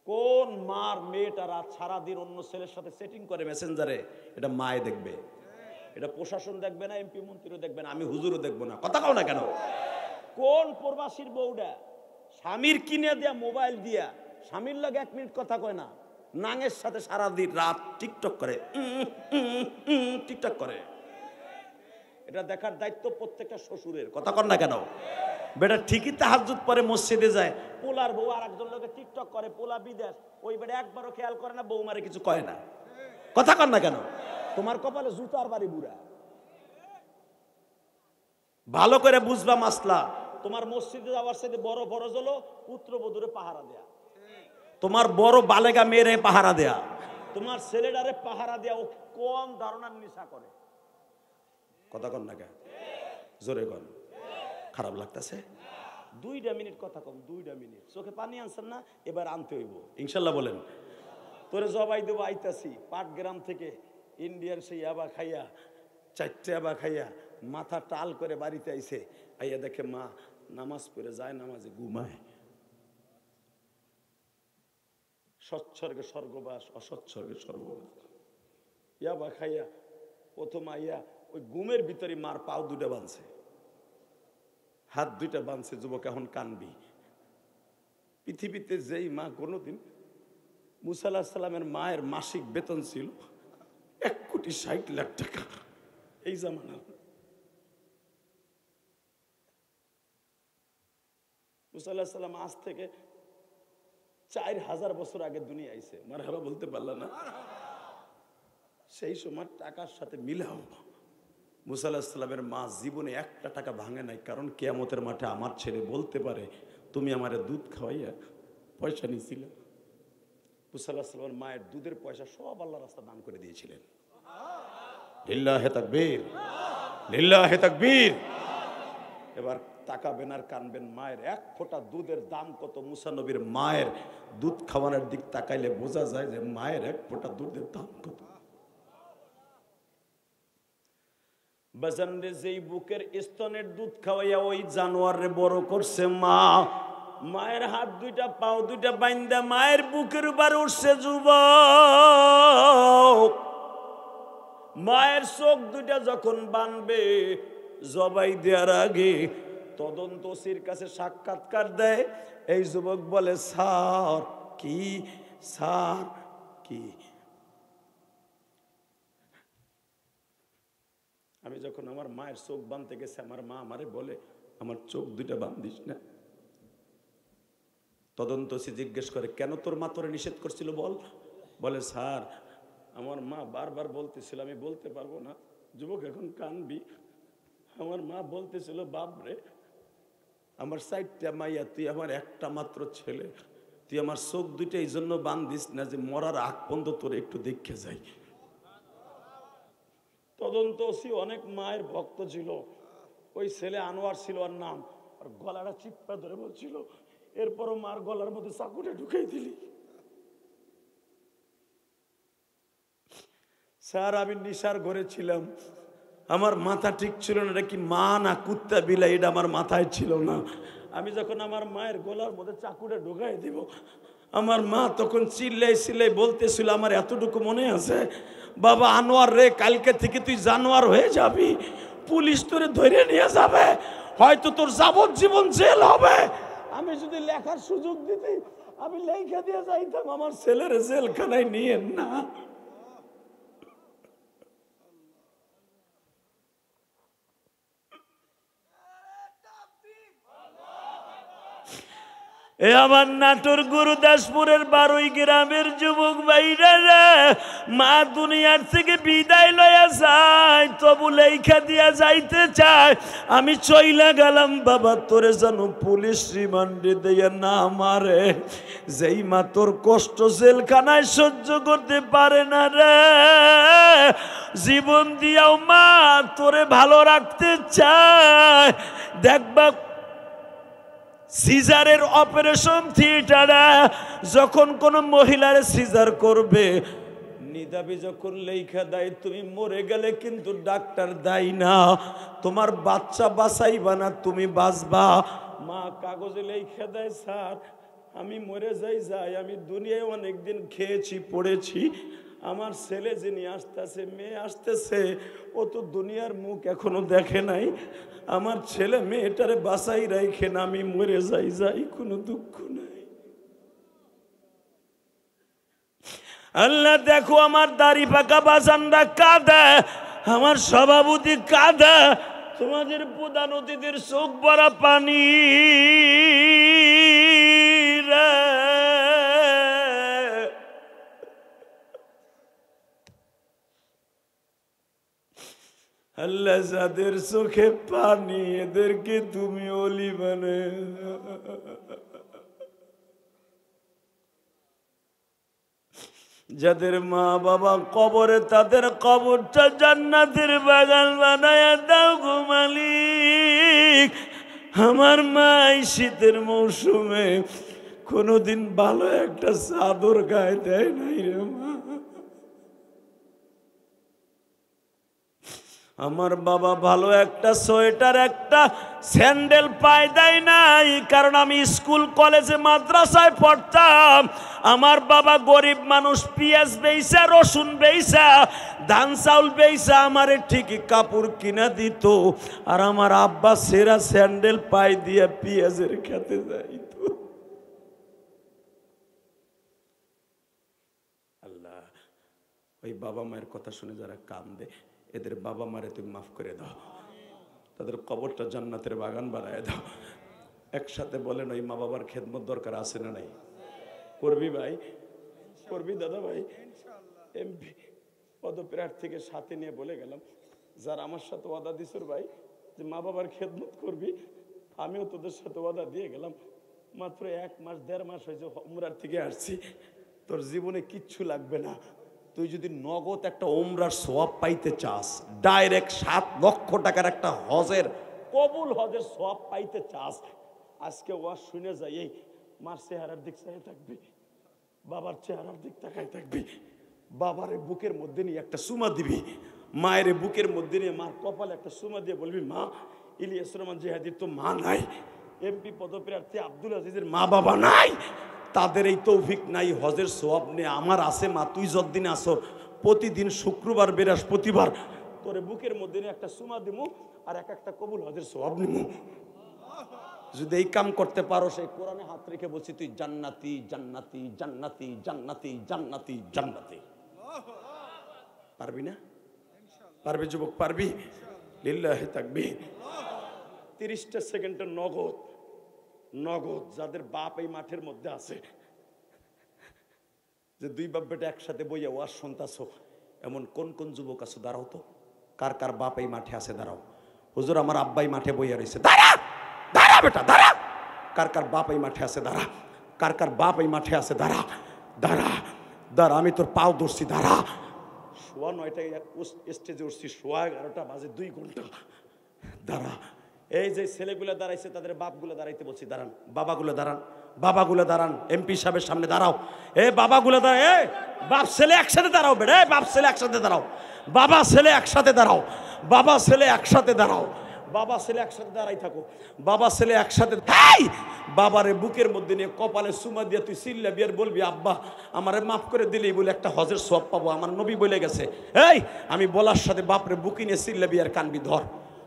কোন মার মেয়েটা রাত সারাদিন অন্য ছেলের সাথে সেটিং করে মেসেঞ্জারে, এটা মায়ে দেখবে, এটা প্রশাসন দেখবে না, এমপি মন্ত্রীও দেখবে না, আমি হুজুরও দেখবো না। কথা কও না কেন? কোন প্রবাসীর বউটা স্বামীর কিনে দেয়া মোবাইল দিয়া স্বামীর লাগে 1 মিনিট কথা কয় না, নাঙের সাথে সারাদিন রাত টিকটক করে, টিকটক করে? এটা দেখার দায়িত্ব প্রত্যেকটা শ্বশুরের। কথা কর না কেন? বেটা ঠিকই তাহাজ্জুদ পরে মসজিদে যায়, পোলার বউ আর একজন লোকে টিকটক করে, পোলা বিদেশ, ওই বেটা একবারও খেয়াল করে না, বউমারে কিছু কয় না। কথা কর না কেন? তোমার কপালে জুতার বাড়ি বুড়া। ভালো করে বুঝবা মাসলা। তোমার মসজিদে যাওয়ার সাথে বড় ফরজ হলো পুত্রবধূরে পাহারা দেয়া, তোমার বড় বালেগা মেয়েরে পাহারা দেয়া, তোমার ছেলেটারে পাহারা দেয়া। ও কোন ধারণার নিশা করে? কথা কন না কেন? জোরে কন। খারাপ লাগতেছে? 2 মিনিট কথা কম, 2 মিনিট। চোখে পানি আনছেন না? এবার আনতে হইব ইনশাল্লাহ। বলেন তোরে জবাই দেবো, আইতাছি পাটগ্রাম থেকে ইন্ডিয়ান সেই আবা খাইয়া, 4টে আবা খাইয়া মাথা টাল করে বাড়িতে আইছে, আইয়া দেখে মা নামাজ পড়ে যায়, নামাজে ঘুমায়। সৎসর্গে স্বর্গবাস, অসৎসর্গে স্বর্গবাস। ইয়াবা খাইয়া প্রথম আইয়া ওই ঘুমের ভিতরে মার পাও 2টা বাঁধছে, হাত 2টা বাঁধছে। যুবক এখন কানবি। পৃথিবীতে যেই মা কোনোদিন, মুসা আলাইহিস সালামের মায়ের মাসিক বেতন ছিল 1,60,00,000 টাকা এই জামানার। মুসা আলাইহিস সালাম আজ থেকে 4000 বছর আগে দুনিয়া আইছে। মারহাবা বলতে পারলা না? সেই সময় টাকার সাথে মিলাও মুসা আলাইহিস সালামের মা জীবনে 1টা টাকা ভাঙে নাই। কারণ কিয়ামতের মাঠে আমার ছেলে বলতে পারে তুমি আমারে দুধ খাওয়াইয়া পয়সা নিয়েছিলে। মুসা আলাইহিস সালামের মায়ের দুধের পয়সা সব আল্লাহর রাস্তা দান করে দিয়েছিলেন। লিল্লাহে তাকবীর, লিল্লাহে তাকবীর। এবার তাকাবেন আর কানবেন, মায়ের 1 ফোঁটা দুধের দাম কত। মুসা নবীর মায়ের দুধ খাওয়ানোর দিক তাকাইলে বোঝা যায় যে মায়ের 1 ফোঁটা দুধের দাম কত। বাজানরে যেই বুকের স্তনের দুধ খাওয়াইয়া ওই জানোয়ারে বড় করছে মা, মায়ের হাত 2টা পাও 2টা বাইন্দা মায়ের বুকের উপর উঠছে যুবক। মায়ের চোখ 2টা যখন বানবে, জবাই দেওয়ার আগে তদন্তসির কাছে সাক্ষাৎকার দেয়। এই যুবক বলে স্যার কি, স্যার কি? আমি যখন আমার মায়ের চোখ বাঁধতে গেছে, আমার মা আমারে বলে আমার চোখ 2টা বাঁধিস না। তদন্তসি জিজ্ঞেস করে কেন তোর মা তোরে নিষেধ করছিল বল? বলে স্যার আমার মা বারবার বলতেছিল আমি বলতে পারবো না। যুবক এখন কানবি। আমার মা বলতেছিল বাপরে আমার 4টা মাইয়া, তুই আমার একটা মাত্র ছেলে, তুই আমার চোখ 2টা এই জন্য বাঁধিস না যে মরার আগ পর্যন্ত তোরে একটু দেখে যাই। তদন্তসি অনেক মায়ের ভক্ত ছিল। ওই ছেলে আনোয়ার ছিল ওর নাম, আর গলাটা চিপা ধরে বলছিল এরপরও মার গলার মধ্যে চাকুটা ঢুকাই দিলি। স্যার আমি নিশার ঘরে ছিলাম, আমার মাথা ঠিক ছিল না, এটা কি মা না কুত্তা বিলাই এটা আমার মাথায় ছিল না। আমি যখন আমার মায়ের গলার মধ্যে চাকুটা ঢুকাই দিব, আমার মা তখন চিল্লাই চিল্লাই বলতেছিল আমার এতটুকু মনে আছে, বাবা আনোয়ার রে কালকে থেকে তুই জানোয়ার হয়ে যাবি, পুলিশ তোরে ধরে নিয়ে যাবে, হয়তো তোর যাবজ্জীবন জেল হবে। আমি যদি লেখার সুযোগ দিতে আমি লেখা দিয়ে যাইতাম আমার ছেলের জেলখানায় নিয়ে না। এ আমার নাটোর গুরুদাসপুরের 12 গ্রামের যুবক ভাইরা রে, মা দুনিয়ার থেকে বিদায় লয়া যায়, তবু লেখা দিয়া যাইতে চায় আমি চইলা গেলাম বাবা, তোরে যেন পুলিশ রিমান্ডে দিয়ে না মারে। যেই মা তোর কষ্ট জেলখানায় সহ্য করতে পারে না রে, জীবন দিয়াও মা তোরে ভালো রাখতে চায়। দেখবা সিজারের অপারেশন থিয়েটারে যখন কোন মহিলার সিজার করবে, নিদাবি যখন লেখা দেয় তুমি মরে গেলে কিন্তু ডাক্তার দেয় না, তোমার বাচ্চা বাঁচাইবা না, তুমি বাঁচবা। মা কাগজে লেখা দেয় স্যার আমি মরে যাই, আমি দুনিয়ায় অনেকদিন খেয়েছি পড়েছি, আমার ছেলে যিনি আসতেছে মেয়ে আসতেছে ও তো দুনিয়ার মুখ এখনো দেখে নাই, আমার ছেলে মেয়েটারে বাঁচাই রাখেন, আমি মরে যাই, কোনো দুঃখ নাই। আল্লাহ দেখো আমার দাড়ি পাকা বাজানরা কাঁদে, আমার সভাপতি কাঁদে, তোমাদের প্রধান অতিথির চোখ ভরা পানি রে। আল্লাহ যাদের চোখে পানি এদেরকে তুমি ওলি বানে, যাদের মা বাবা কবরে তাদের কবরটা জান্নাতের বাগান বানায় দাও গো মালিক। আমার মা এই শীতের মৌসুমে কোনোদিন ভালো একটা চাদর গায়ে দেয় নাই রে মা। আমার বাবা ভালো একটা সোয়েটার একটা স্যান্ডেল পায় দেয় নাই, কারণ আমি স্কুল কলেজে মাদ্রাসায় পড়তাম। আমার বাবা গরিব মানুষ, পেঁয়াজ বেইসা রসুন বেইসা ধান চাউল বেইসা আমারে ঠিকই কাপড় কিনা দিত, আর আমার আব্বা সেরা স্যান্ডেল পায় দিয়ে পেঁয়াজের খেতে যাইত। আল্লাহ ওই বাবা মায়ের কথা শুনে যারা কান্দে এদের বাবা মারে তুমি মাফ করে দাও, তাদের কবরটা জান্নাতের বাগান বানায় দাও। একসাথে বলেন ওই মা বাবার খেদমত দরকার আছে না নাই? করবি ভাই, করবি দাদা ভাই। এমপি পদপ্রার্থীকে সাথে নিয়ে বলে গেলাম, যারা আমার সাথে ওয়াদা দিছর ভাই যে মা বাবার খেদমত করবি, আমিও তোদের সাথে ওয়াদা দিয়ে গেলাম। মাত্র 1 মাস 1.5 মাস হয়েছে উমরার থেকে আসছি, তোর জীবনে কিচ্ছু লাগবে না। তুই যদি নগদ একটা উমরার সওয়াব পাইতে চাস, ডাইরেক্ট 7 লক্ষ টাকার একটা হজের কবুল হজের সওয়াব পাইতে চাস, আজকে ওয়াজ শুনে যাই এই মার চেহারার দিক চাই থাকবি, বাবার চেহারার দিক তাকাই থাকবি, বাবার বুকের মধ্যে নিয়ে একটা সুমা দিবি, মায়ের বুকের মধ্যে নিয়ে মার কপালে একটা সুমা দিয়ে বলবি মা ইলিয়াস রহমান জিহাদির তো মা নাই, এমপি পদপ্রার্থী আব্দুল আজিজের মা বাবা নাই, তাদের এই তৌফিক নাই হজের সওয়াব নিয়ে আমার আছে মা, তুই যতদিন আসো প্রতিদিন শুক্রবার বৃহস্পতিবার তোরে বুকের মধ্যে নিয়ে একটা সুমা দিমু আর একটা কবুল হজের সওয়াব নিমু। যদি এই কাম করতে পারো, সেই কোরআনে হাত রেখে বলছি তুই জান্নাতি জান্নাতি জান্নাতি জান্নাতি জান্নাতি জান্নাতি। পারবি না? পারবে যুবক, পারবি? লিল্লাহি তাকবীর। 30টা সেকেন্ডের নগদ নগদ যাদের বাপ এই মাঠের মধ্যে আছে, যে 2 বাপ বেটা একসাথে বইয়া ওয়াজ শুনতাছ, এমন কোন কোন যুবক আছো? দাঁড়াও তো, কার কার বাপ এই মাঠে আছে? দাঁড়াও। হুজুর আমার আব্বাই মাঠে বইয়া রয়েছে, দাঁড়া দাঁড়া বেটা দাঁড়া। কার কার বাপ এই মাঠে আছে? দাঁড়া। কার কার বাপ এই মাঠে আছে? দাঁড়া দাঁড়া দাঁড়া, আমি তোর পাও ধরছি, দাঁড়া। 9:15 স্টেজে উঠছি, 11:30 বাজে, 2 ঘন্টা। দাঁড়া। এই যে ছেলেগুলো দাঁড়াইছে তাদের বাপগুলো দাঁড়াইতে বলছি, দাঁড়ান। বাবাগুলো দাঁড়ান, বাবাগুলো দাঁড়ান, এমপি সাহেবের সামনে দাঁড়াও। এ বাবাগুলো দাঁড়া, এ বাপ ছেলে একসাথে দাঁড়াও বেটা, বাপ ছেলে একসাথে দাঁড়াও, বাবা ছেলে একসাথে দাঁড়াও, বাবা ছেলে একসাথে দাঁড়াও, বাবা ছেলে একসাথে দাঁড়াই থাকো, বাবা ছেলে একসাথে। বাবারে বুকের মধ্যে নিয়ে কপালে সুমা দিয়ে তুই চিল্লাবি আর বলবি আব্বা আমারে মাফ করে দিলেই বলে একটা হজের সওয়াব পাবো, আমার নবী বলে গেছে। এই আমি বলার সাথে বাপরে বুকে নিয়ে চিল্লাবি আর কানবি। ধর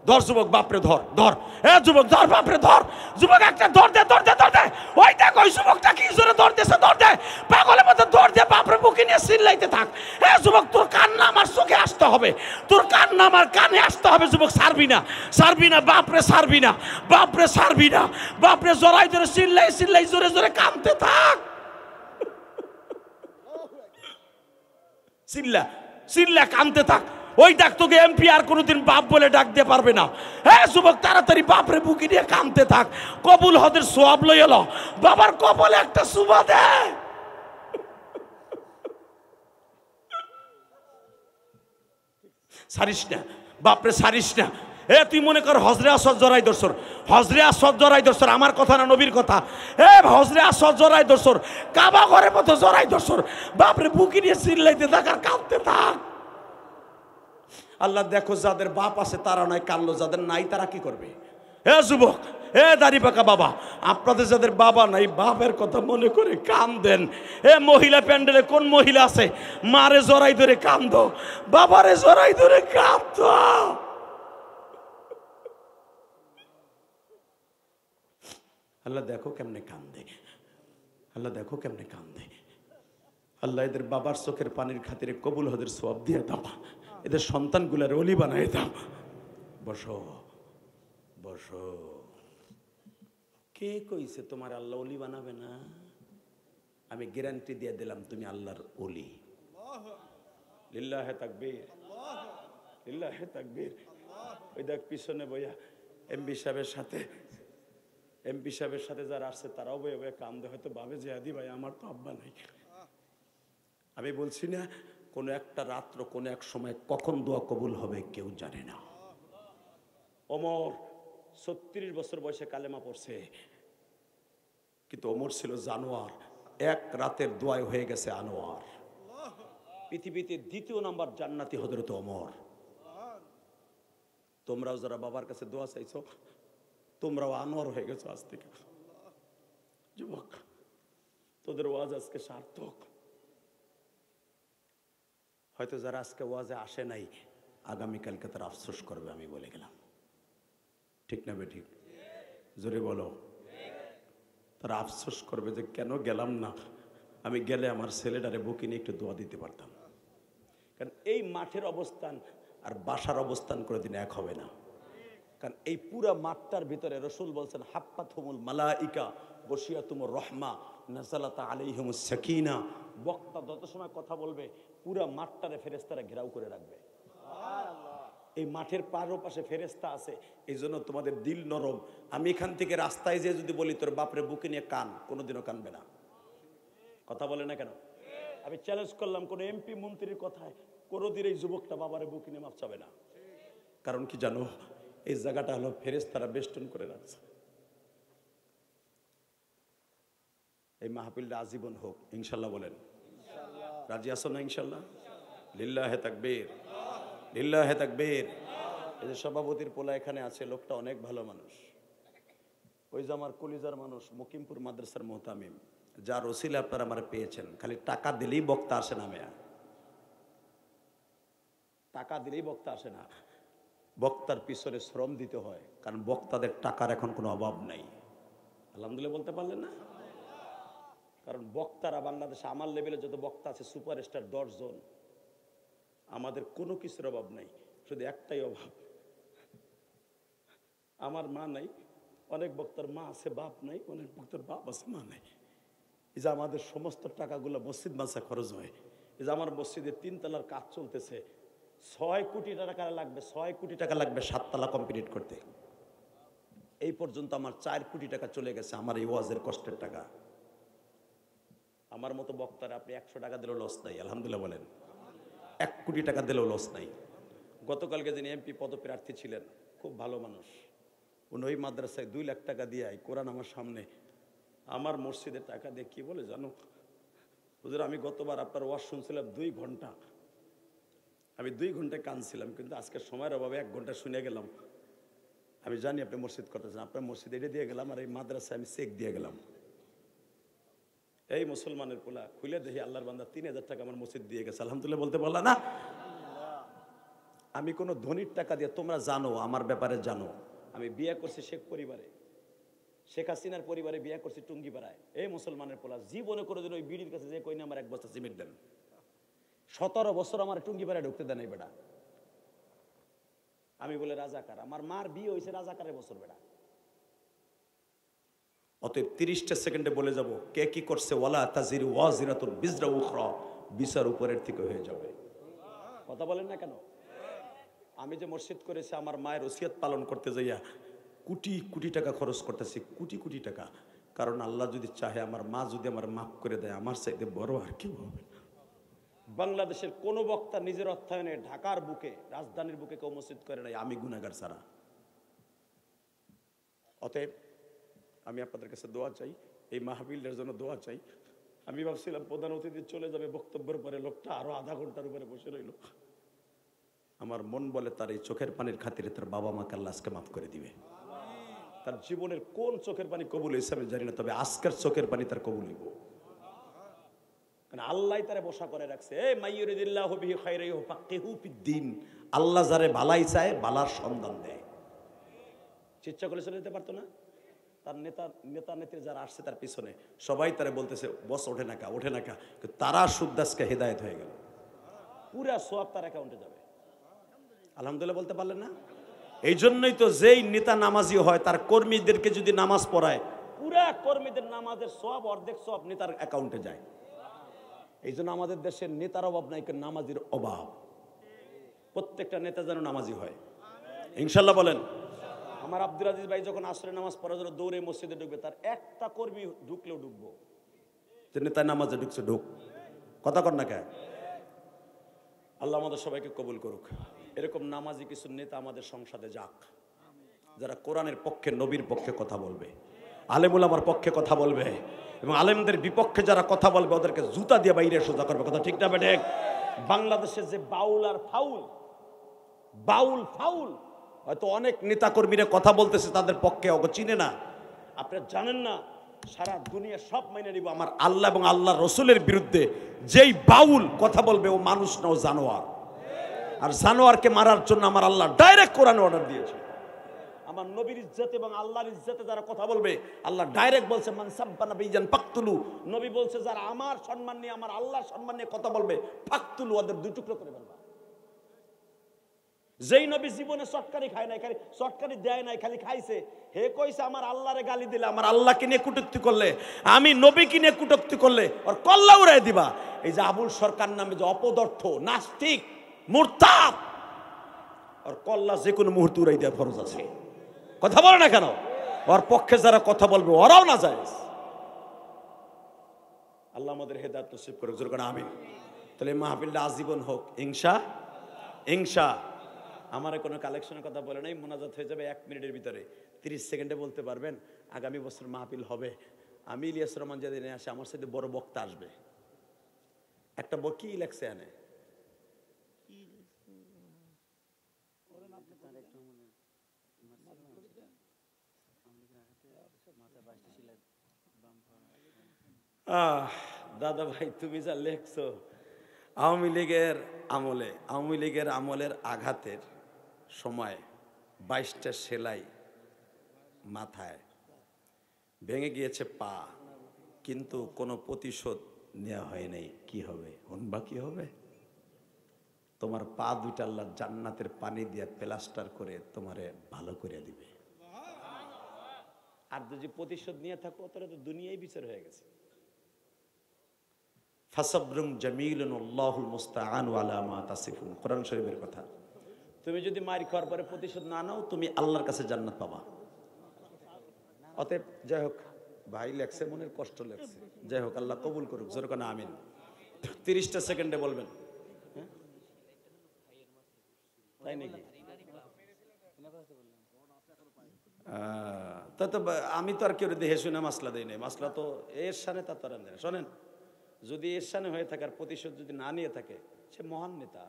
ধর যুবক, বাপরে ধর ধর, এ যুবক ধর, বাপরে ধর, যুবক একটা ধর দে, ধর দে, ধর দে। ওই দেখ ওই যুবকটা কি জোরে ধর দেছে, ধর দে, পাগলের মতো ধর দে, বাপরে বুকে বুকে নিয়ে চিল্লাইতে থাক। হে যুবক, তোর কান্না আমার চোখে আসতে হবে, তোর কান্না আমার কানে আসতে হবে। যুবক, ছাড়বি না, ছাড়বি না, বাপরে ছাড়বি না, বাপরে ছাড়বি না, বাপরে জড়াই ধরে চিল্লাই চিল্লাই জোরে জোরে কাঁদতে থাক। চিল্লা চিল্লা কাঁদতে থাক। ওই ডাক তোকে এমপি আর কোনোদিন বাপ বলে ডাক দিয়ে পারবে না। হ্যাঁ যুবক, তাড়াতাড়ি বাপরে বুকে নিয়ে কাঁদতে থাক। কবুল হদের সোয়াব লই এলো, বাবার কপালে একটা সুবা দে। ছাড়িস না বাপরে, ছাড়িস না। এ তুই মনে কর হজরে আসদ জড়াই দর্শর, হজরে আসদ জড়াই দর্শর, আমার কথা না নবীর কথা। এ হজরে আসদ জড়াই দর্শর, কাবা ঘরের মতো জড়াই দর্শর, বাপরে বুকে নিয়ে চিল্লাইতে থাক আর কাঁদতে থাক। আল্লাহ দেখো, যাদের বাপ আছে তারা নয় কানলো, যাদের নাই তারা কি করবে? হে যুবক, হে দাড়ি পাকা বাবা, আপনাদের যাদের বাবা নাই বাপের কথা মনে করে কান্দেন। এ মহিলা প্যান্ডেলে কোন মহিলা আছে মারে জড়াই ধরে কান্দো, বাবারে জড়াই ধরে কান্দো। আল্লাহ দেখো কেমনে কান্দে, আল্লাহ দেখো কেমনে কান্দে। আল্লাহ এদের বাবার চোখের পানির খাতিরে কবুল হদের সওয়াব দিয়ে দাও, এদের সন্তানগুলার অলি বানায় দাও। বসো বসো। কে কইছে তোমার আল্লাহ অলি বানাবে না? আমি গ্যারান্টি দিয়ে দিলাম তুমি আল্লাহর অলি। লিল্লাহে তাকবীর, লিল্লাহে তাকবীর। ওই দেখ পিছনে বইয়া এমপি সাহেবের সাথে যারা আসছে তারাও বইয়া বইয়া কান্দে, হয়তো ভাবে যে আদি ভাই আমার তো আব্বা নাই। আমি বলছি না কোনো একটা রাত্র কোনো এক সময় কখন দোয়া কবুল হবে কেউ জানে না। ওমর 36 বছর বয়সে কালেমা পড়ছে, কিন্তু ওমর ছিল জানোয়ার, এক রাতের দোয়ায় হয়ে গেছে আনোয়ার। পৃথিবীতে 2 নম্বর জান্নাতি হযরত ওমর। তোমরাও যারা বাবার কাছে দোয়া চাইছো তোমরাও আনোয়ার হয়ে গেছো আজ থেকে। যুবক, তোদের ওয়াজ আজকে সার্থক। হয়তো যারা আজকে ওয়াজে আসে নাই আগামীকালকে তারা আফসোস করবে, আমি বলে গেলাম। ঠিক না বেঠিক? জোরে বলো। তারা আফসোস করবে যে কেন গেলাম না, আমি গেলে আমার ছেলেটারে বুকে নিয়ে একটু দোয়া দিতে পারতাম। কারণ এই মাঠের অবস্থান আর বাসার অবস্থান করে দিন এক হবে না। কারণ এই পুরা মাঠটার ভিতরে রসুল বলছেন হাপ্পাতুমুল মালাইকা বশিয়াতুমুর রহমা নাযালাত আলাইহিমুস সাকিনা। বক্তা যত সময় কথা বলবে পুরা মাঠটারে ফেরেশতারা ঘেরাও করে রাখবে। এই মাঠের পারো পাশে ফেরেশতা আছে, এই জন্য তোমাদের দিল নরম। আমি এখান থেকে রাস্তায় যেয়ে যদি বলি তোর বাপরে বুকে নিয়ে কান, কোনোদিনও কানবে না। কথা বলে না কেন? আমি চ্যালেঞ্জ করলাম, কোন এমপি মন্ত্রীর কথায় কোনোদিন এই যুবকটা বাবারে বুকে নিয়ে মাপ চাবে না। কারণ কি জানো, এই জায়গাটা হলো ফেরেশতারা বেষ্টন করে রাখছে। এই মাহফিলটা আজীবন হোক ইনশাল্লাহ। বলেন রাজি আছো না? ইনশাল্লাহ। লিল্লাহে তাকবীর, লিল্লাহে তাকবীর। এই যে সভাপতির পোলা এখানে আছে, লোকটা অনেক ভালো মানুষ। ওই যে আমার কলিজার মানুষ মুকিমপুর মাদ্রাসার মুহতামিম, যার ওসিলা আপনারা আমার পেয়েছেন। খালি টাকা দিলেই বক্তা আসে না, মেয়া টাকা দিলেই বক্তা আসে না। বক্তার পিছনে শ্রম দিতে হয়, কারণ বক্তাদের টাকার এখন কোনো অভাব নাই। আলহামদুলিল্লাহ বলতে পারলেন না? কারণ বক্তারা বাংলাদেশে আমার লেভেলে যত বক্তা আছে সুপারস্টার 10 জন। আমাদের কোনো কিছুর অভাব নাই, শুধু একটাই অভাব, আমার মা নাই। অনেক বক্তার মা আছে বাপ নাই, অনেক বক্তার বাপ আছে মা নাই। এই যে আমাদের সমস্ত টাকাগুলো মসজিদ মাসা খরচ হয়। এই যে আমার মসজিদের 3 তলার কাজ চলতেছে, 6 কোটি টাকা লাগবে, 6 কোটি টাকা লাগবে 7 তলা কমপ্লিট করতে। এই পর্যন্ত আমার 4 কোটি টাকা চলে গেছে আমার এই ওয়াজের কষ্টের টাকা। আমার মতো বক্তারা আপনি 100 টাকা দিলেও লস নাই। আলহামদুলিল্লাহ বলেন। 1 কোটি টাকা দিলেও লস নাই। গতকালকে যিনি এমপি পদপ্রার্থী ছিলেন খুব ভালো মানুষ, উনি ওই মাদ্রাসায় 2 লাখ টাকা দিয়ে কোরআন আমার সামনে আমার মসজিদের টাকা দিয়ে কি বলে জানো, হুজুর আমি গতবার আপনার ওয়াজ শুনছিলাম 2 ঘন্টা, আমি 2 ঘন্টায় কাঁদছিলাম, কিন্তু আজকের সময়ের অভাবে 1 ঘন্টা শুনে গেলাম। আমি জানি আপনি মসজিদ করতেছেন, আপনার মসজিদ এটা দিয়ে গেলাম আর এই মাদ্রাসায় আমি চেক দিয়ে গেলাম। এই মুসলমানের পোলা খুলে দেখি আল্লাহর বান্দা 3000 টাকা আমার মসজিদ দিয়ে গেছে। আলহামদুলিল্লাহ বলতে পারলা না? আমি কোনো ধনীর টাকা দিয়ে, তোমরা জানো আমার ব্যাপারে জানো, আমি বিয়ে করছি শেখ পরিবারে, শেখ হাসিনার পরিবারে বিয়ে করছি টুঙ্গিপাড়ায়। এই মুসলমানের পোলা জীবনে করে দিন ওই বিড়ির কাছে যে কই না আমার 1 বস্তা সিমেন্ট দেন। 17 বছর আমার টুঙ্গি পাড়ায় ঢুকতে দেয় নাই বেটা। আমি বলে রাজাকার, আমার মার বিয়ে হয়েছে রাজাকারের বছর বেটা। অতএব 30টা সেকেন্ডে বলে যাব কে কি করছে। ওয়ালা তাজিরু ওয়াজিরাতুন বিজরা উখরা, বিচার উপরের থেকে হয়ে যাবে। কথা বলেন না কেন? আমি যে মসজিদ করেছি আমার মায়ের ওসিয়ত পালন করতে যাইয়া কোটি কোটি টাকা খরচ করতেছি, কোটি কোটি টাকা। কারণ আল্লাহ যদি চাহে, আমার মা যদি আমার মাফ করে দেয়, আমার চাইতে বড় আর কেউ হবে না। বাংলাদেশের কোন বক্তা নিজের অর্থায়নে ঢাকার বুকে, রাজধানীর বুকে কেউ মসজিদ করে নাই, আমি গুনাহগার ছাড়া। অতএব আমি আপনাদের কাছে দোয়া চাই, এই মাহফিলের জন্য দোয়া চাই। আমি ভাবছিলাম প্রধান অতিথি চলে যাবে, বক্তব্যের পরে লোকটা আরো আধা ঘন্টার উপরে বসে রইল। আমার মন বলে তার এই চোখের পানির খাতিরে তার বাবা মাকে আল্লাহ আজকে মাফ করে দিবে। তার জীবনের কোন চোখের পানি কবুল হয়েছে আমি জানি না, তবে আজকের চোখের পানি তার কবুল হইব। আল্লাহ তারে বসা করে রাখছে। মাইয়ুরিদিল্লাহু বিহি খায়রান ইউফাক্কিহু ফিদ্দীন, আল্লাহ যারে ভালাই চায় বালার সন্ধান দেয়। ইচ্ছা করলে চলে যেতে পারতো না? তার নেতা নেত্রী যারা আসছে তার পিছনে সবাই তারে বলতেছে বস ওঠে না কা, ওঠে না কা, কিন্তু তারা সুদ্দাসকে হেদায়েত হয়ে গেল, পুরা সওয়াব তার অ্যাকাউন্টে যাবে। আলহামদুলিল্লাহ বলতে পারলেন না? এই জন্যই তো যেই নেতা নামাজি হয় তার কর্মীদেরকে যদি নামাজ পড়ায়, পুরা কর্মীদের নামাজের সওয়াব অর্ধেক সওয়াব নেতার অ্যাকাউন্টে যায়। এই জন্য আমাদের দেশের নেতার অভাব নাই, নামাজির অভাব। প্রত্যেকটা নেতা যেন নামাজি হয় ইনশাল্লাহ বলেন। আমার আব্দুল আজিজ ভাই যখন আসরে নামাজ পড়ার জন্য দৌড়ে মসজিদে ঢুকবে, তার একটা কর্মী ঢুকলেও ঢুকবো যে নেতা নামাজে ঢুকছে, ঢুক, কথা কর না কে। আল্লাহ আমাদের সবাইকে কবুল করুক। এরকম নামাজি কিছু নেতা আমাদের সংসদে যাক, যারা কোরআনের পক্ষে, নবীর পক্ষে কথা বলবে, আলেম উলামার পক্ষে কথা বলবে, এবং আলেমদের বিপক্ষে যারা কথা বলবে ওদেরকে জুতা দিয়ে বাইরে সোজা করবে। কথা ঠিক না বেঠিক? বাংলাদেশের যে বাউল আর ফাউল, বাউল ফাউল, হয়তো অনেক নেতা কর্মীরা কথা বলতেছে তাদের পক্ষে, ওকে চিনে না। আপনারা জানেন না, সারা দুনিয়া সব মেনে নিব আমার আল্লাহ এবং আল্লাহ রসুলের বিরুদ্ধে যেই বাউল কথা বলবে ও মানুষ না, ও জানোয়ার। আর জানোয়ারকে মারার জন্য আমার আল্লাহ ডাইরেক্ট কোরআন অর্ডার দিয়েছে। আমার নবীর ইজ্জত এবং আল্লাহর ইজ্জতে যারা কথা বলবে, আল্লাহ ডাইরেক্ট বলছে মান সাব্বা নাবিয়ান ফাকতুলু। নবী বলছে যারা আমার সম্মান নিয়ে, আমার আল্লাহর সম্মান নিয়ে কথা বলবে, ফাকতুলু, ওদের দুই টুকরো করে ফেলবা। যেই নবী জীবনে সটকারি খায় নাই, খালি সটকারি দেয় নাই, খালি খাইছে, হে কইছে আমার আল্লাহরে গালি দিলে, আমার আল্লাহকে নিয়ে কটূক্তি করলে, আমি নবীকে নিয়ে কটূক্তি করলে ওর কল্লা উড়াই দিবা। এই যে আবুল সরকার নামে যে অপদার্থ নাস্তিক মুরতাদ, ওর কল্লা যে কোনো মুহূর্তে উড়াই দেওয়া ফরজ আছে। কথা বলে না কেন? ওর পক্ষে যারা কথা বলবে ওরাও না যায়। আল্লাহ আমাদের হেদায়েত নসিব করুক, জোরে করে আমিন। তাহলে মাহফিলটা আজীবন হোক ইনশা। আমার কোনো কালেকশনের কথা বলে নাই, মোনাজাত হয়ে যাবে 1 মিনিটের ভিতরে। 30 সেকেন্ডে বলতে পারবেন আগামী বছর মাহফিল হবে। আমি ইলিয়াস রহমান যেদিন আসে, আমার সাথে বড় বক্তা আসবে। একটা বকি লেখছে এনে, দাদা ভাই তুমি যা লেখছো, আওয়ামী লীগের আমলের আঘাতের সময় 22টা সেলাই মাথায় ভেঙে গিয়েছে পা, কিন্তু কোনো প্রতিশোধ নেওয়া হয় নাই। কি হবে? হনবা কি হবে? তোমার পা দুইটা আল্লাহ জান্নাতের পানি দিয়ে প্লাস্টার করে তোমারে ভালো করে দিবে। আর যদি প্রতিশোধ নিয়ে থাকো তাহলে তো দুনিয়ায় বিচার হয়ে গেছে। ফাসাবরুন জামিলুন আল্লাহুল মুস্তাআনু আলা মা তাসিফুন, কোরআন শরীফের কথা। তুমি যদি মার খাওয়ার পরে প্রতিশোধ না নাও, তুমি আল্লাহর কাছে জান্নাত পাবা। অতএব যাই হোক, ভাই লেখছে, মনের কষ্ট লেখছে, যাই হোক, আল্লাহ কবুল করুক, জোরে করে আমিন। 30টা সেকেন্ডে বলবেন, তাই নাকি? তা তো আমি তো আর কেউ দেখে শুনে মাসলা দেই নাই, মাসলা তো এর সামনে তা তারা নেই। শোনেন, যদি এর সামনে হয়ে থাকে আর প্রতিশোধ যদি না নিয়ে থাকে, সে মহান নেতা।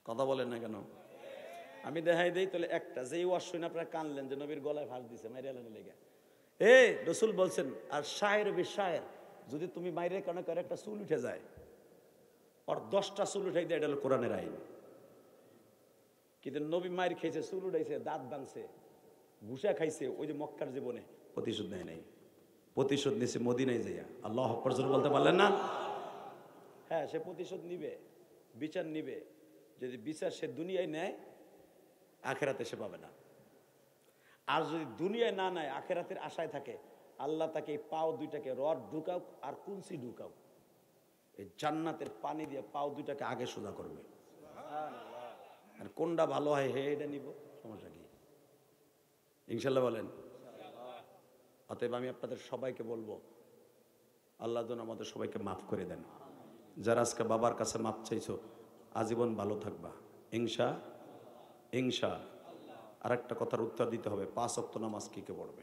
কথা বলেন না কেন? আমি দেখাই দেই তাহলে একটা, যে ওয়াজ শুনে আপনারা কানলেন যে নবীর গলায় ফাঁস দিছে, মাইরে আলেন লেগে। রসুল বলছেন আর শায়ের বিশায়ের, যদি তুমি মাইরে কারণে করে একটা চুল উঠে যায়, আর 10টা চুল উঠাই দেয়, এটা হলো কোরআনের আইন। কিন্তু নবী মায়ের খেয়েছে, চুল উঠাইছে, দাঁত ভাঙছে, ঘুষা খাইছে, ওই যে মক্কার জীবনে প্রতিশোধ নেয় নাই। প্রতিশোধ নিয়েছে মদিনায় যাইয়া। আল্লাহু আকবার জোরে বলতে পারলেন না? হ্যাঁ, সে প্রতিশোধ নিবে, বিচার নিবে। যদি বিচার সে দুনিয়ায় নেয়, আখেরাতে সে পাবে না। আর যদি দুনিয়ায় না নেয়, আখেরাতের আশায় থাকে, আল্লাহ তাকে এই পাও দুইটাকে রড ঢুকাও আর কুঞ্চি ঢুকাও, এই জান্নাতের পানি দিয়ে পাও দুইটাকে আগে সোজা করবে। আর কোনটা ভালো হয় হে এটা নিব, সমস্যা কি? ইনশাল্লাহ বলেন। অতএব আমি আপনাদের সবাইকে বলবো, আল্লাহ যেন আমাদের সবাইকে মাফ করে দেন। যারা আজকে বাবার কাছে মাপ চাইছো, আজীবন ভালো থাকবা ইনশা ইনশা। আর একটা কথার উত্তর দিতে হবে, 5 ওয়াক্ত নামাজ কি কে পড়বে?